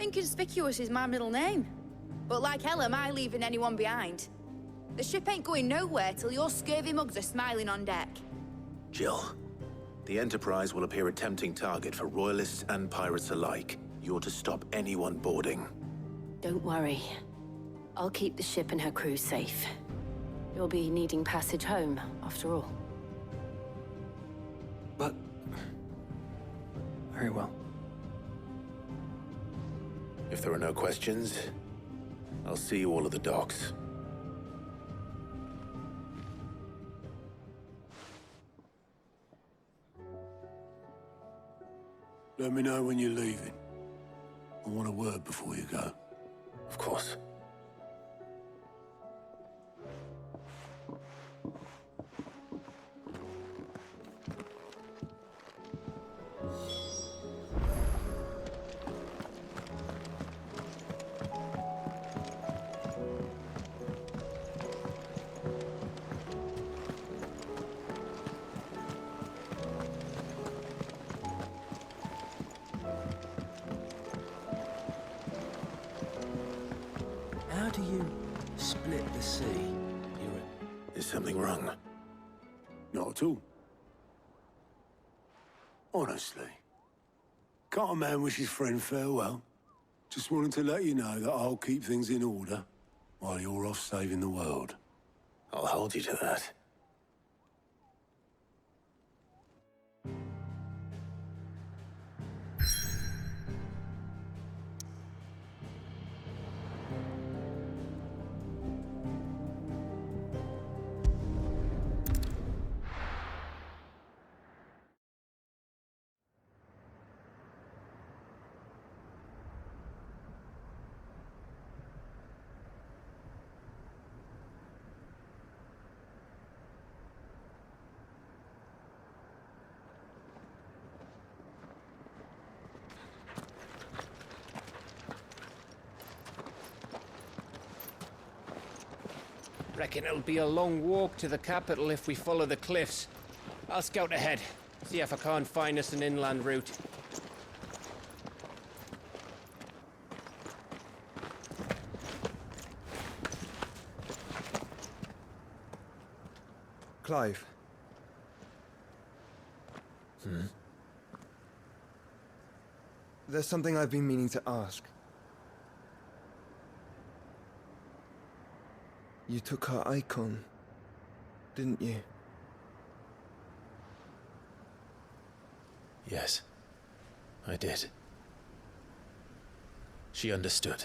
Inconspicuous is my middle name. But like hell am I leaving anyone behind. The ship ain't going nowhere till your scurvy mugs are smiling on deck. Jill, the Enterprise will appear a tempting target for royalists and pirates alike. You're to stop anyone boarding. Don't worry. I'll keep the ship and her crew safe. You'll be needing passage home, after all. But... very well. If there are no questions, I'll see you all at the docks. Let me know when you're leaving. I want a word before you go. Of course. How do you split the sea? Is something wrong? Not at all. Honestly. Can't a man wish his friend farewell? Just wanted to let you know that I'll keep things in order while you're off saving the world. I'll hold you to that. Reckon it'll be a long walk to the capital if we follow the cliffs. I'll scout ahead, see if I can't find us an inland route. Clive. There's something I've been meaning to ask. You took her icon, didn't you? Yes, I did. She understood.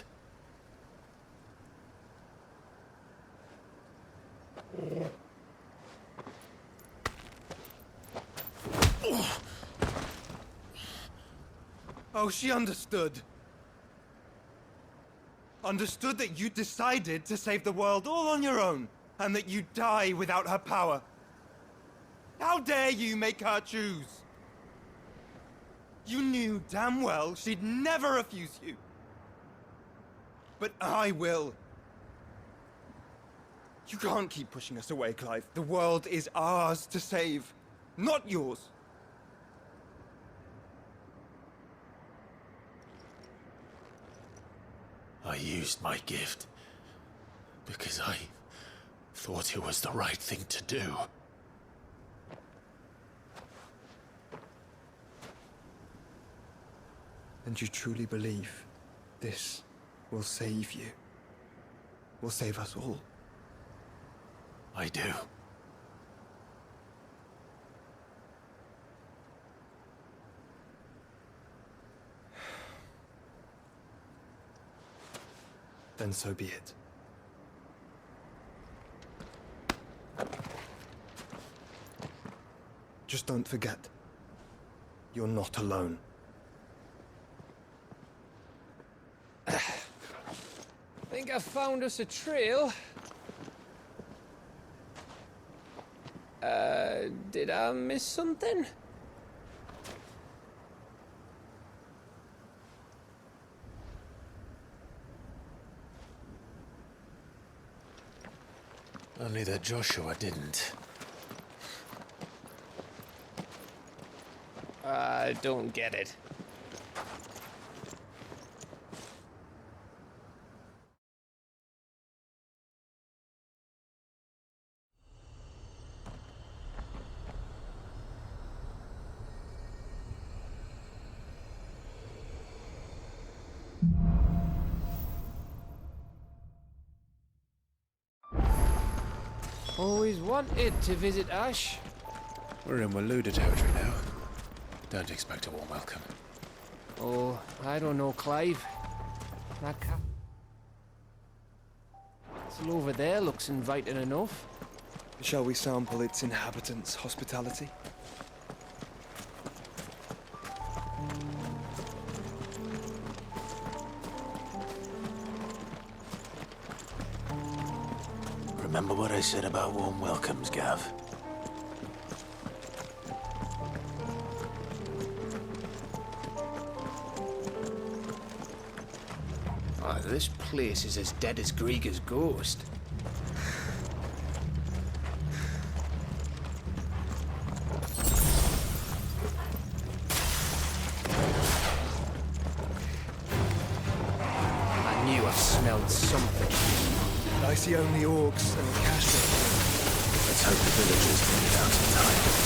Oh, she understood. Understood that you decided to save the world all on your own, and that you'd die without her power. How dare you make her choose? You knew damn well she'd never refuse you. But I will. You can't keep pushing us away, Clive. The world is ours to save, not yours. I used my gift because I thought it was the right thing to do. And you truly believe this will save you? Will save us all? I do. Then so be it. Just don't forget, you're not alone. Think I found us a trail. Did I miss something? Only that Joshua didn't. I don't get it. Always wanted to visit Ash. We're in Waluda territory now. Don't expect a warm welcome. Oh, I don't know, Clive. That castle over there looks inviting enough. Shall we sample its inhabitants' hospitality? Remember what I said about warm welcomes, Gav? Oh, this place is as dead as Grieger's ghost. I knew I smelled something. I see only orcs and cash. Let's hope the villagers bring it out in time.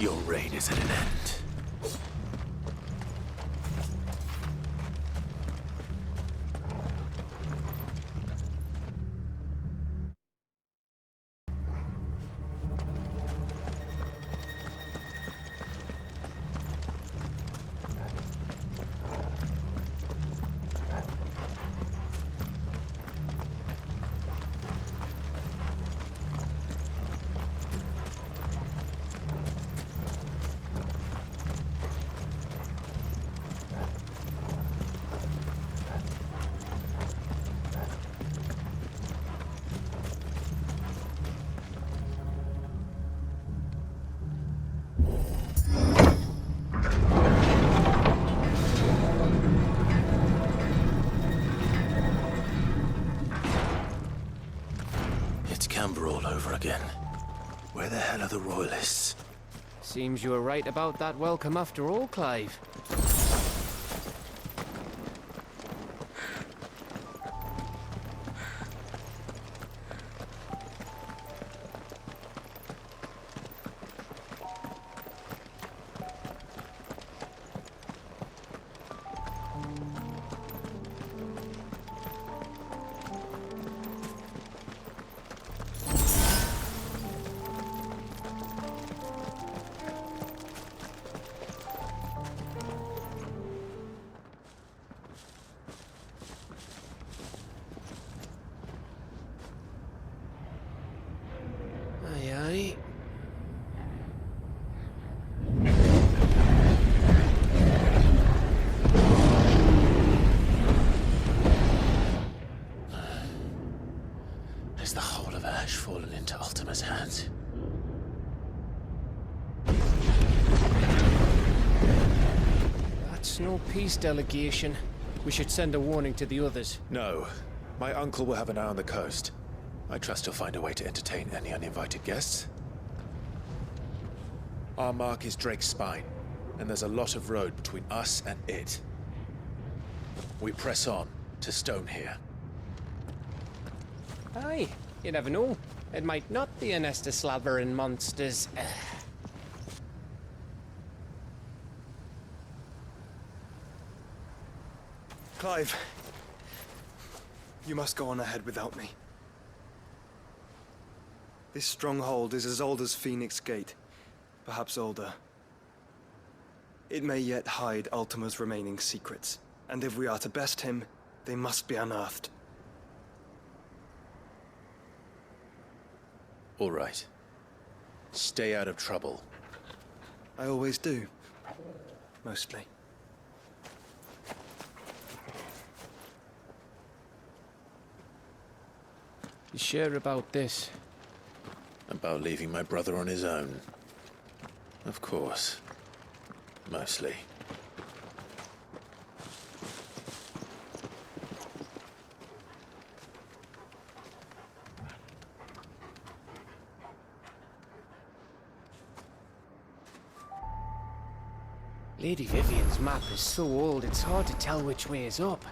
Your reign is at an end. All over again. Where the hell are the royalists? Seems you were right about that welcome after all, Clive. Is the whole of Ash fallen into Ultima's hands? That's no peace delegation. We should send a warning to the others. No. My uncle will have an eye on the coast. I trust he'll find a way to entertain any uninvited guests. Our mark is Drake's Spine, and there's a lot of road between us and it. We press on to Stone here. Aye, you never know. It might not be a nest of slabbering monsters. Clive, you must go on ahead without me. This stronghold is as old as Phoenix Gate, perhaps older. It may yet hide Ultima's remaining secrets, and if we are to best him, they must be unearthed. All right. Stay out of trouble. I always do. Mostly. You sure about this? About leaving my brother on his own? Of course. Mostly. Lady Vivian's map is so old it's hard to tell which way is up.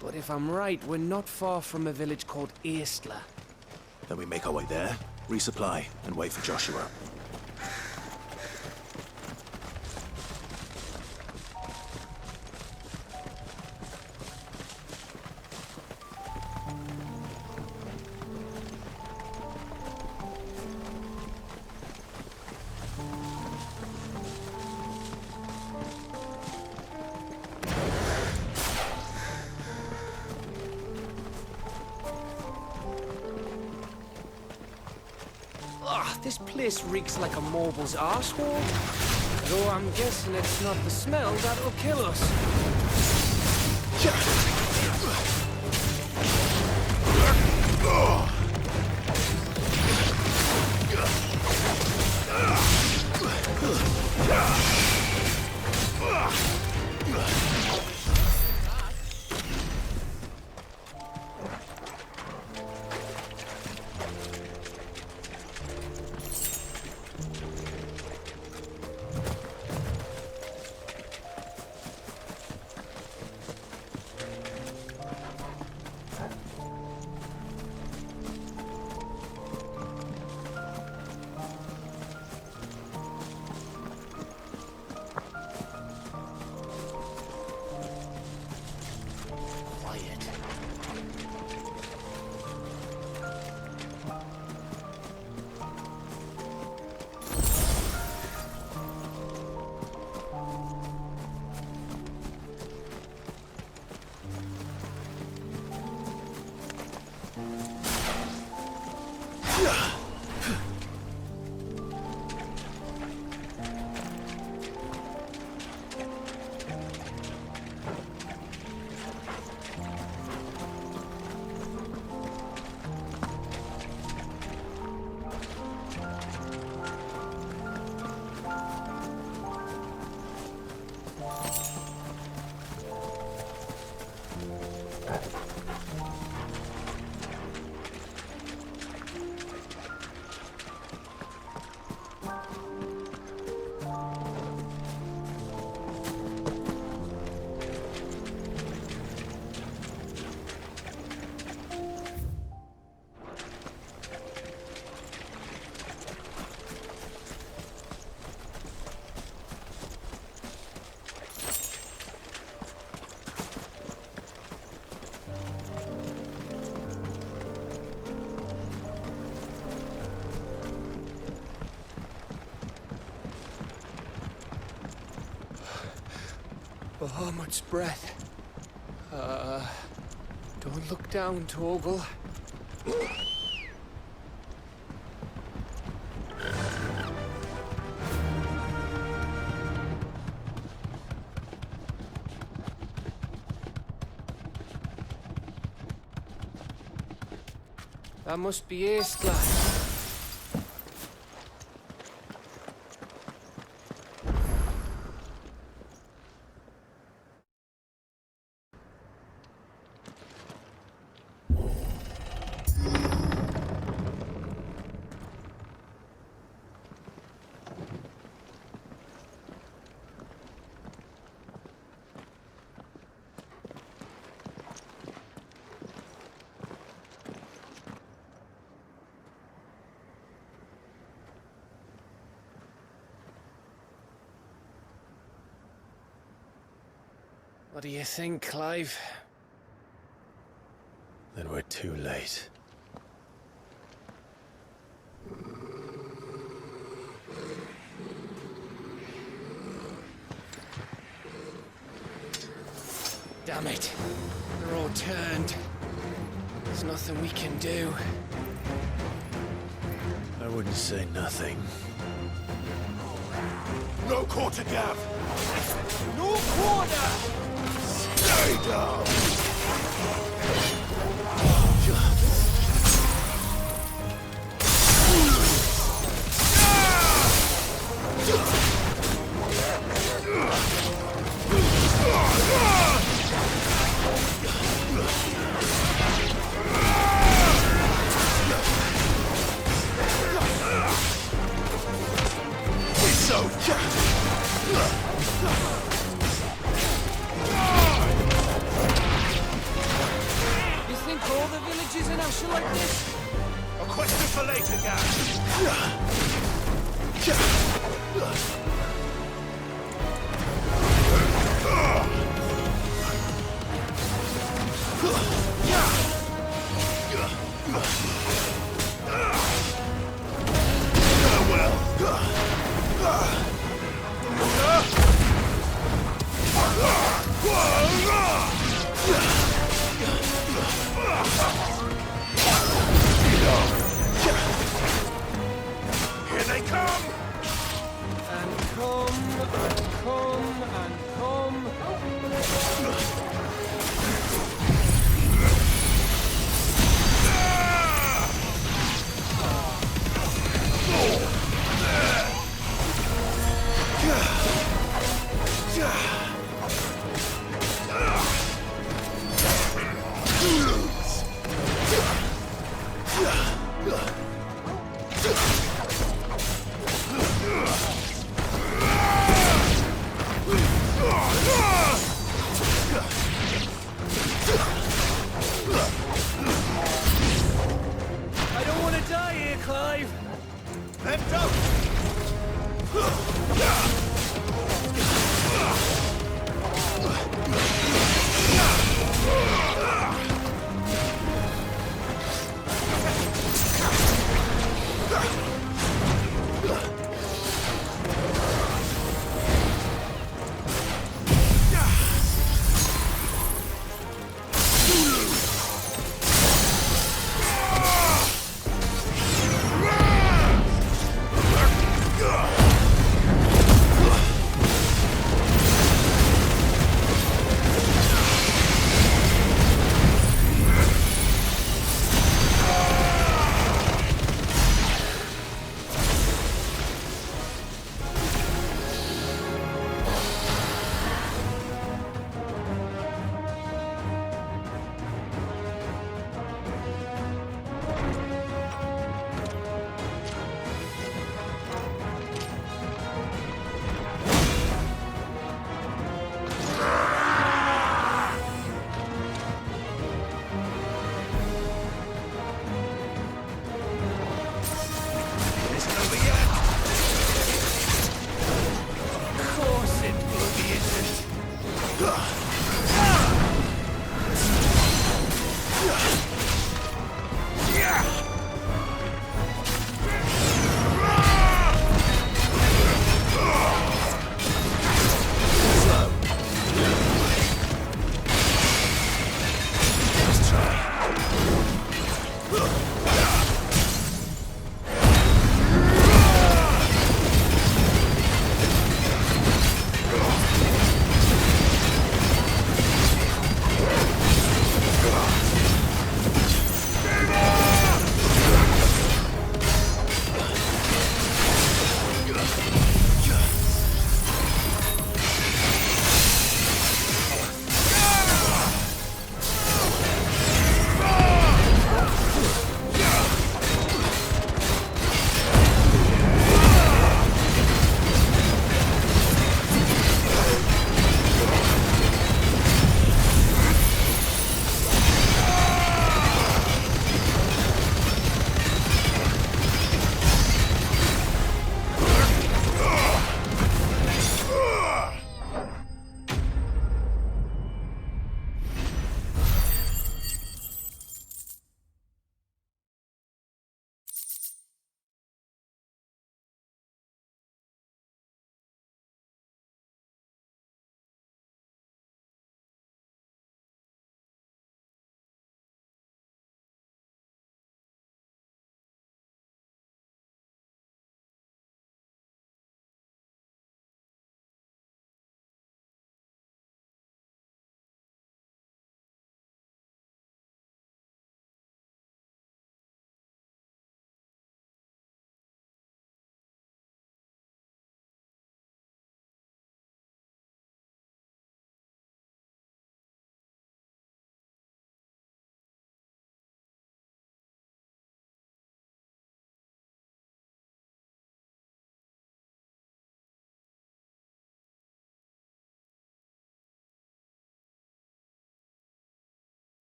But if I'm right, we're not far from a village called Aistla. Then we make our way there, resupply, and wait for Joshua. This place reeks like a moble's arsehole. Though I'm guessing it's not the smell that'll kill us. Bahamut's breath. Don't look down, Torgal. That must be Yzdat. What do you think, Clive? Then we're too late. Damn it. They're all turned. There's nothing we can do. I wouldn't say nothing. No quarter, Gav! No quarter! Stay down! You think all the villages in Ash are like this? A question for later, Gav. Here they come! And come, and come, and come. I don't want to die here, Clive. Then don't!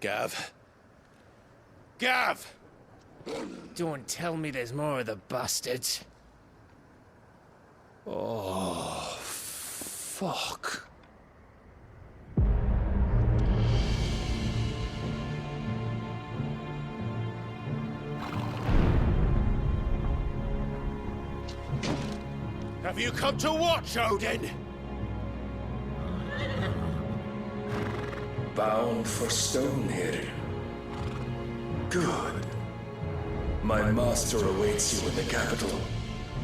Gav. Gav! Don't tell me there's more of the bastards. Oh, fuck. Have you come to watch, Odin? Bound for Stonehill. Good. My master awaits you in the capital,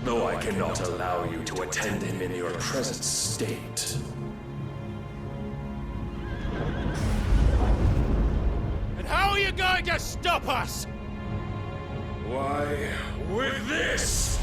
though I cannot allow you to attend him in your present state. And how are you going to stop us? Why, with this!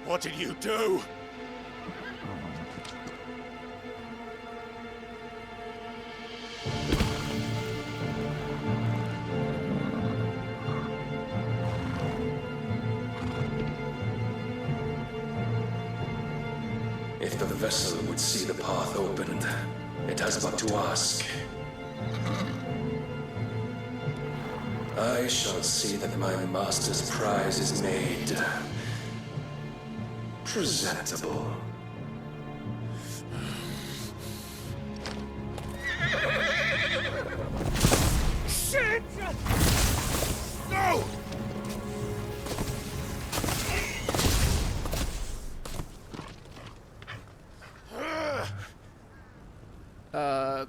What did you do? If the vessel would see the path opened, it has but to ask. I shall see that my master's prize is made presentable. Shit! No!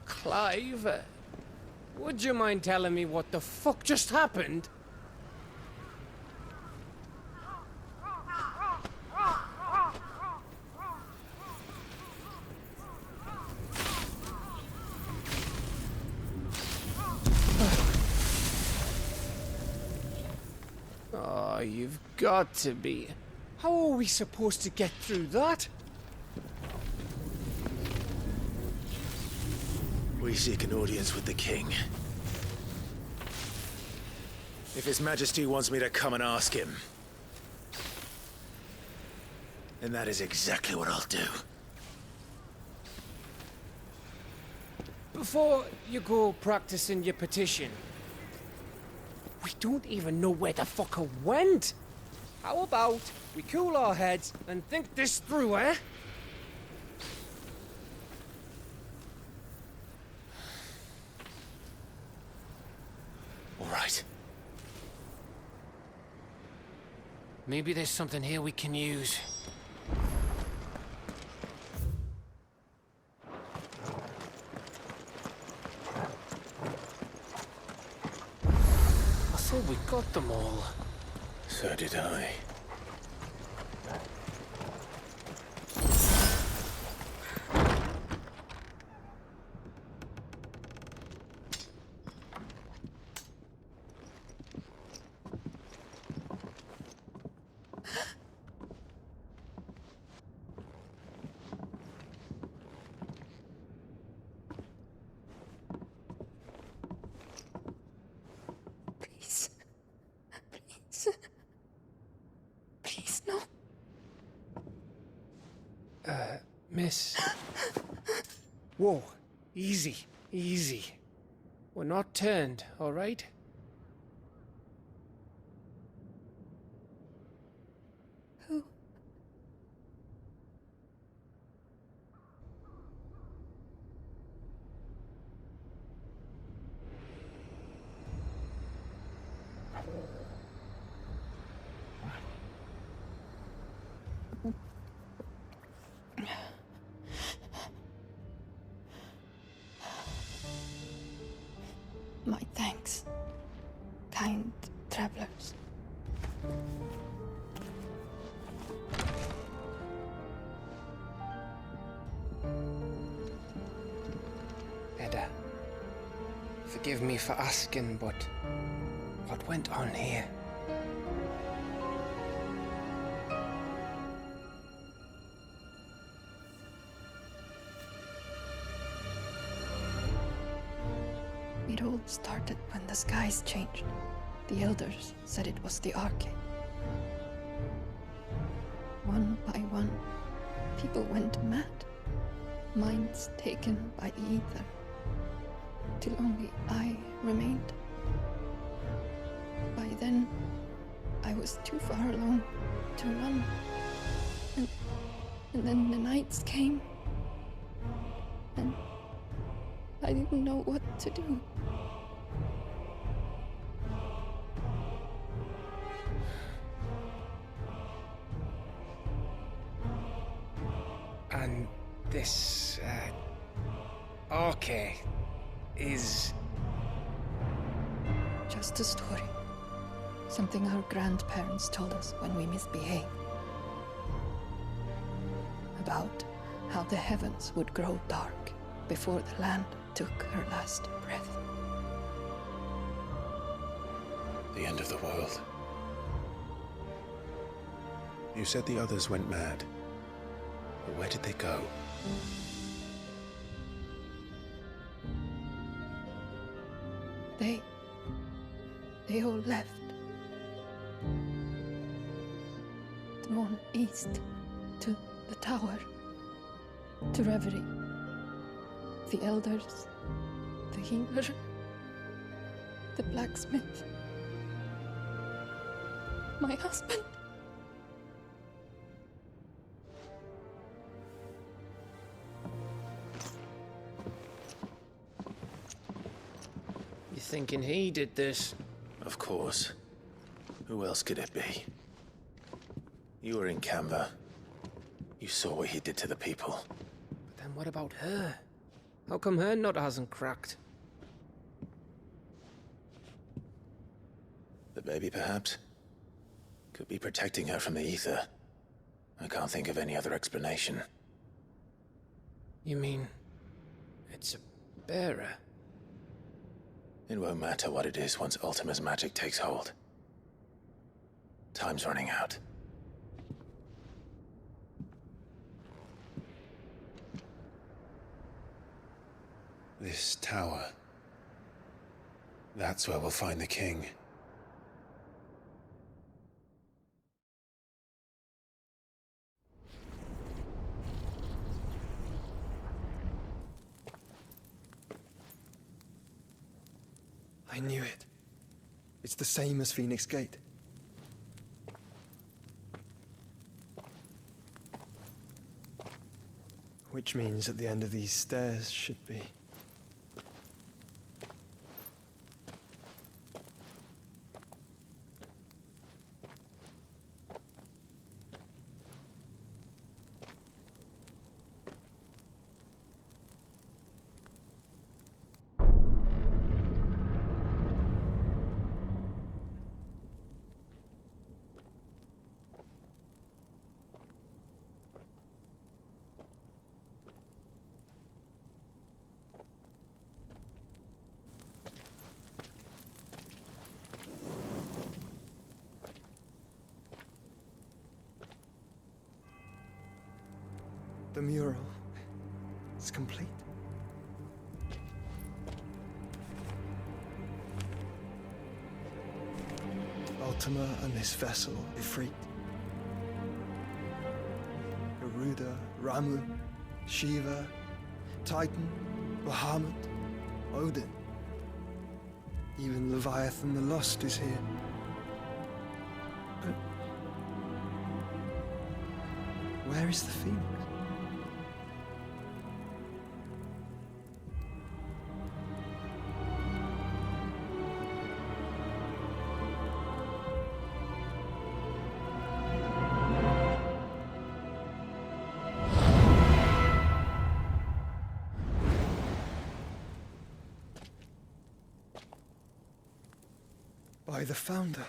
Clive, would you mind telling me what the fuck just happened? Oh, you've got to be. How are we supposed to get through that? We seek an audience with the king. If His Majesty wants me to come and ask him, then that is exactly what I'll do. Before you go practicing your petition, we don't even know where the fucker went. How about we cool our heads and think this through, eh? All right. Maybe there's something here we can use. I thought we got them all. So did I. Miss. Whoa. Easy. Easy. We're not turned, all right? Who? My thanks, kind travelers. Edda, forgive me for asking, but what went on here? It all started when the skies changed. The elders said it was the Arcade. One by one, people went mad. Minds taken by the ether. Till only I remained. By then, I was too far along to run. And then the nights came. And I didn't know what to do. And this, Arcade is... Just a story. Something our grandparents told us when we misbehaved. About how the heavens would grow dark before the land took her last breath. The end of the world. You said the others went mad. But where did they go? They all left. Drawn east to the tower, to reverie. The elders, the healer, the blacksmith, my husband. You thinking he did this? Of course. Who else could it be? You were in Canva. You saw what he did to the people. But then what about her? How come her nut hasn't cracked? The baby, perhaps? Could be protecting her from the ether. I can't think of any other explanation. You mean... it's a bearer? It won't matter what it is once Ultima's magic takes hold. Time's running out. This tower. That's where we'll find the king. I knew it. It's the same as Phoenix Gate. Which means at the end of these stairs should be... The mural is complete. Ultima and this vessel, Ifrit. Garuda, Ramu, Shiva, Titan, Bahamut, Odin. Even Leviathan the Lost is here. But where is the Phoenix? by the Founder.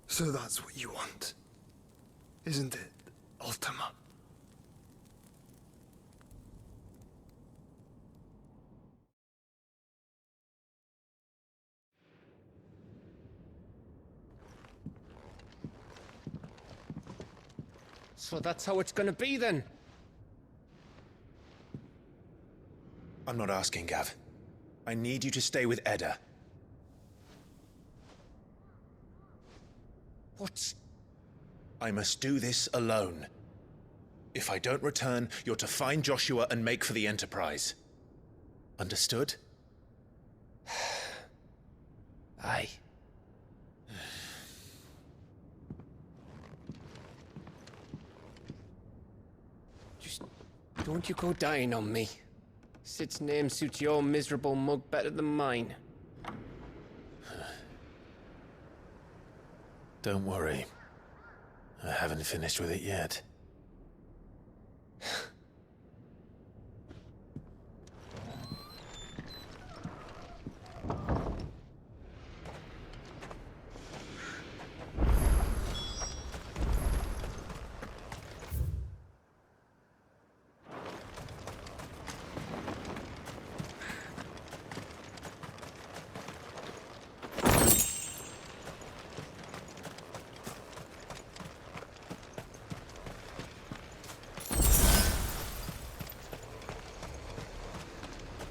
So that's what you want, isn't it, Ultima? So that's how it's gonna be then? I'm not asking, Gav. I need you to stay with Edda. What? I must do this alone. If I don't return, you're to find Joshua and make for the Enterprise. Understood? Aye. Just don't you go dying on me. Sid's name suits your miserable mug better than mine. Don't worry. I haven't finished with it yet.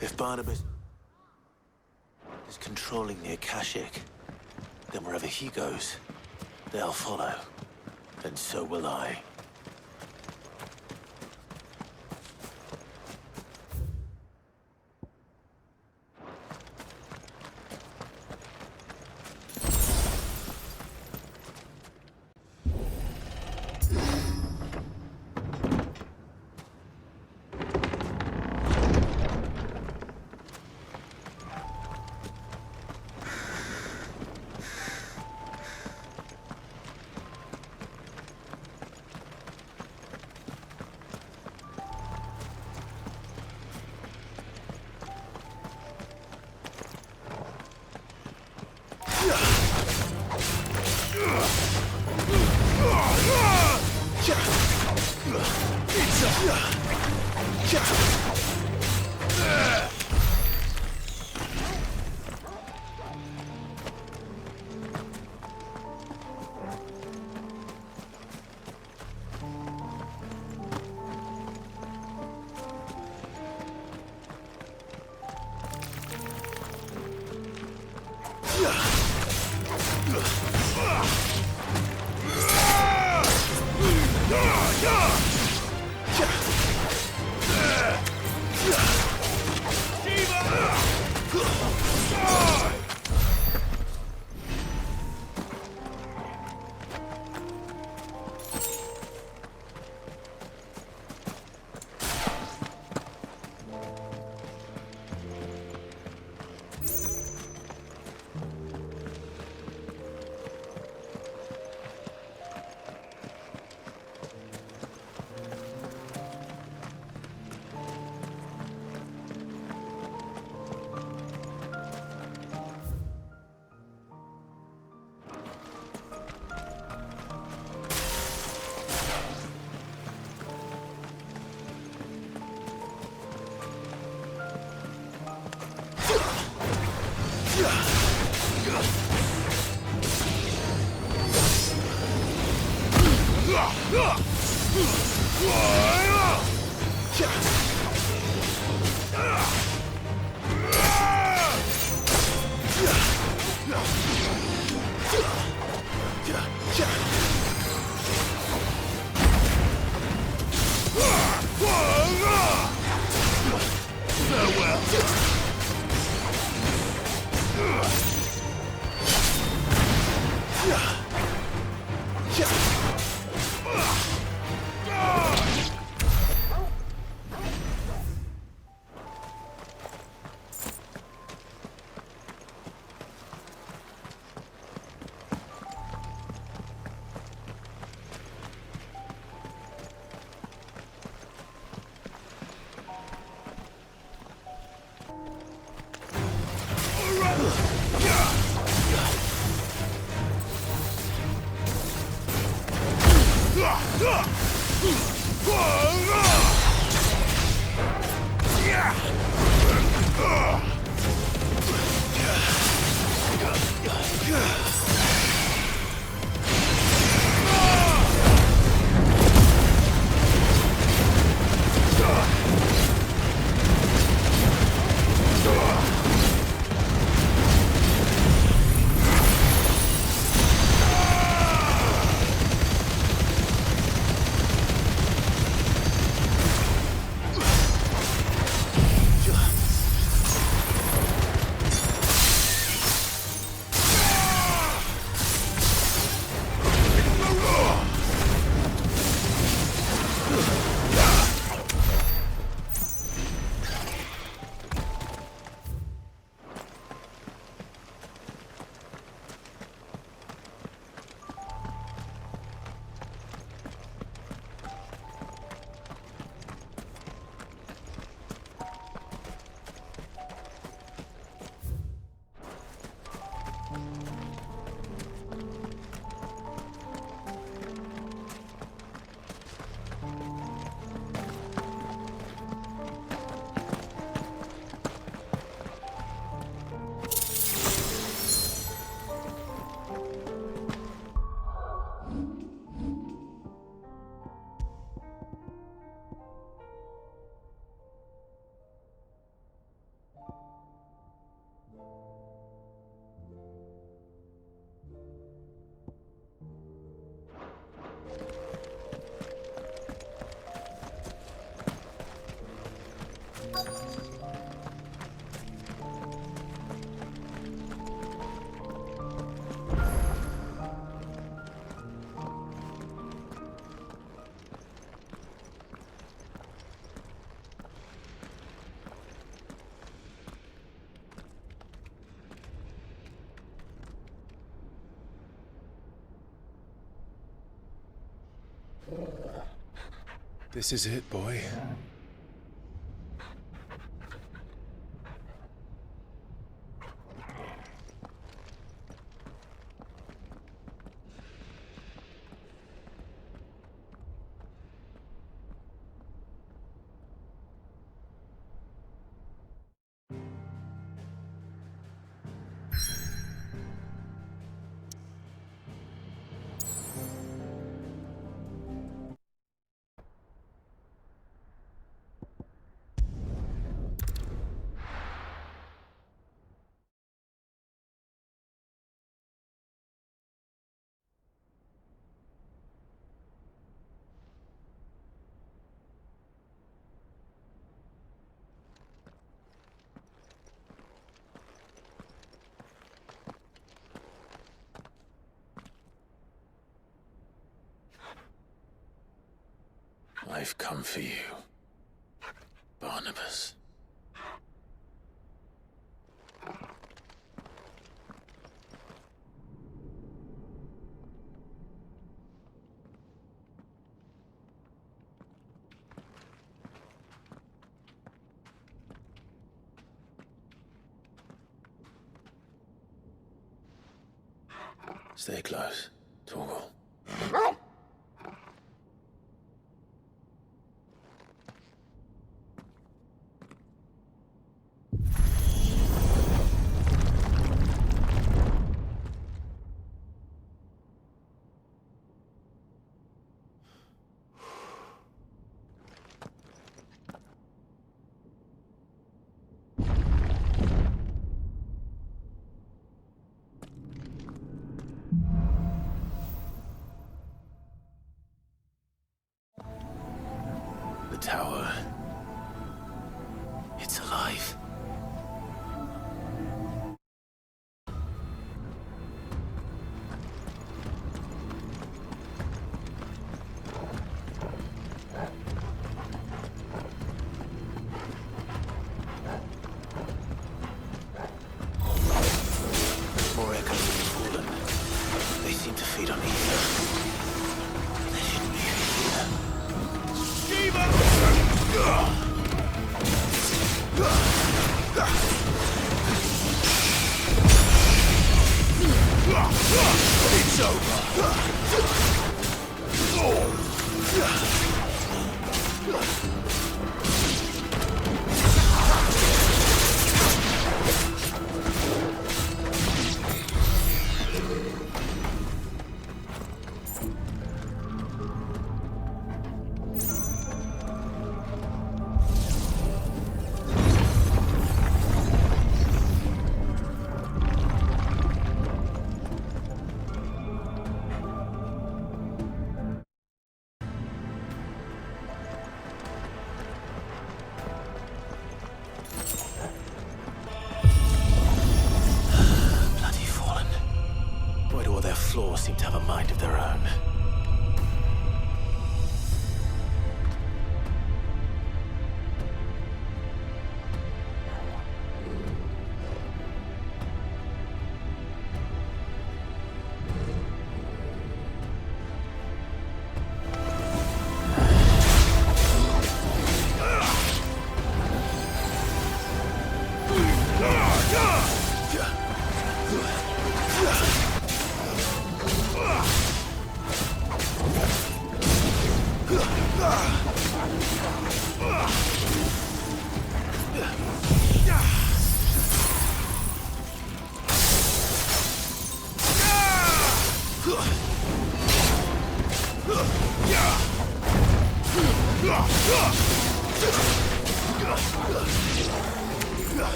If Barnabas is controlling the Akashic, then wherever he goes, they'll follow. And so will I. This is it, boy. I've come for you, Barnabas. Stay close, Torgal. The tower. It's alive. More echoes have fallen. They seem to feed on ether. There shouldn't be any here.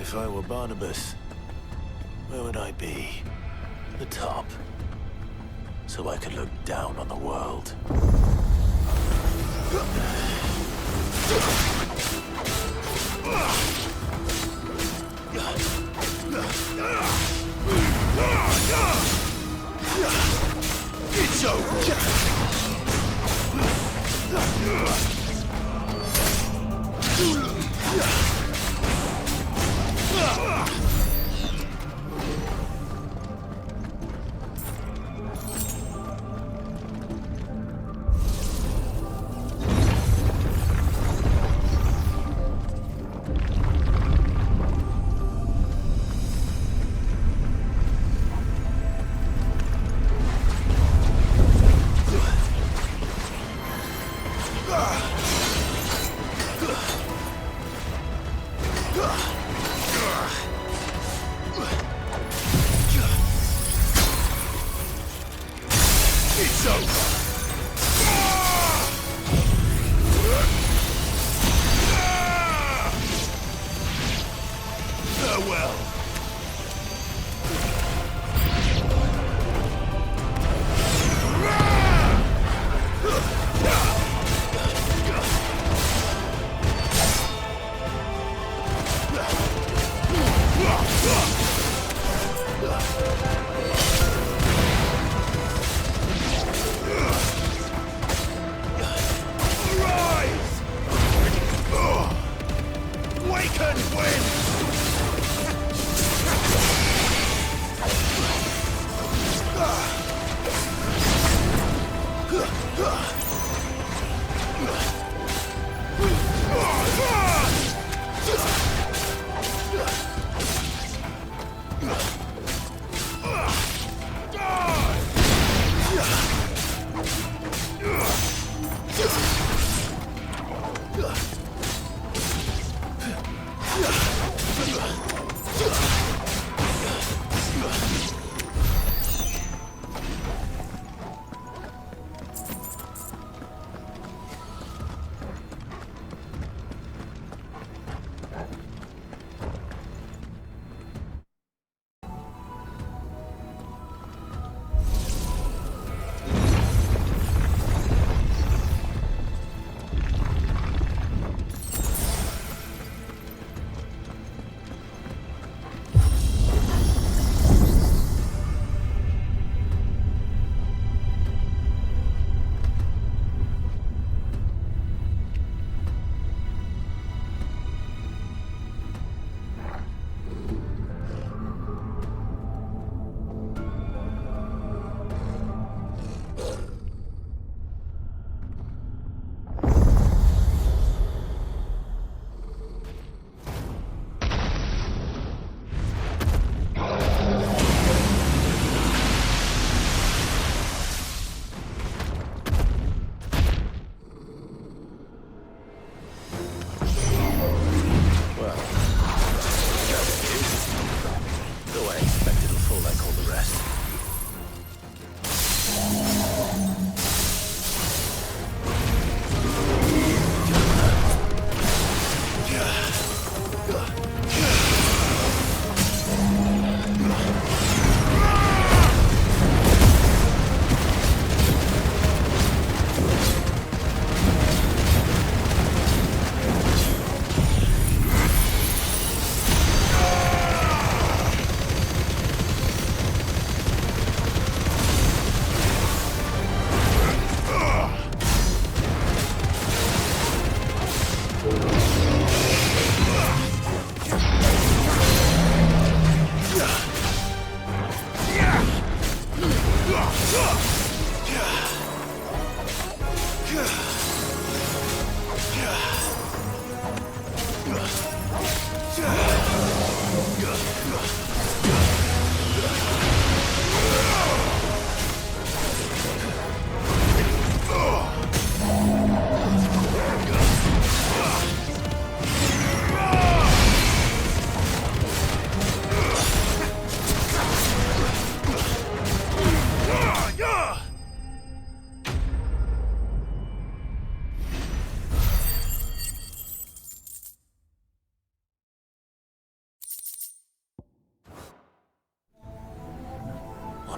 If I were Barnabas, where would I be? The top. So I could look down on the world. It's over!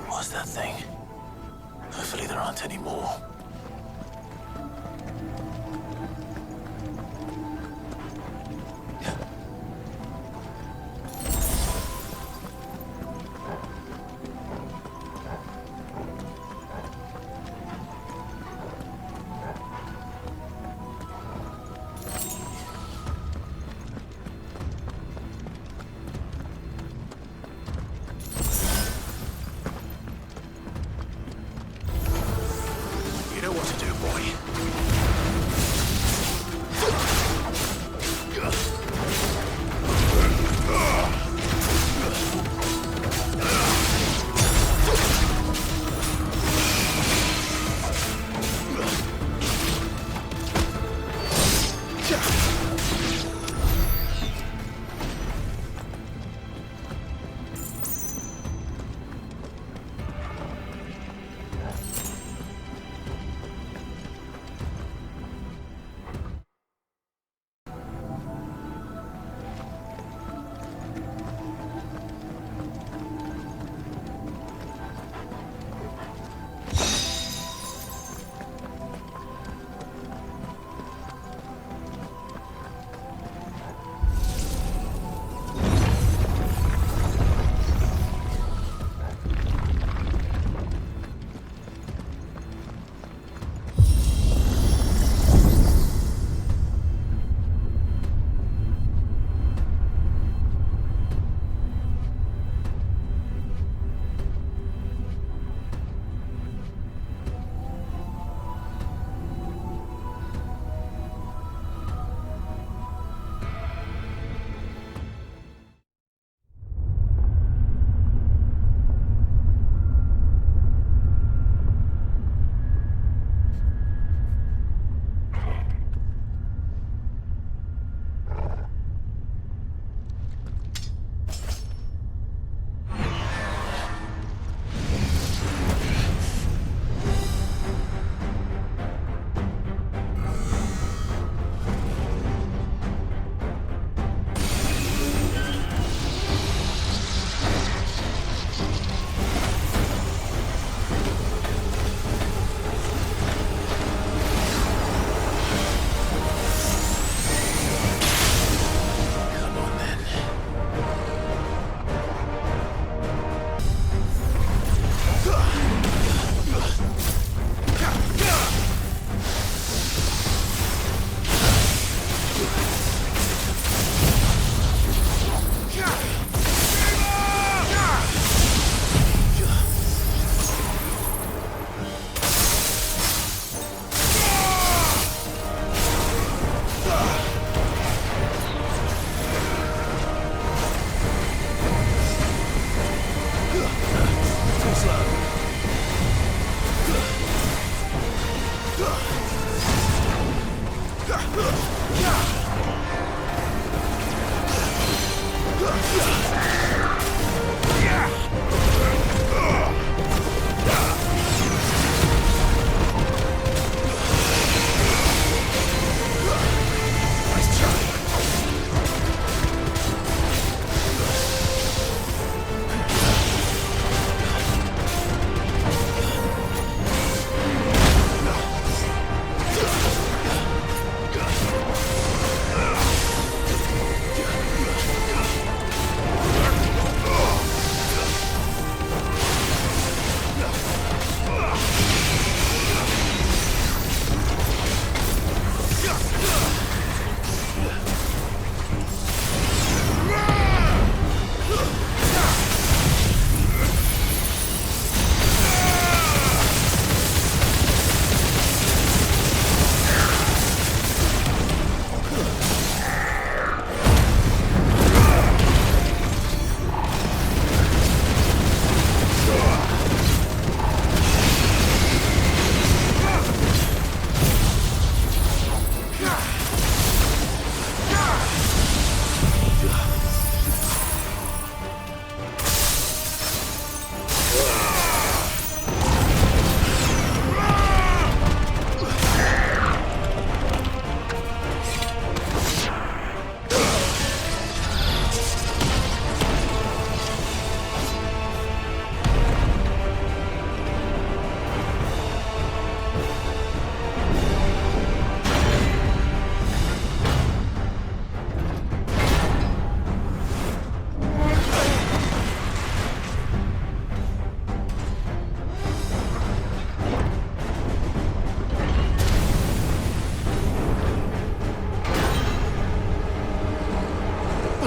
was that thing? Hopefully there aren't any more.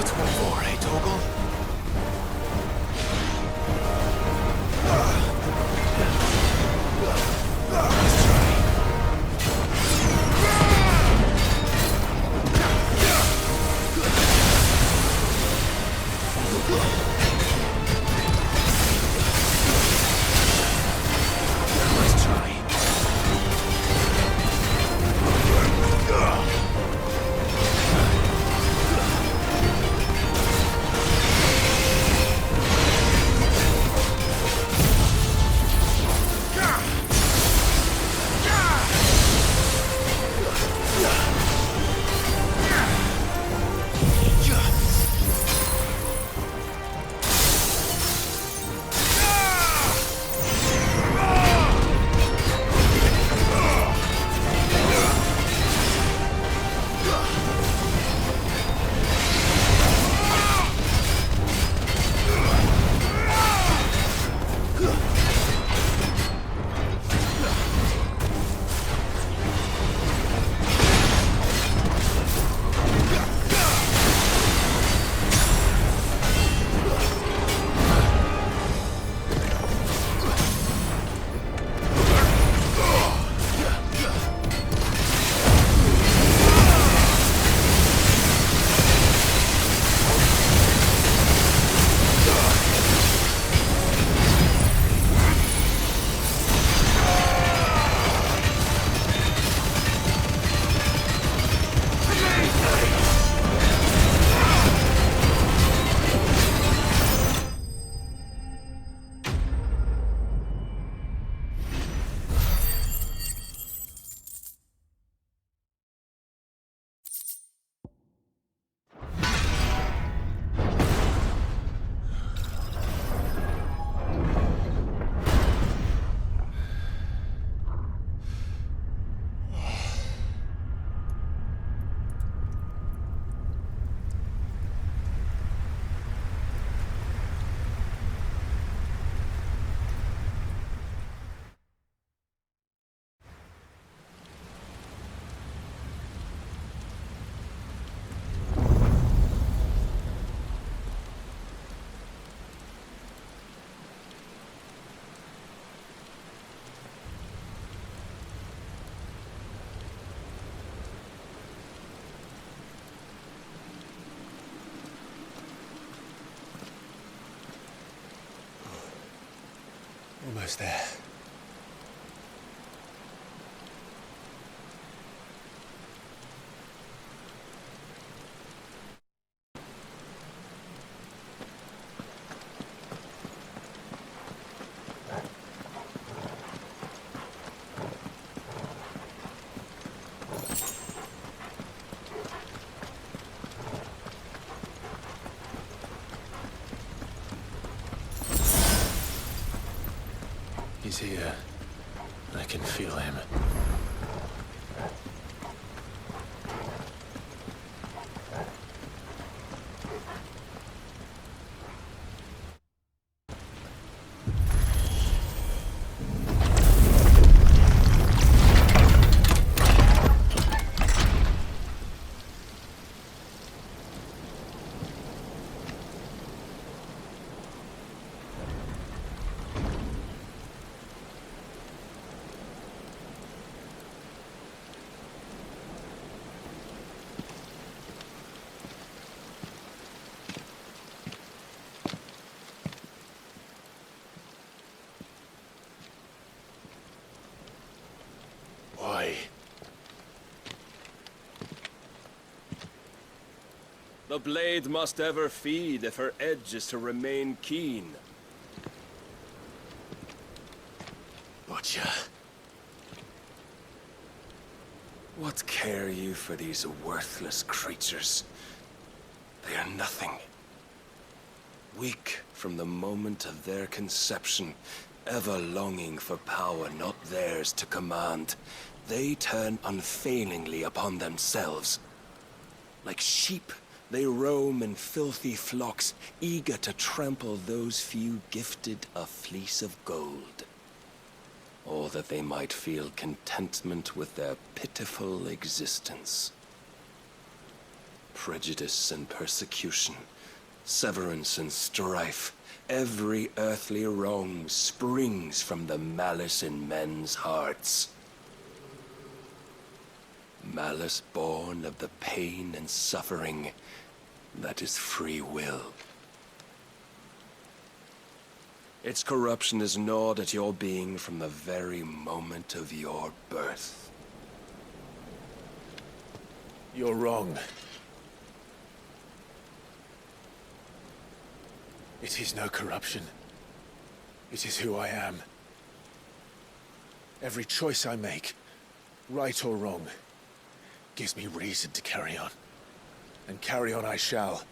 What's what for, eh, Toggle? Almost there. He's here. I can feel him. Why? The blade must ever feed if her edge is to remain keen. Butcher. What care you for these worthless creatures? They are nothing. Weak from the moment of their conception, ever longing for power not theirs to command, they turn unfailingly upon themselves. Like sheep, they roam in filthy flocks, eager to trample those few gifted a fleece of gold. Or that they might feel contentment with their pitiful existence. Prejudice and persecution, severance and strife, every earthly wrong springs from the malice in men's hearts. Malice born of the pain and suffering that is free will. Its corruption is gnawed at your being from the very moment of your birth. You're wrong. It is no corruption. It is who I am. Every choice I make, right or wrong, gives me reason to carry on. And carry on I shall.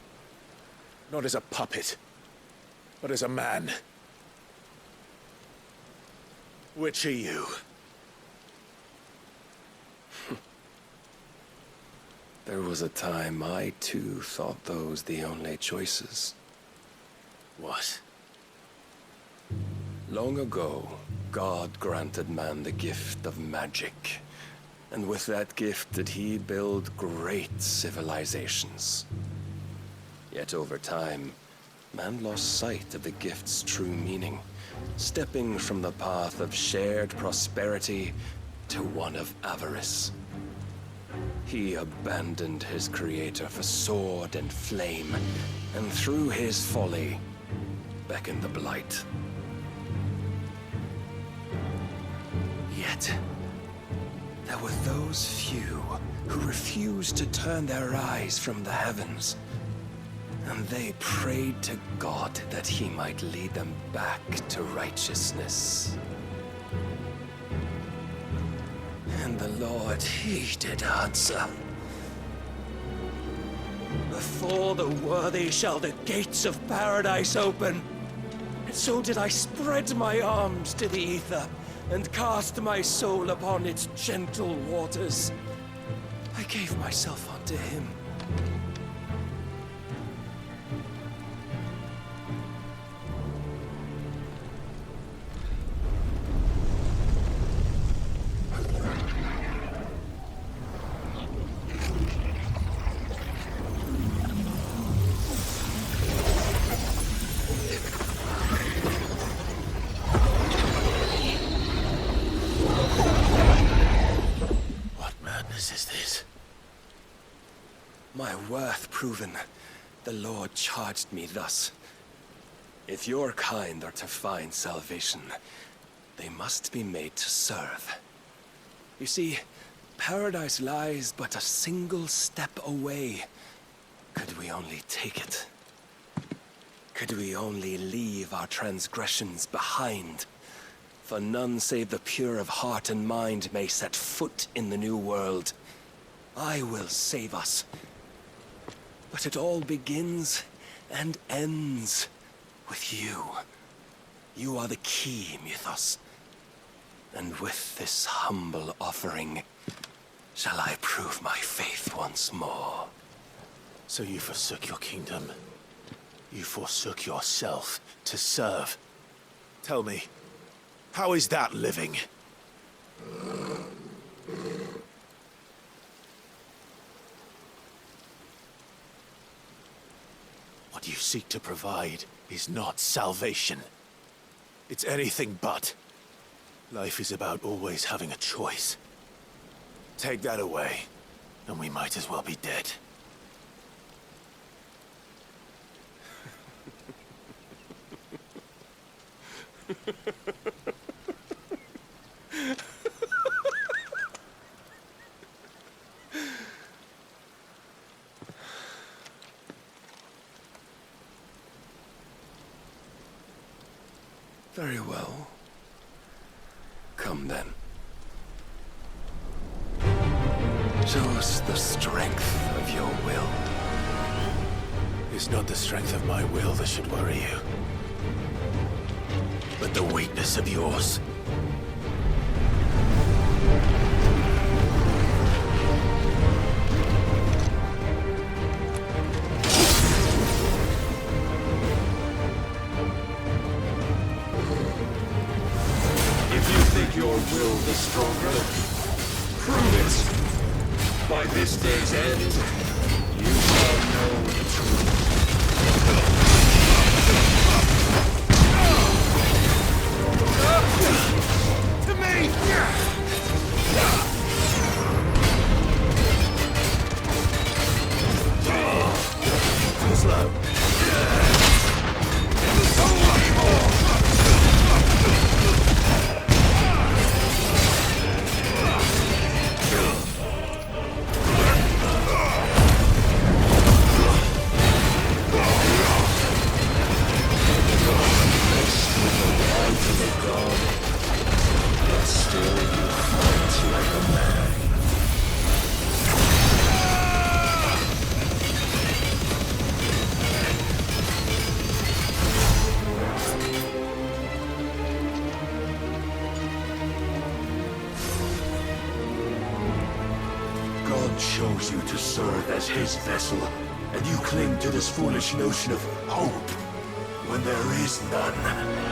Not as a puppet, but as a man. Which are you? There was a time I too thought those the only choices. What? Long ago, God granted man the gift of magic. And with that gift did he build great civilizations. Yet over time, man lost sight of the gift's true meaning, stepping from the path of shared prosperity to one of avarice. He abandoned his creator for sword and flame, and through his folly, beckoned the blight. Yet, there were those few who refused to turn their eyes from the heavens, and they prayed to God that he might lead them back to righteousness. And the Lord, he did answer. Before the worthy shall the gates of paradise open. And so did I spread my arms to the ether, and cast my soul upon its gentle waters. I gave myself unto him. My worth proven, the Lord charged me thus. If your kind are to find salvation, they must be made to serve. You see, paradise lies but a single step away. Could we only take it? Could we only leave our transgressions behind? For none save the pure of heart and mind may set foot in the new world. I will save us. But it all begins and ends with you. You are the key, Mythos. And with this humble offering, shall I prove my faith once more. So you forsook your kingdom. You forsook yourself to serve. Tell me, how is that living? What you seek to provide is not salvation. It's anything but. Life is about always having a choice. Take that away, and we might as well be dead. Very well. Come then. Show us the strength of your will. It's not the strength of my will that should worry you, but the weakness of yours. Your will the stronger. Prove it. By this day's end, you flow. Chose you to serve as his vessel, and you cling to this foolish notion of hope when there is none.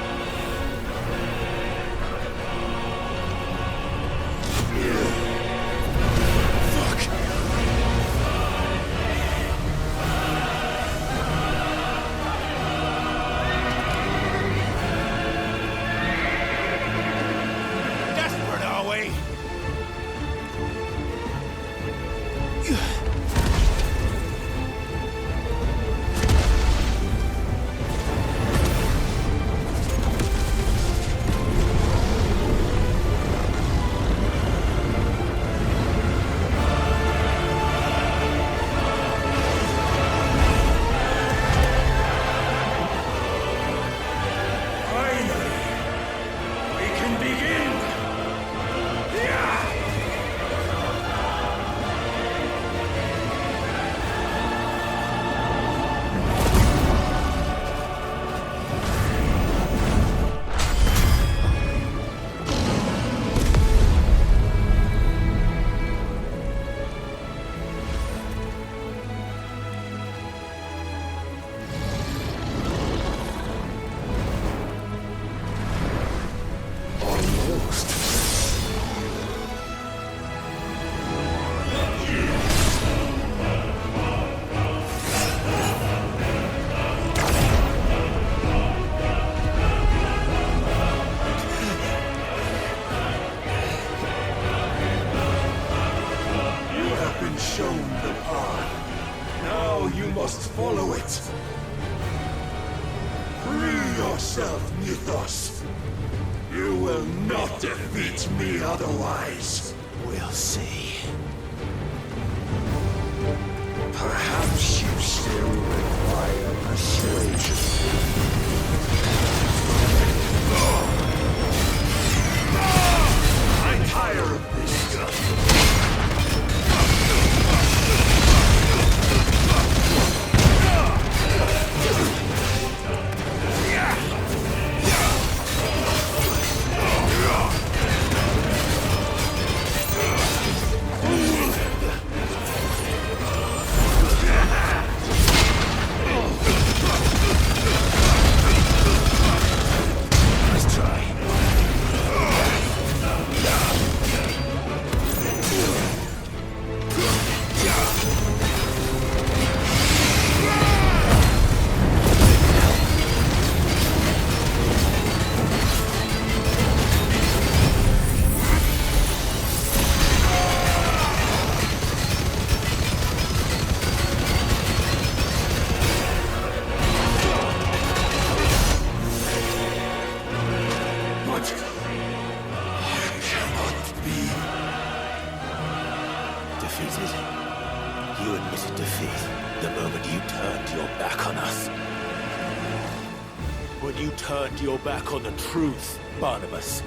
Your back on the truth, Barnabas.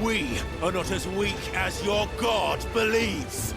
We are not as weak as your God believes.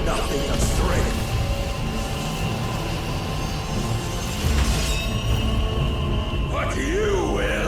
nothing of strength. But you will.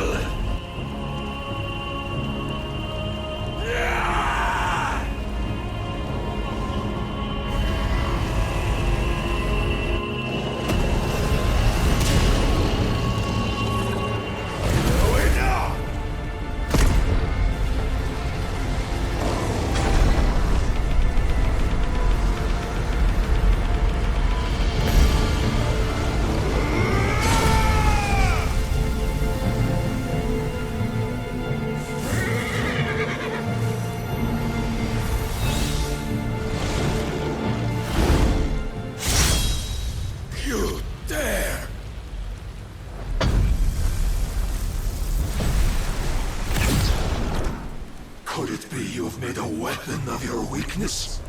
Could it be you've made a weapon of your weakness?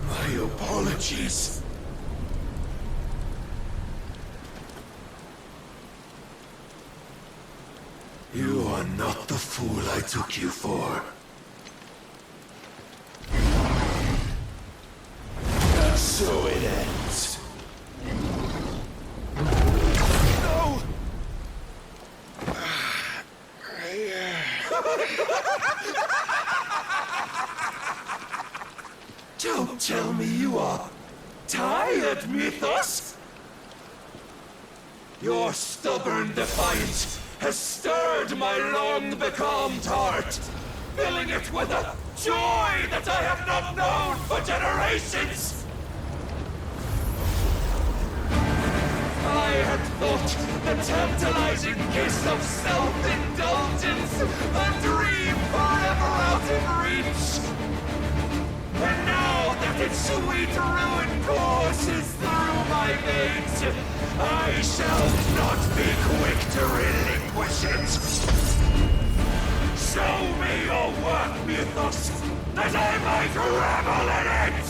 My apologies. You are not the fool I took you for. And so it ends. No! Don't tell me you are tired, Mythos! Your stubborn defiance has stirred my long-becalmed heart, filling it with a joy that I have not known for generations! I had thought the tantalizing kiss of self-indulgence a dream forever out of reach. And now that its sweet ruin courses through my veins, I shall not be quick to relinquish it. Show me your work, Mythos, that I might revel in it!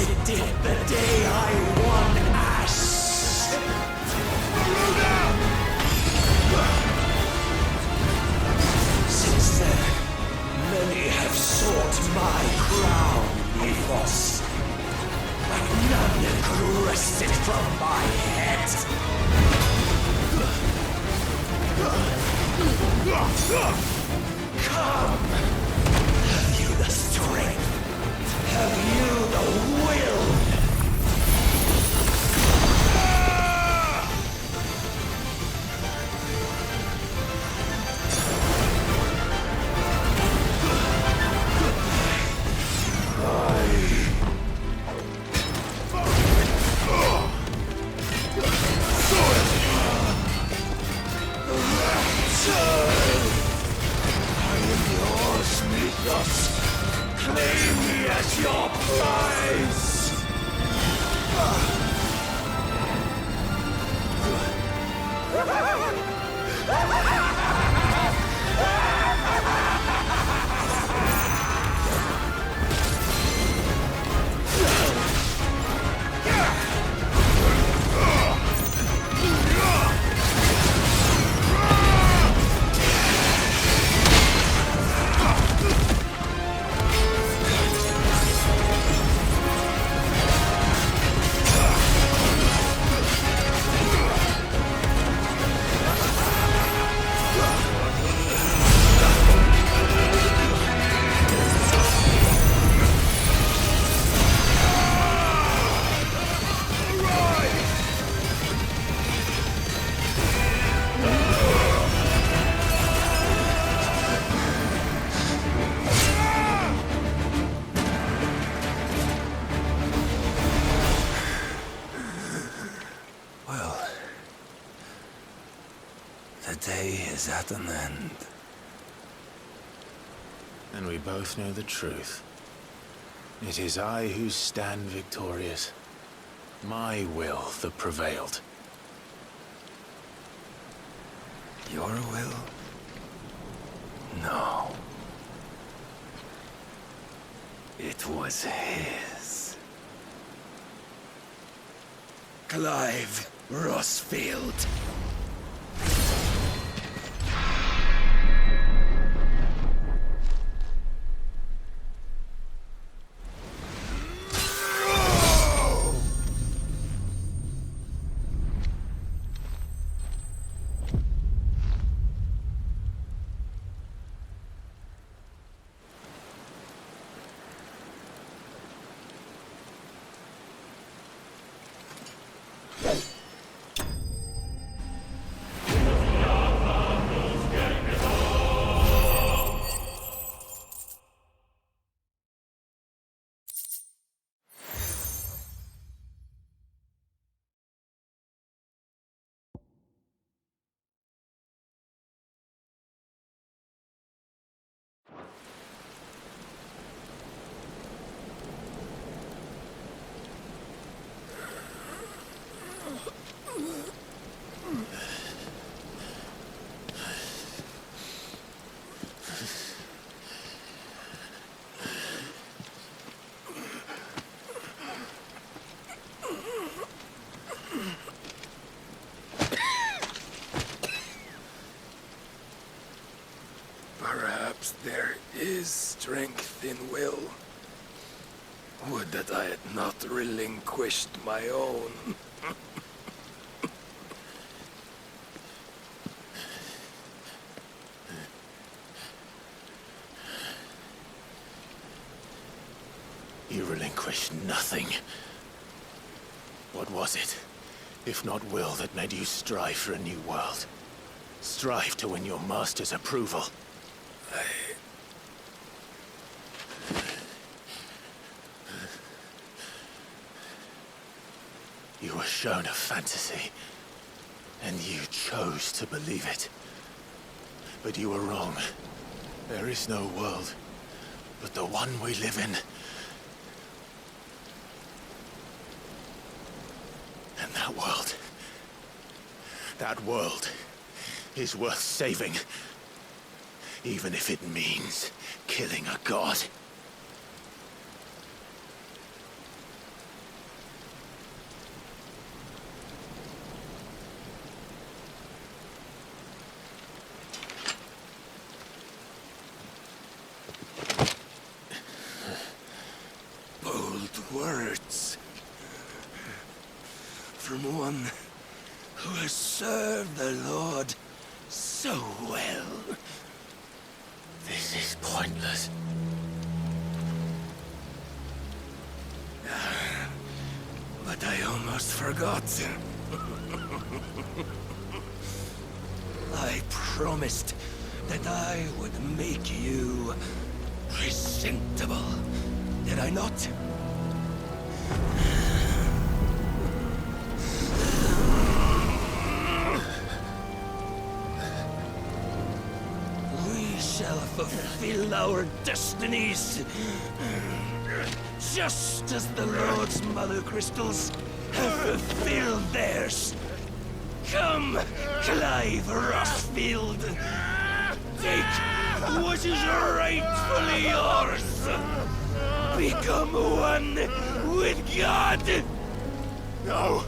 it did the day I won Ash. Since then, many have sought my crown, Ethos. But none could wrest it from my head. Come! Have you the strength? Have you the will? Claim me as your prize! Is at an end. And we both know the truth. It is I who stand victorious. My will that prevailed. Your will? No. It was his. Clive Rossfield. There is strength in will. Would that I had not relinquished my own. You relinquished nothing. What was it, if not will, that made you strive for a new world? Strive to win your master's approval? You were shown a fantasy, and you chose to believe it. But you were wrong. There is no world but the one we live in. And that world is worth saving. Even if it means killing a god. from one who has served the Lord so well. This is pointless. But I almost forgot. I promised that I would make you presentable. Did I not? We shall fulfill our destinies. Just as the Lord's Mother Crystals have fulfilled theirs. Come, Clive Rossfield. Take what is rightfully yours. Become one with God. No.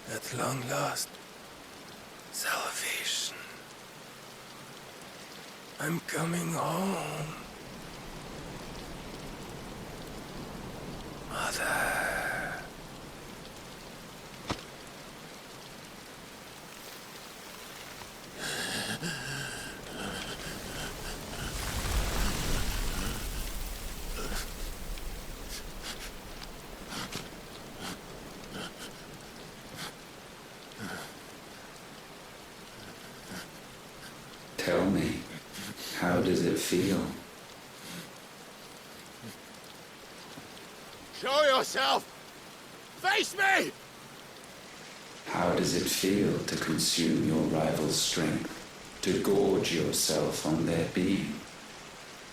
At long last, salvation. I'm coming home. Mother. Tell me, how does it feel? Show yourself! Face me! How does it feel to consume your rival's strength, to gorge yourself on their being,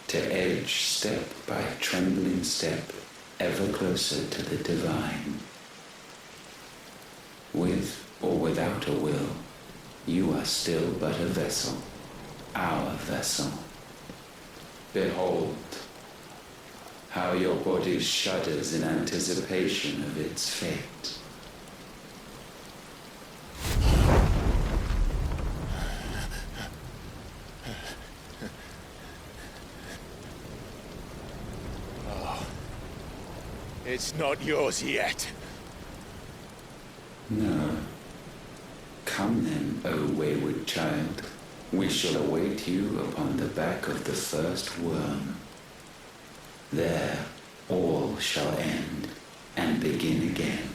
to edge step by trembling step ever closer to the divine? With or without a will, you are still but a vessel, our vessel. Behold, how your body shudders in anticipation of its fate. Oh, it's not yours yet. No. Come then, O wayward child. We shall await you upon the back of the first worm. There all shall end and begin again.